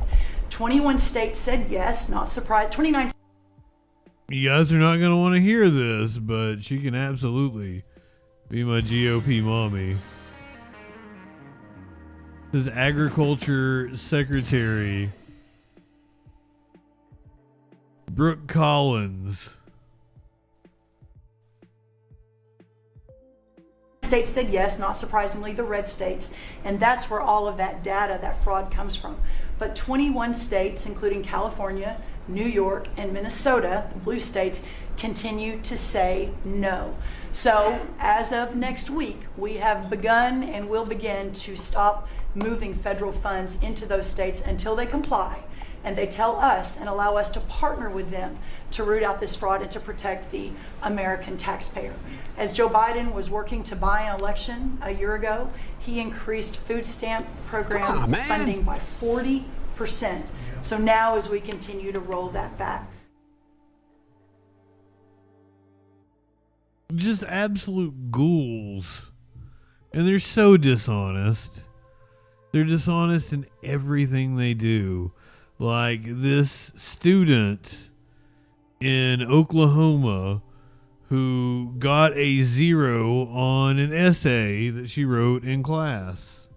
21 states said yes, not surprised. 29. You guys are not going to want to hear this, but she can absolutely be my GOP mommy. This Agriculture Secretary Brooke Collins. States said yes, not surprisingly, the red states, and that's where all of that data, that fraud comes from. But 21 states, including California, New York, and Minnesota, the blue states, continue to say no. So as of next week, we have begun and will begin to stop moving federal funds into those states until they comply and they tell us and allow us to partner with them to root out this fraud and to protect the American taxpayer. As Joe Biden was working to buy an election a year ago, he increased food stamp program funding by 40%. So now as we continue to roll that back. Just absolute ghouls. And they're so dishonest. They're dishonest in everything they do. Like this student in Oklahoma who got a 0 on an essay that she wrote in class.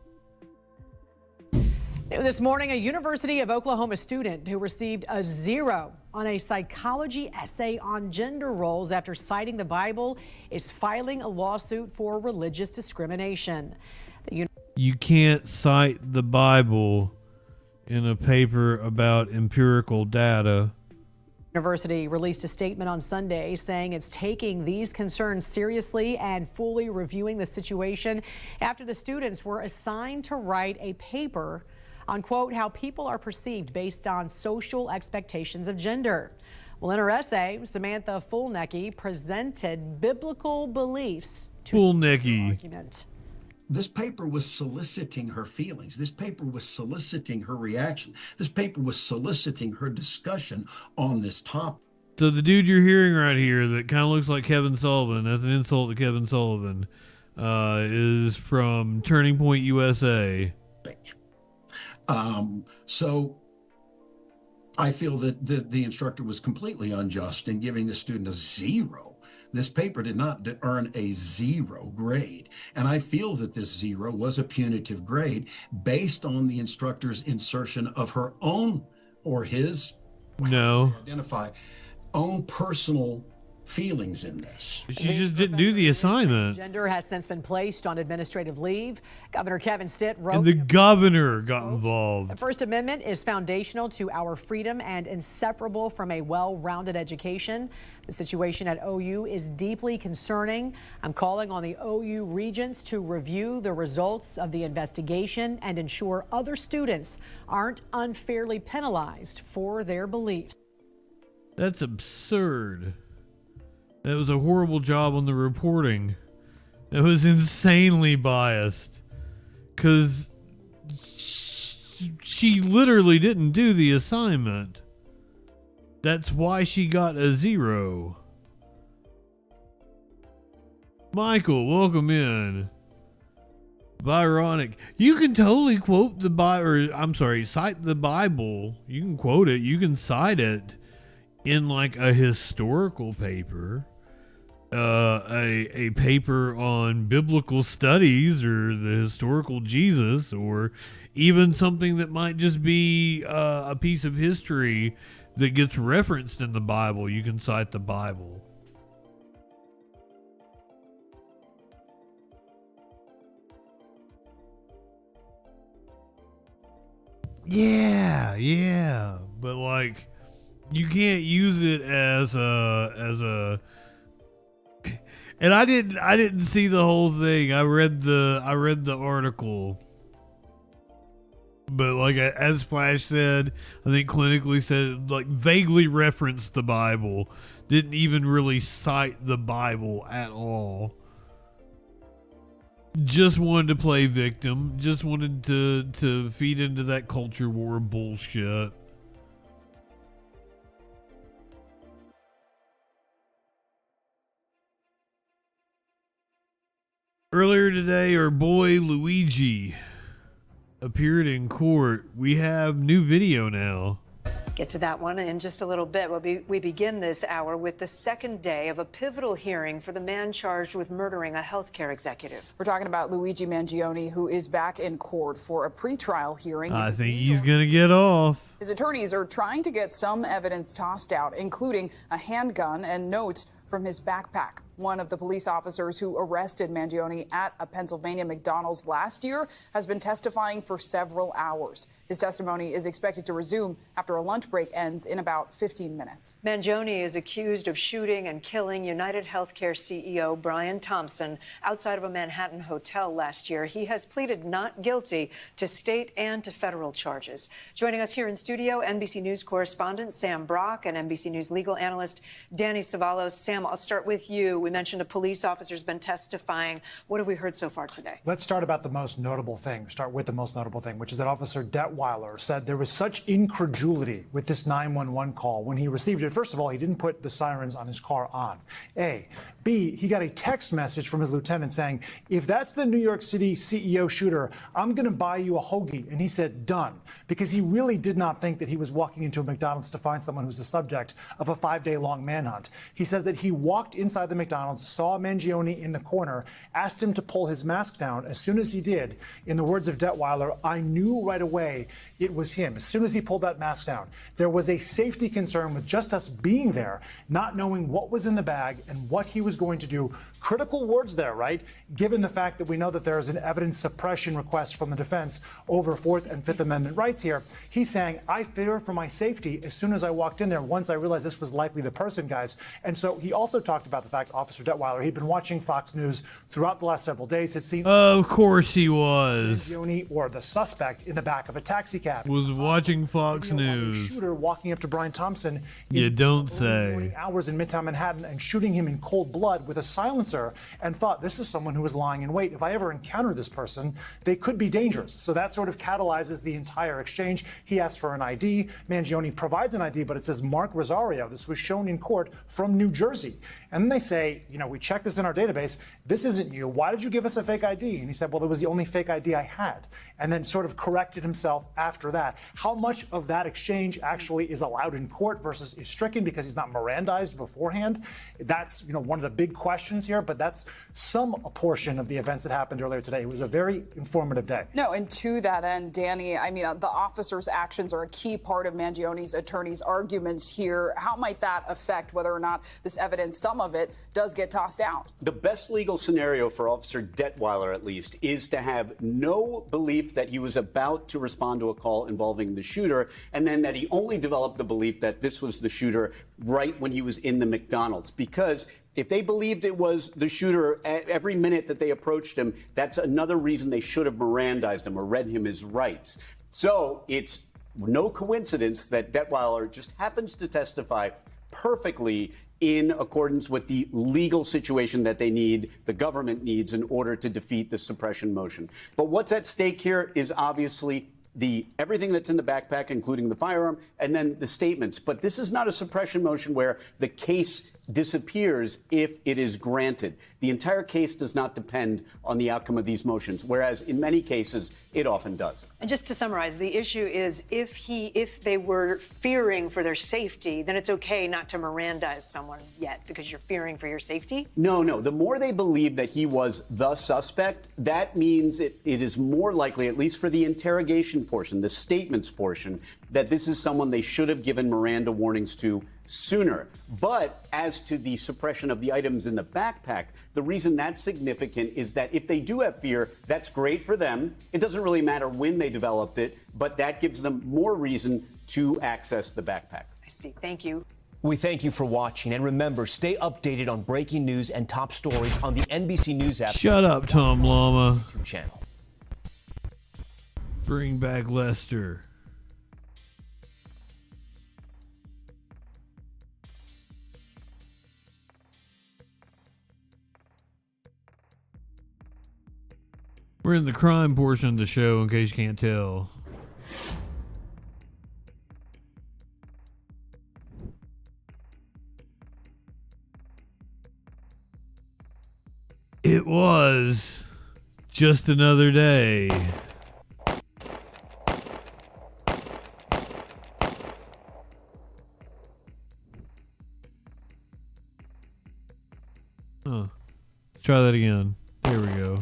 This morning, a University of Oklahoma student who received a 0 on a psychology essay on gender roles after citing the Bible is filing a lawsuit for religious discrimination. You can't cite the Bible in a paper about empirical data. University released a statement on Sunday saying it's taking these concerns seriously and fully reviewing the situation after the students were assigned to write a paper on, quote, how people are perceived based on social expectations of gender. Well, in her essay, Samantha Fulnecki presented biblical beliefs to the argument. This paper was soliciting her feelings. This paper was soliciting her reaction. This paper was soliciting her discussion on this topic. So the dude you're hearing right here that kind of looks like Kevin Sullivan, that's an insult to Kevin Sullivan, is from Turning Point USA. So I feel that the instructor was completely unjust in giving the student a 0. This paper did not earn a 0 grade. And I feel that this 0 was a punitive grade based on the instructor's insertion of her own or his, no, identify, own personal feelings in this. She just didn't do the assignment. Gender has since been placed on administrative leave. Governor Kevin Stitt wrote. And the governor got involved. The First Amendment is foundational to our freedom and inseparable from a well-rounded education. The situation at OU is deeply concerning. I'm calling on the OU regents to review the results of the investigation and ensure other students aren't unfairly penalized for their beliefs. That's absurd. That was a horrible job on the reporting. That was insanely biased. Because she literally didn't do the assignment. That's why she got a 0. Michael, welcome in. Byronic. You can totally quote the Bible, cite the Bible. You can quote it. You can cite it in like a historical paper, a paper on biblical studies or the historical Jesus, or even something that might just be a piece of history that gets referenced in the Bible. You can cite the Bible. Yeah, but like, you can't use it as a. And I didn't see the whole thing. I read the article. But like, as Flash said, I think clinically said, like, vaguely referenced the Bible. Didn't even really cite the Bible at all. Just wanted to play victim. Just wanted to feed into that culture war bullshit. Earlier today, our boy Luigi appeared in court. We have new video now. Get to that one in just a little bit. We begin this hour with the second day of a pivotal hearing for the man charged with murdering a healthcare executive. We're talking about Luigi Mangione, who is back in court for a pretrial hearing. I think he's going to get off. His attorneys are trying to get some evidence tossed out, including a handgun and notes from his backpack. One of the police officers who arrested Mangione at a Pennsylvania McDonald's last year has been testifying for several hours. His testimony is expected to resume after a lunch break ends in about 15 minutes. Mangione is accused of shooting and killing United Healthcare CEO Brian Thompson outside of a Manhattan hotel last year. He has pleaded not guilty to state and to federal charges. Joining us here in studio, NBC News correspondent Sam Brock and NBC News legal analyst Danny Savalos. Sam, I'll start with you. We mentioned a police officer's been testifying. What have we heard so far today? Let's start with the most notable thing, which is that Officer Detweiler said there was such incredulity with this 911 call when he received it. First of all, he didn't put the sirens on his car on. A. B, he got a text message from his lieutenant saying, if that's the New York City CEO shooter, I'm going to buy you a hoagie. And he said, done, because he really did not think that he was walking into a McDonald's to find someone who's the subject of a 5-day-long manhunt. He says that he walked inside the McDonald's, saw Mangione in the corner, asked him to pull his mask down. As soon as he did, in the words of Detweiler, I knew right away it was him. As soon as he pulled that mask down, there was a safety concern with just us being there, not knowing what was in the bag and what he was going to do. Critical words there, right? Given the fact that we know that there is an evidence suppression request from the defense over 4th and 5th Amendment rights here. He's saying, I fear for my safety as soon as I walked in there, once I realized this was likely the person, guys. And so he also talked about the fact, Officer Detweiler, he'd been watching Fox News throughout the last several days, had seen... Of course he was. Mangione, or the suspect, in the back of a taxi cab. Was watching Fox News. Shooter walking up to Brian Thompson. You don't say. Morning hours in Midtown Manhattan and shooting him in cold blood with a silencer, and thought, this is someone who was lying in wait. If I ever encounter this person, they could be dangerous. So that sort of catalyzes the entire exchange. He asks for an ID. Mangione provides an ID, but it says Mark Rosario. This was shown in court from New Jersey. And then they say, hey, we checked this in our database. This isn't you. Why did you give us a fake ID? And he said, well, it was the only fake ID I had. And then sort of corrected himself after that. How much of that exchange actually is allowed in court versus is stricken because he's not Mirandized beforehand? That's, one of the big questions here, but that's some portion of the events that happened earlier today. It was a very informative day. No, and to that end, Danny, the officer's actions are a key part of Mangione's attorney's arguments here. How might that affect whether or not this evidence, some of it, does get tossed out? The best legal scenario for Officer Detweiler, at least, is to have no belief that he was about to respond to a call involving the shooter, and then that he only developed the belief that this was the shooter right when he was in the McDonald's. Because if they believed it was the shooter every minute that they approached him, that's another reason they should have Mirandized him or read him his rights. So it's no coincidence that Detweiler just happens to testify perfectly in accordance with the legal situation that the government needs in order to defeat the suppression motion. But what's at stake here is obviously everything that's in the backpack, including the firearm, and then the statements. But this is not a suppression motion where the case disappears if it is granted. The entire case does not depend on the outcome of these motions, whereas in many cases, it often does. And just to summarize, the issue is if they were fearing for their safety, then it's okay not to Mirandize someone yet because you're fearing for your safety? No. The more they believe that he was the suspect, that means it is more likely, at least for the interrogation portion, the statements portion, that this is someone they should have given Miranda warnings to sooner. But as to the suppression of the items in the backpack, the reason that's significant is that if they do have fear, that's great for them. It doesn't really matter when they developed it, but that gives them more reason to access the backpack. I see. Thank you. We thank you for watching. And remember, stay updated on breaking news and top stories on the NBC News app. Shut up, Tom Llama. YouTube channel. Bring back Lester. We're in the crime portion of the show, in case you can't tell. It was just another day. Let's try that again. There we go.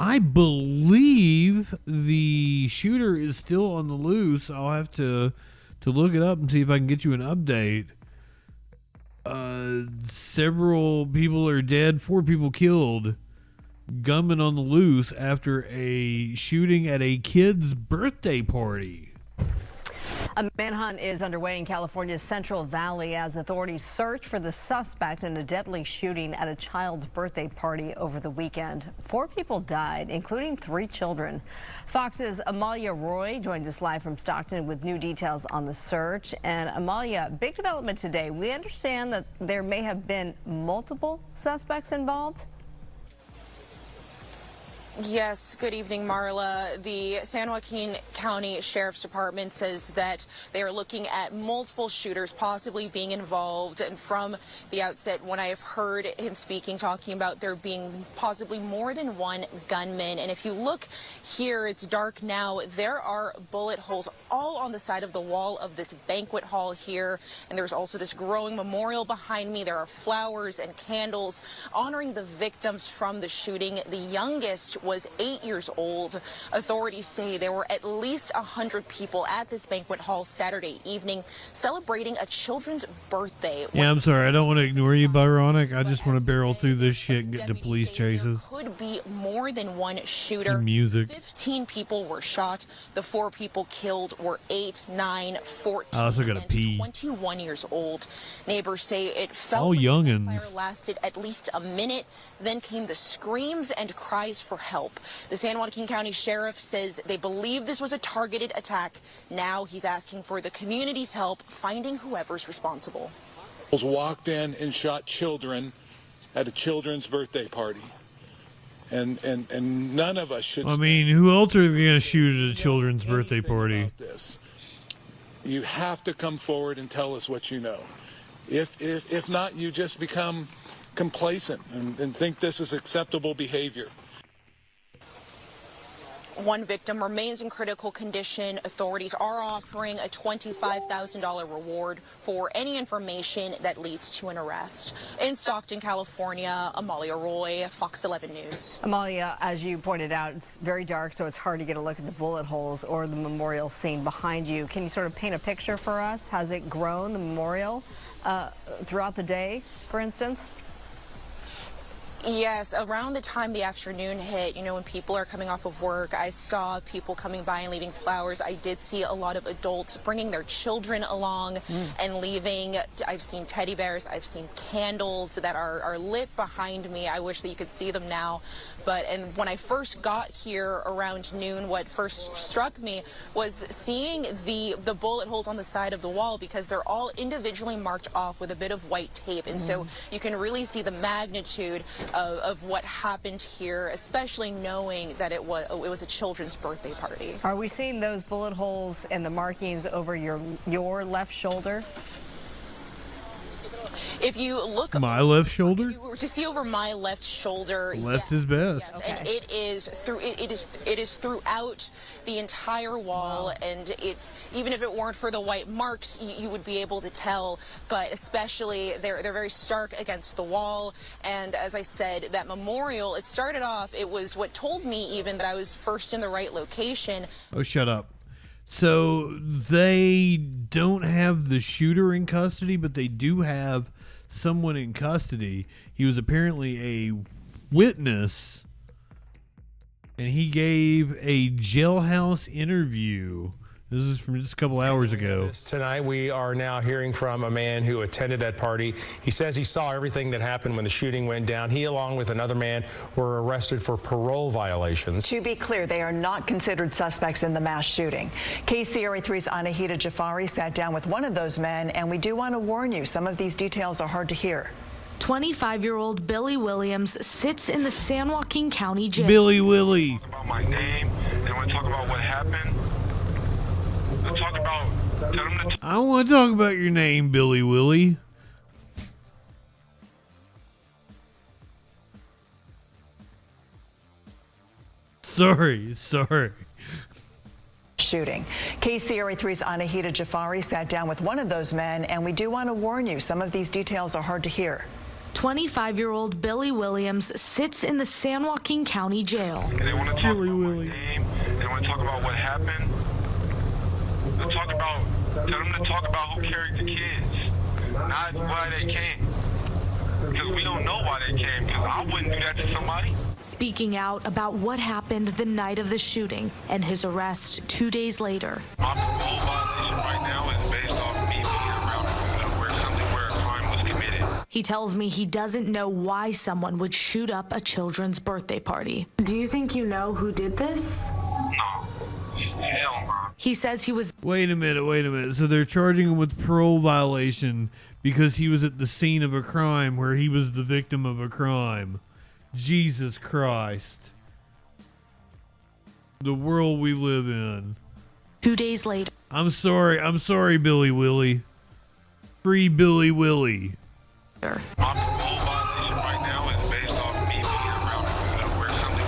I believe the shooter is still on the loose. I'll have to look it up and see if I can get you an update. Several people are dead, 4 people killed. Gunman on the loose after a shooting at a kid's birthday party. A manhunt is underway in California's Central Valley as authorities search for the suspect in a deadly shooting at a child's birthday party over the weekend. 4 people died, including 3 children. Fox's Amalia Roy joins us live from Stockton with new details on the search. And Amalia, big development today. We understand that there may have been multiple suspects involved. Yes, good evening, Marla. The San Joaquin County Sheriff's Department says that they are looking at multiple shooters possibly being involved. And from the outset, when I have heard him speaking, talking about there being possibly more than one gunman. And if you look here, it's dark now. There are bullet holes all on the side of the wall of this banquet hall here. And there's also this growing memorial behind me. There are flowers and candles honoring the victims from the shooting. The youngest was 8 years old. Authorities say there were at least 100 people at this banquet hall Saturday evening celebrating a children's birthday. Yeah, I'm sorry. I don't want to ignore you, Byronic. I just want to barrel through this shit and get to police chases. Could be more than one shooter. And music. 15 people were shot. The 4 people killed were 8, 9, 14, I also gotta and pee. 21 years old. Neighbors say it felt All like the youngins. fire lasted at least a minute. Then came the screams and cries for help. The San Joaquin County Sheriff says they believe this was a targeted attack. Now he's asking for the community's help finding whoever's responsible. Walked in and shot children at a children's birthday party. And none of us should. I mean, who else are they going to shoot at a children's birthday party? You have to come forward and tell us what you know. If not, you just become complacent and think this is acceptable behavior. One victim remains in critical condition. Authorities are offering a $25,000 reward for any information that leads to an arrest. In Stockton, California, Amalia Roy, Fox 11 News. Amalia, as you pointed out, it's very dark, so it's hard to get a look at the bullet holes or the memorial scene behind you. Can you sort of paint a picture for us? Has it grown, the memorial, throughout the day, for instance? Yes, around the time the afternoon hit, you know, when people are coming off of work, I saw people coming by and leaving flowers. I did see a lot of adults bringing their children along and leaving. I've seen teddy bears. I've seen candles that are lit behind me. I wish that you could see them now. And when I first got here around noon, what first struck me was seeing the bullet holes on the side of the wall, because they're all individually marked off with a bit of white tape. And so you can really see the magnitude of what happened here, especially knowing that it was a children's birthday party. Are we seeing those bullet holes and the markings over your left shoulder? If you look my left shoulder, you were to see over my left shoulder, left is best. Yes, okay. And it is throughout the entire wall. Wow. And even if it weren't for the white marks, you would be able to tell. But especially they're very stark against the wall. And as I said, that memorial, it started off, it was what told me even that I was first in the right location. Oh, shut up. So they don't have the shooter in custody, but they do have someone in custody. He was apparently a witness, and he gave a jailhouse interview. This is from just a couple hours ago. Tonight we are now hearing from a man who attended that party. He says he saw everything that happened when the shooting went down. He, along with another man, were arrested for parole violations. To be clear, they are not considered suspects in the mass shooting. KCRA 3's Anahita Jafari sat down with one of those men, and we do want to warn you, some of these details are hard to hear. 25-year-old Billy Williams sits in the San Joaquin County jail. Billy Willie. About my name, and want to talk about what happened. I want to talk about your name, Billy Willie. Sorry. Shooting. KCRA 3's Anahita Jafari sat down with one of those men, and we do want to warn you, some of these details are hard to hear. 25-year-old Billy Williams sits in the San Joaquin County jail. And they want to talk about my name. They want to talk about what happened. Tell them to talk about who carried the kids, not why they came. Because we don't know why they came, because I wouldn't do that to somebody. Speaking out about what happened the night of the shooting and his arrest 2 days later. My parole violation right now is based off me being around where a crime was committed. He tells me he doesn't know why someone would shoot up a children's birthday party. Do you think you know who did this? No. Hell no. He says he was... Wait a minute. So they're charging him with parole violation because he was at the scene of a crime where he was the victim of a crime. Jesus Christ. The world we live in. 2 days later. I'm sorry, Billy Willie. Free Billy Willie. My parole violation right now is based off me being around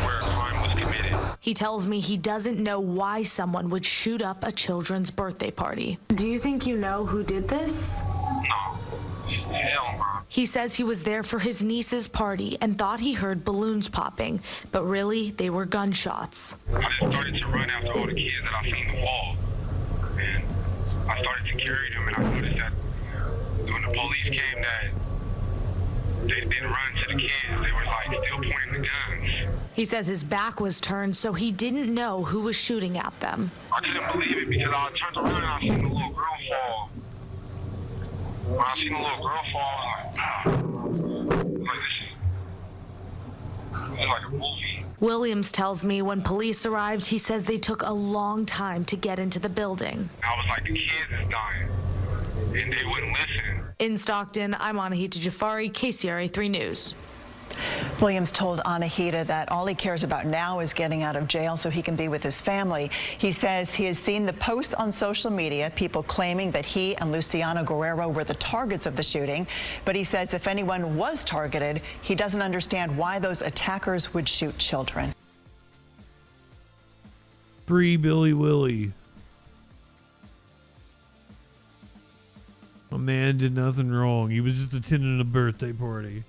where a crime was committed. He tells me he doesn't know why someone would shoot up a children's birthday party. Do you think you know who did this? No. Hell no. He says he was there for his niece's party and thought he heard balloons popping, but really they were gunshots. I just started to run after all the kids that I seen the wall. And I started to carry them, and I noticed that when the police came that they didn't run to the kids. They were like still pointing the guns. He says his back was turned, so he didn't know who was shooting at them. I couldn't believe it because I turned around and I seen the little girl fall. When I seen the little girl fall, I was like, this is like a movie. Williams tells me when police arrived, he says they took a long time to get into the building. I was like, the kids is dying, and they wouldn't listen. In Stockton, I'm Anahita Jafari, KCRA 3 News. Williams told Anahita that all he cares about now is getting out of jail so he can be with his family. He says he has seen the posts on social media, people claiming that he and Luciano Guerrero were the targets of the shooting. But he says if anyone was targeted, he doesn't understand why those attackers would shoot children. Free Billy Willie. A man did nothing wrong. He was just attending a birthday party.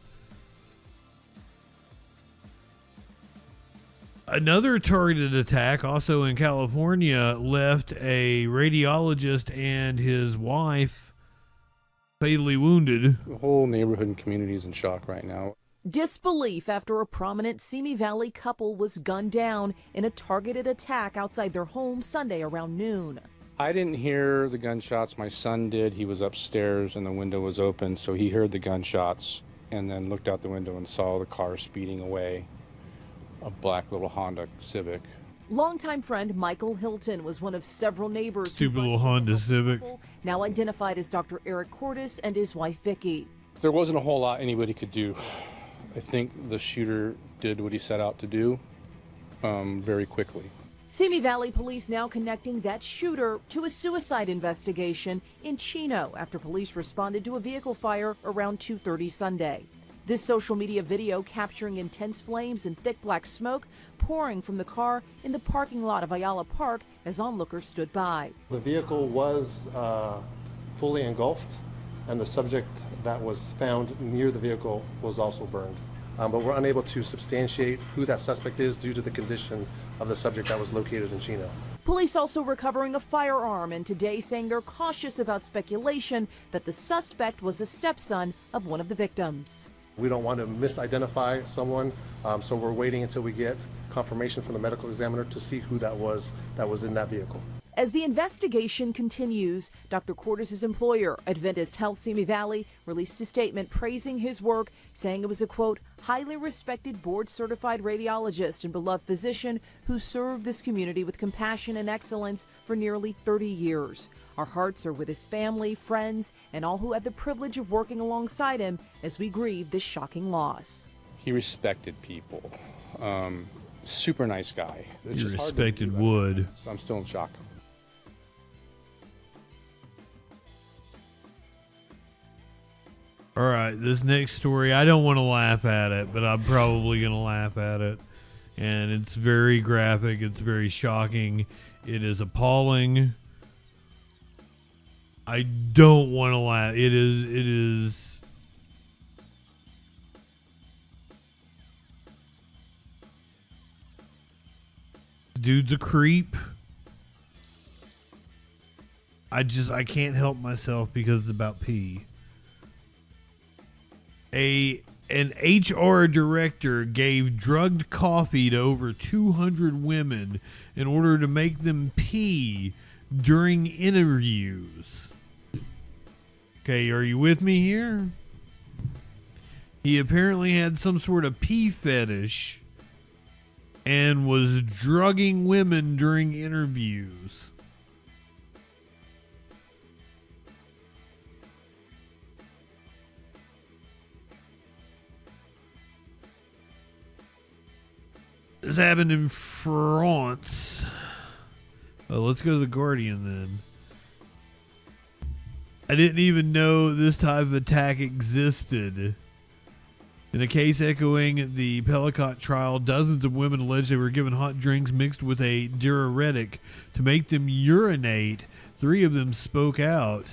Another targeted attack, also in California, left a radiologist and his wife fatally wounded. The whole neighborhood and community is in shock right now. Disbelief after a prominent Simi Valley couple was gunned down in a targeted attack outside their home Sunday around noon. I didn't hear the gunshots. My son did. He was upstairs and the window was open, so he heard the gunshots and then looked out the window and saw the car speeding away, a black little Honda Civic. Longtime friend Michael Hilton was one of several neighbors. Stupid little Honda Civic. Now identified as Dr. Eric Cordes and his wife Vicky. There wasn't a whole lot anybody could do. I think the shooter did what he set out to do very quickly. Simi Valley police now connecting that shooter to a suicide investigation in Chino after police responded to a vehicle fire around 2:30 Sunday. This social media video capturing intense flames and thick black smoke pouring from the car in the parking lot of Ayala Park as onlookers stood by. The vehicle was fully engulfed, and the subject that was found near the vehicle was also burned. But we're unable to substantiate who that suspect is due to the condition of the subject that was located in Chino. Police also recovering a firearm and today saying they're cautious about speculation that the suspect was a stepson of one of the victims. We don't want to misidentify someone, so we're waiting until we get confirmation from the medical examiner to see who that was in that vehicle. As the investigation continues, Dr. Cordes' employer, Adventist Health Simi Valley, released a statement praising his work, saying it was a, quote, highly respected board-certified radiologist and beloved physician who served this community with compassion and excellence for nearly 30 years. Our hearts are with his family, friends, and all who had the privilege of working alongside him as we grieve this shocking loss. He respected people. Super nice guy. He respected Wood. I'm still in shock. All right, this next story, I don't want to laugh at it, but I'm probably going to laugh at it. And it's very graphic. It's very shocking. It is appalling. I don't want to laugh. It is. Dude's a creep. I can't help myself because it's about pee. An HR director gave drugged coffee to over 200 women in order to make them pee during interviews. Okay, are you with me here? He apparently had some sort of pee fetish and was drugging women during interviews. This happened in France. Oh, let's go to the Guardian then. I didn't even know this type of attack existed. In a case echoing the Pellicott trial, dozens of women alleged they were given hot drinks mixed with a diuretic to make them urinate. 3 of them spoke out.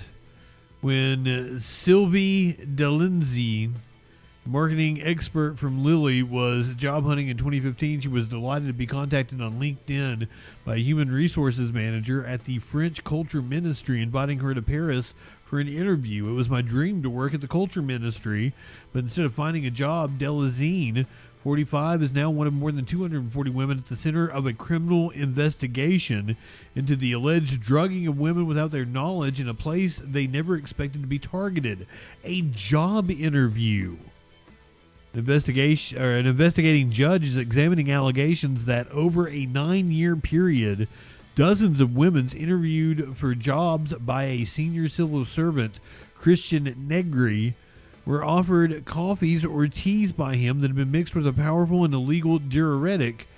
When Sylvie Delindsey, marketing expert from Lilly, was job hunting in 2015, she was delighted to be contacted on LinkedIn by a human resources manager at the French Culture Ministry, inviting her to Paris for an interview. It was my dream to work at the Culture Ministry, but instead of finding a job, Delazine, 45, is now one of more than 240 women at the center of a criminal investigation into the alleged drugging of women without their knowledge in a place they never expected to be targeted. A job interview. An investigating judge is examining allegations that over a 9-year period, dozens of women interviewed for jobs by a senior civil servant, Christian Negri, were offered coffees or teas by him that had been mixed with a powerful and illegal diuretic,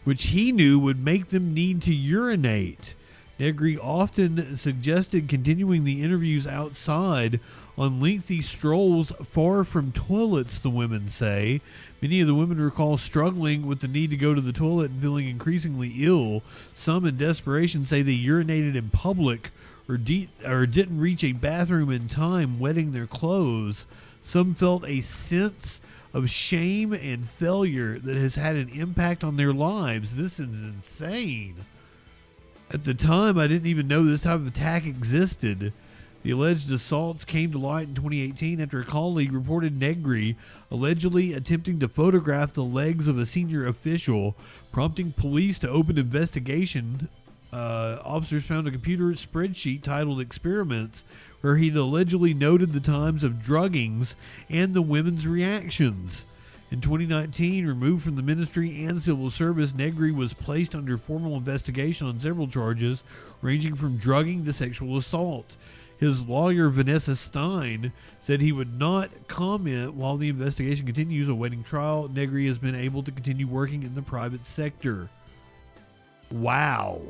which he knew would make them need to urinate. Negri often suggested continuing the interviews outside on lengthy strolls far from toilets, the women say. Many of the women recall struggling with the need to go to the toilet and feeling increasingly ill. Some, in desperation, say they urinated in public or didn't reach a bathroom in time, wetting their clothes. Some felt a sense of shame and failure that has had an impact on their lives. This is insane. At the time, I didn't even know this type of attack existed. The alleged assaults came to light in 2018 after a colleague reported Negri allegedly attempting to photograph the legs of a senior official, prompting police to open investigation. Officers found a computer spreadsheet titled Experiments, where he'd allegedly noted the times of druggings and the women's reactions. In 2019, removed from the ministry and civil service, Negri was placed under formal investigation on several charges, ranging from drugging to sexual assault. His lawyer, Vanessa Stein, said he would not comment while the investigation continues. Awaiting trial, Negri has been able to continue working in the private sector. Wow.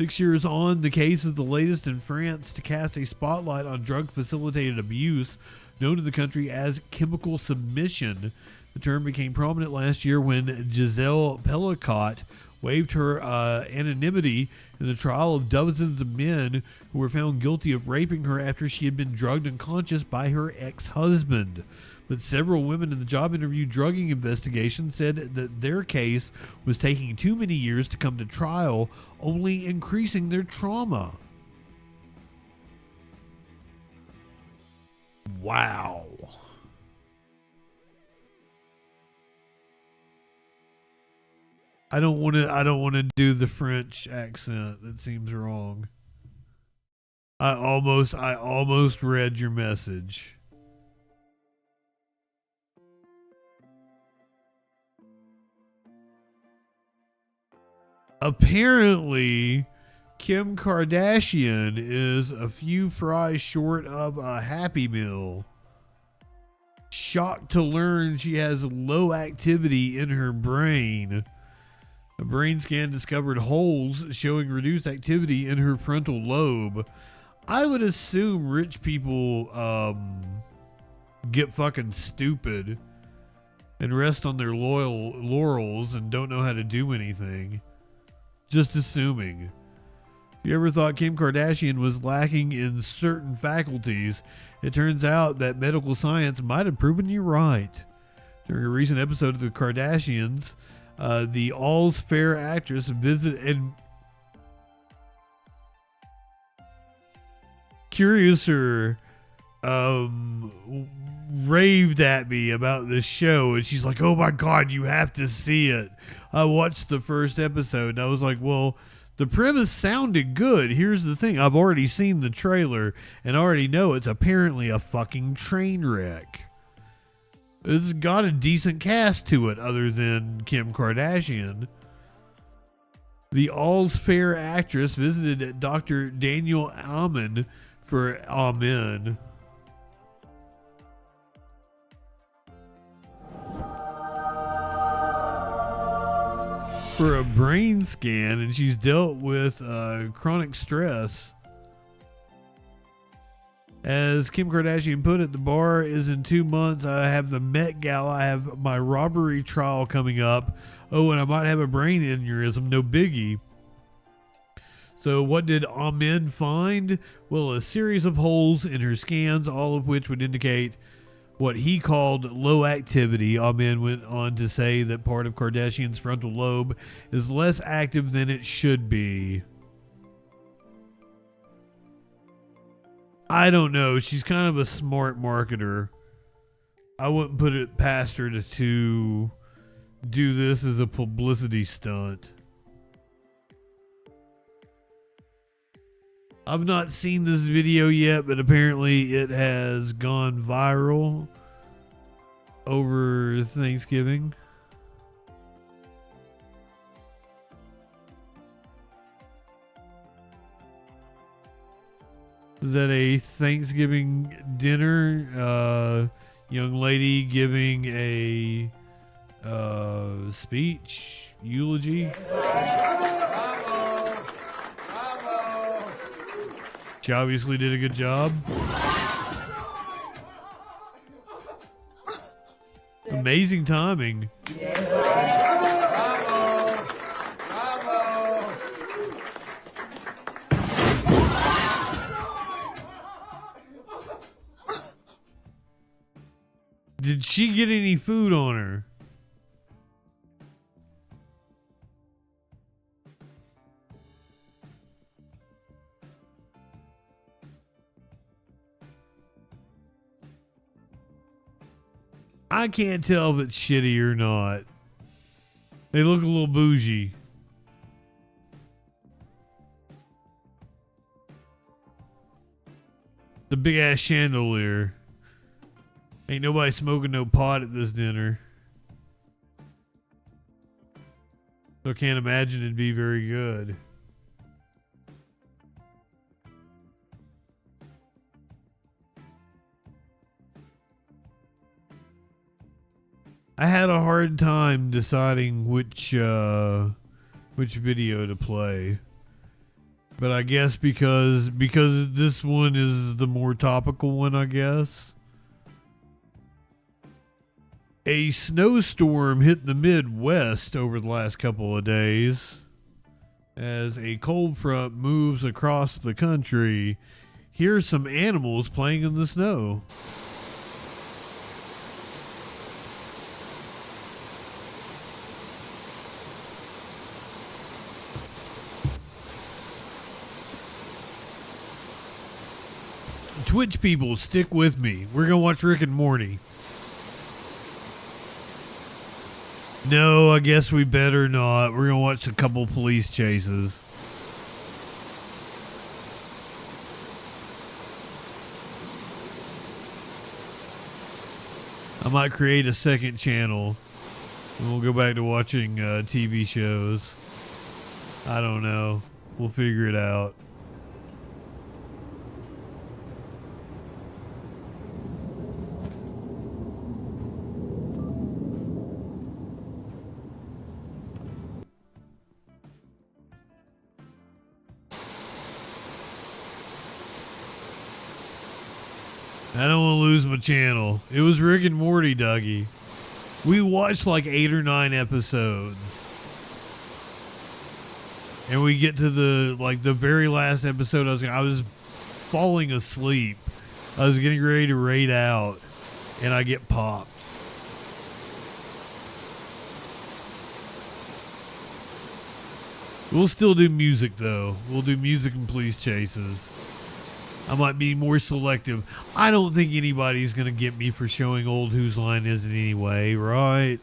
6 years on, the case is the latest in France to cast a spotlight on drug-facilitated abuse, known in the country as chemical submission. The term became prominent last year when Giselle Pellicot waived her anonymity in the trial of dozens of men who were found guilty of raping her after she had been drugged unconscious by her ex-husband. But several women in the job interview drugging investigation said that their case was taking too many years to come to trial, only increasing their trauma. Wow. I don't want to do the French accent. That seems wrong. I almost read your message. Apparently, Kim Kardashian is a few fries short of a Happy Meal. Shocked to learn she has low activity in her brain. A brain scan discovered holes showing reduced activity in her frontal lobe. I would assume rich people get fucking stupid and rest on their laurels and don't know how to do anything. Just assuming. You ever thought Kim Kardashian was lacking in certain faculties? It turns out that medical science might have proven you right. During a recent episode of The Kardashians, the All's Fair actress visited and Curiouser raved at me about this show, and she's like, oh my god, you have to see it. I watched the first episode and I was like, well, the premise sounded good. Here's the thing, I've already seen the trailer and already know it's apparently a fucking train wreck. It's got a decent cast to it other than Kim Kardashian. The All's Fair actress visited Dr. Daniel Amen for Amen. For a brain scan, and she's dealt with chronic stress. As Kim Kardashian put it, the bar is in 2 months. I have the Met Gala. I have my robbery trial coming up. Oh, and I might have a brain aneurysm. No biggie. So what did Amen find? Well, a series of holes in her scans, all of which would indicate what he called low activity. Amen went on to say that part of Kardashian's frontal lobe is less active than it should be. I don't know. She's kind of a smart marketer. I wouldn't put it past her to do this as a publicity stunt. I've not seen this video yet, but apparently it has gone viral over Thanksgiving. Is that a Thanksgiving dinner? Young lady giving a speech, eulogy. She obviously did a good job. Amazing timing. Did she get any food on her? I can't tell if it's shitty or not. They look a little bougie. The big ass chandelier. Ain't nobody smoking no pot at this dinner. So I can't imagine it'd be very good. I had a hard time deciding which video to play. But I guess because this one is the more topical one, I guess. A snowstorm hit the Midwest over the last couple of days. As a cold front moves across the country, here's some animals playing in the snow. Twitch people, stick with me. We're going to watch Rick and Morty. No, I guess we better not. We're going to watch a couple police chases. I might create a second channel. And we'll go back to watching TV shows. I don't know. We'll figure it out. I don't want to lose my channel. It was Rick and Morty, Dougie. We watched like 8 or 9 episodes. And we get to the very last episode. I was falling asleep. I was getting ready to raid out. And I get popped. We'll still do music though. We'll do music and police chases. I might be more selective. I don't think anybody's going to get me for showing old Whose Line Is It Anyway, right?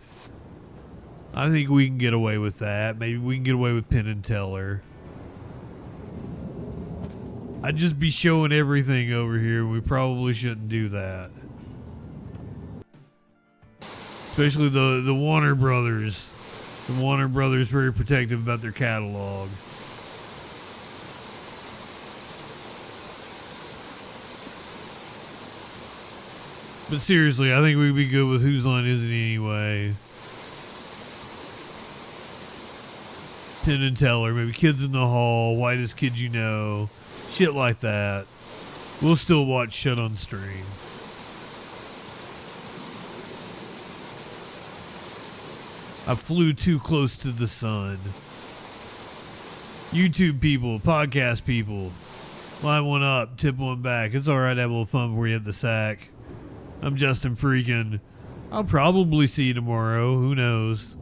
I think we can get away with that. Maybe we can get away with Penn and Teller. I'd just be showing everything over here. We probably shouldn't do that. Especially the Warner Brothers. The Warner Brothers very protective about their catalog. But seriously, I think we'd be good with Whose Line Is It Anyway? Penn and Teller, maybe Kids in the Hall, Whitest Kid You Know, shit like that. We'll still watch shit on stream. I flew too close to the sun. YouTube people, podcast people, line one up, tip one back. It's alright to have a little fun before you hit the sack. I'm JustinFREAKIN. I'll probably see you tomorrow. Who knows?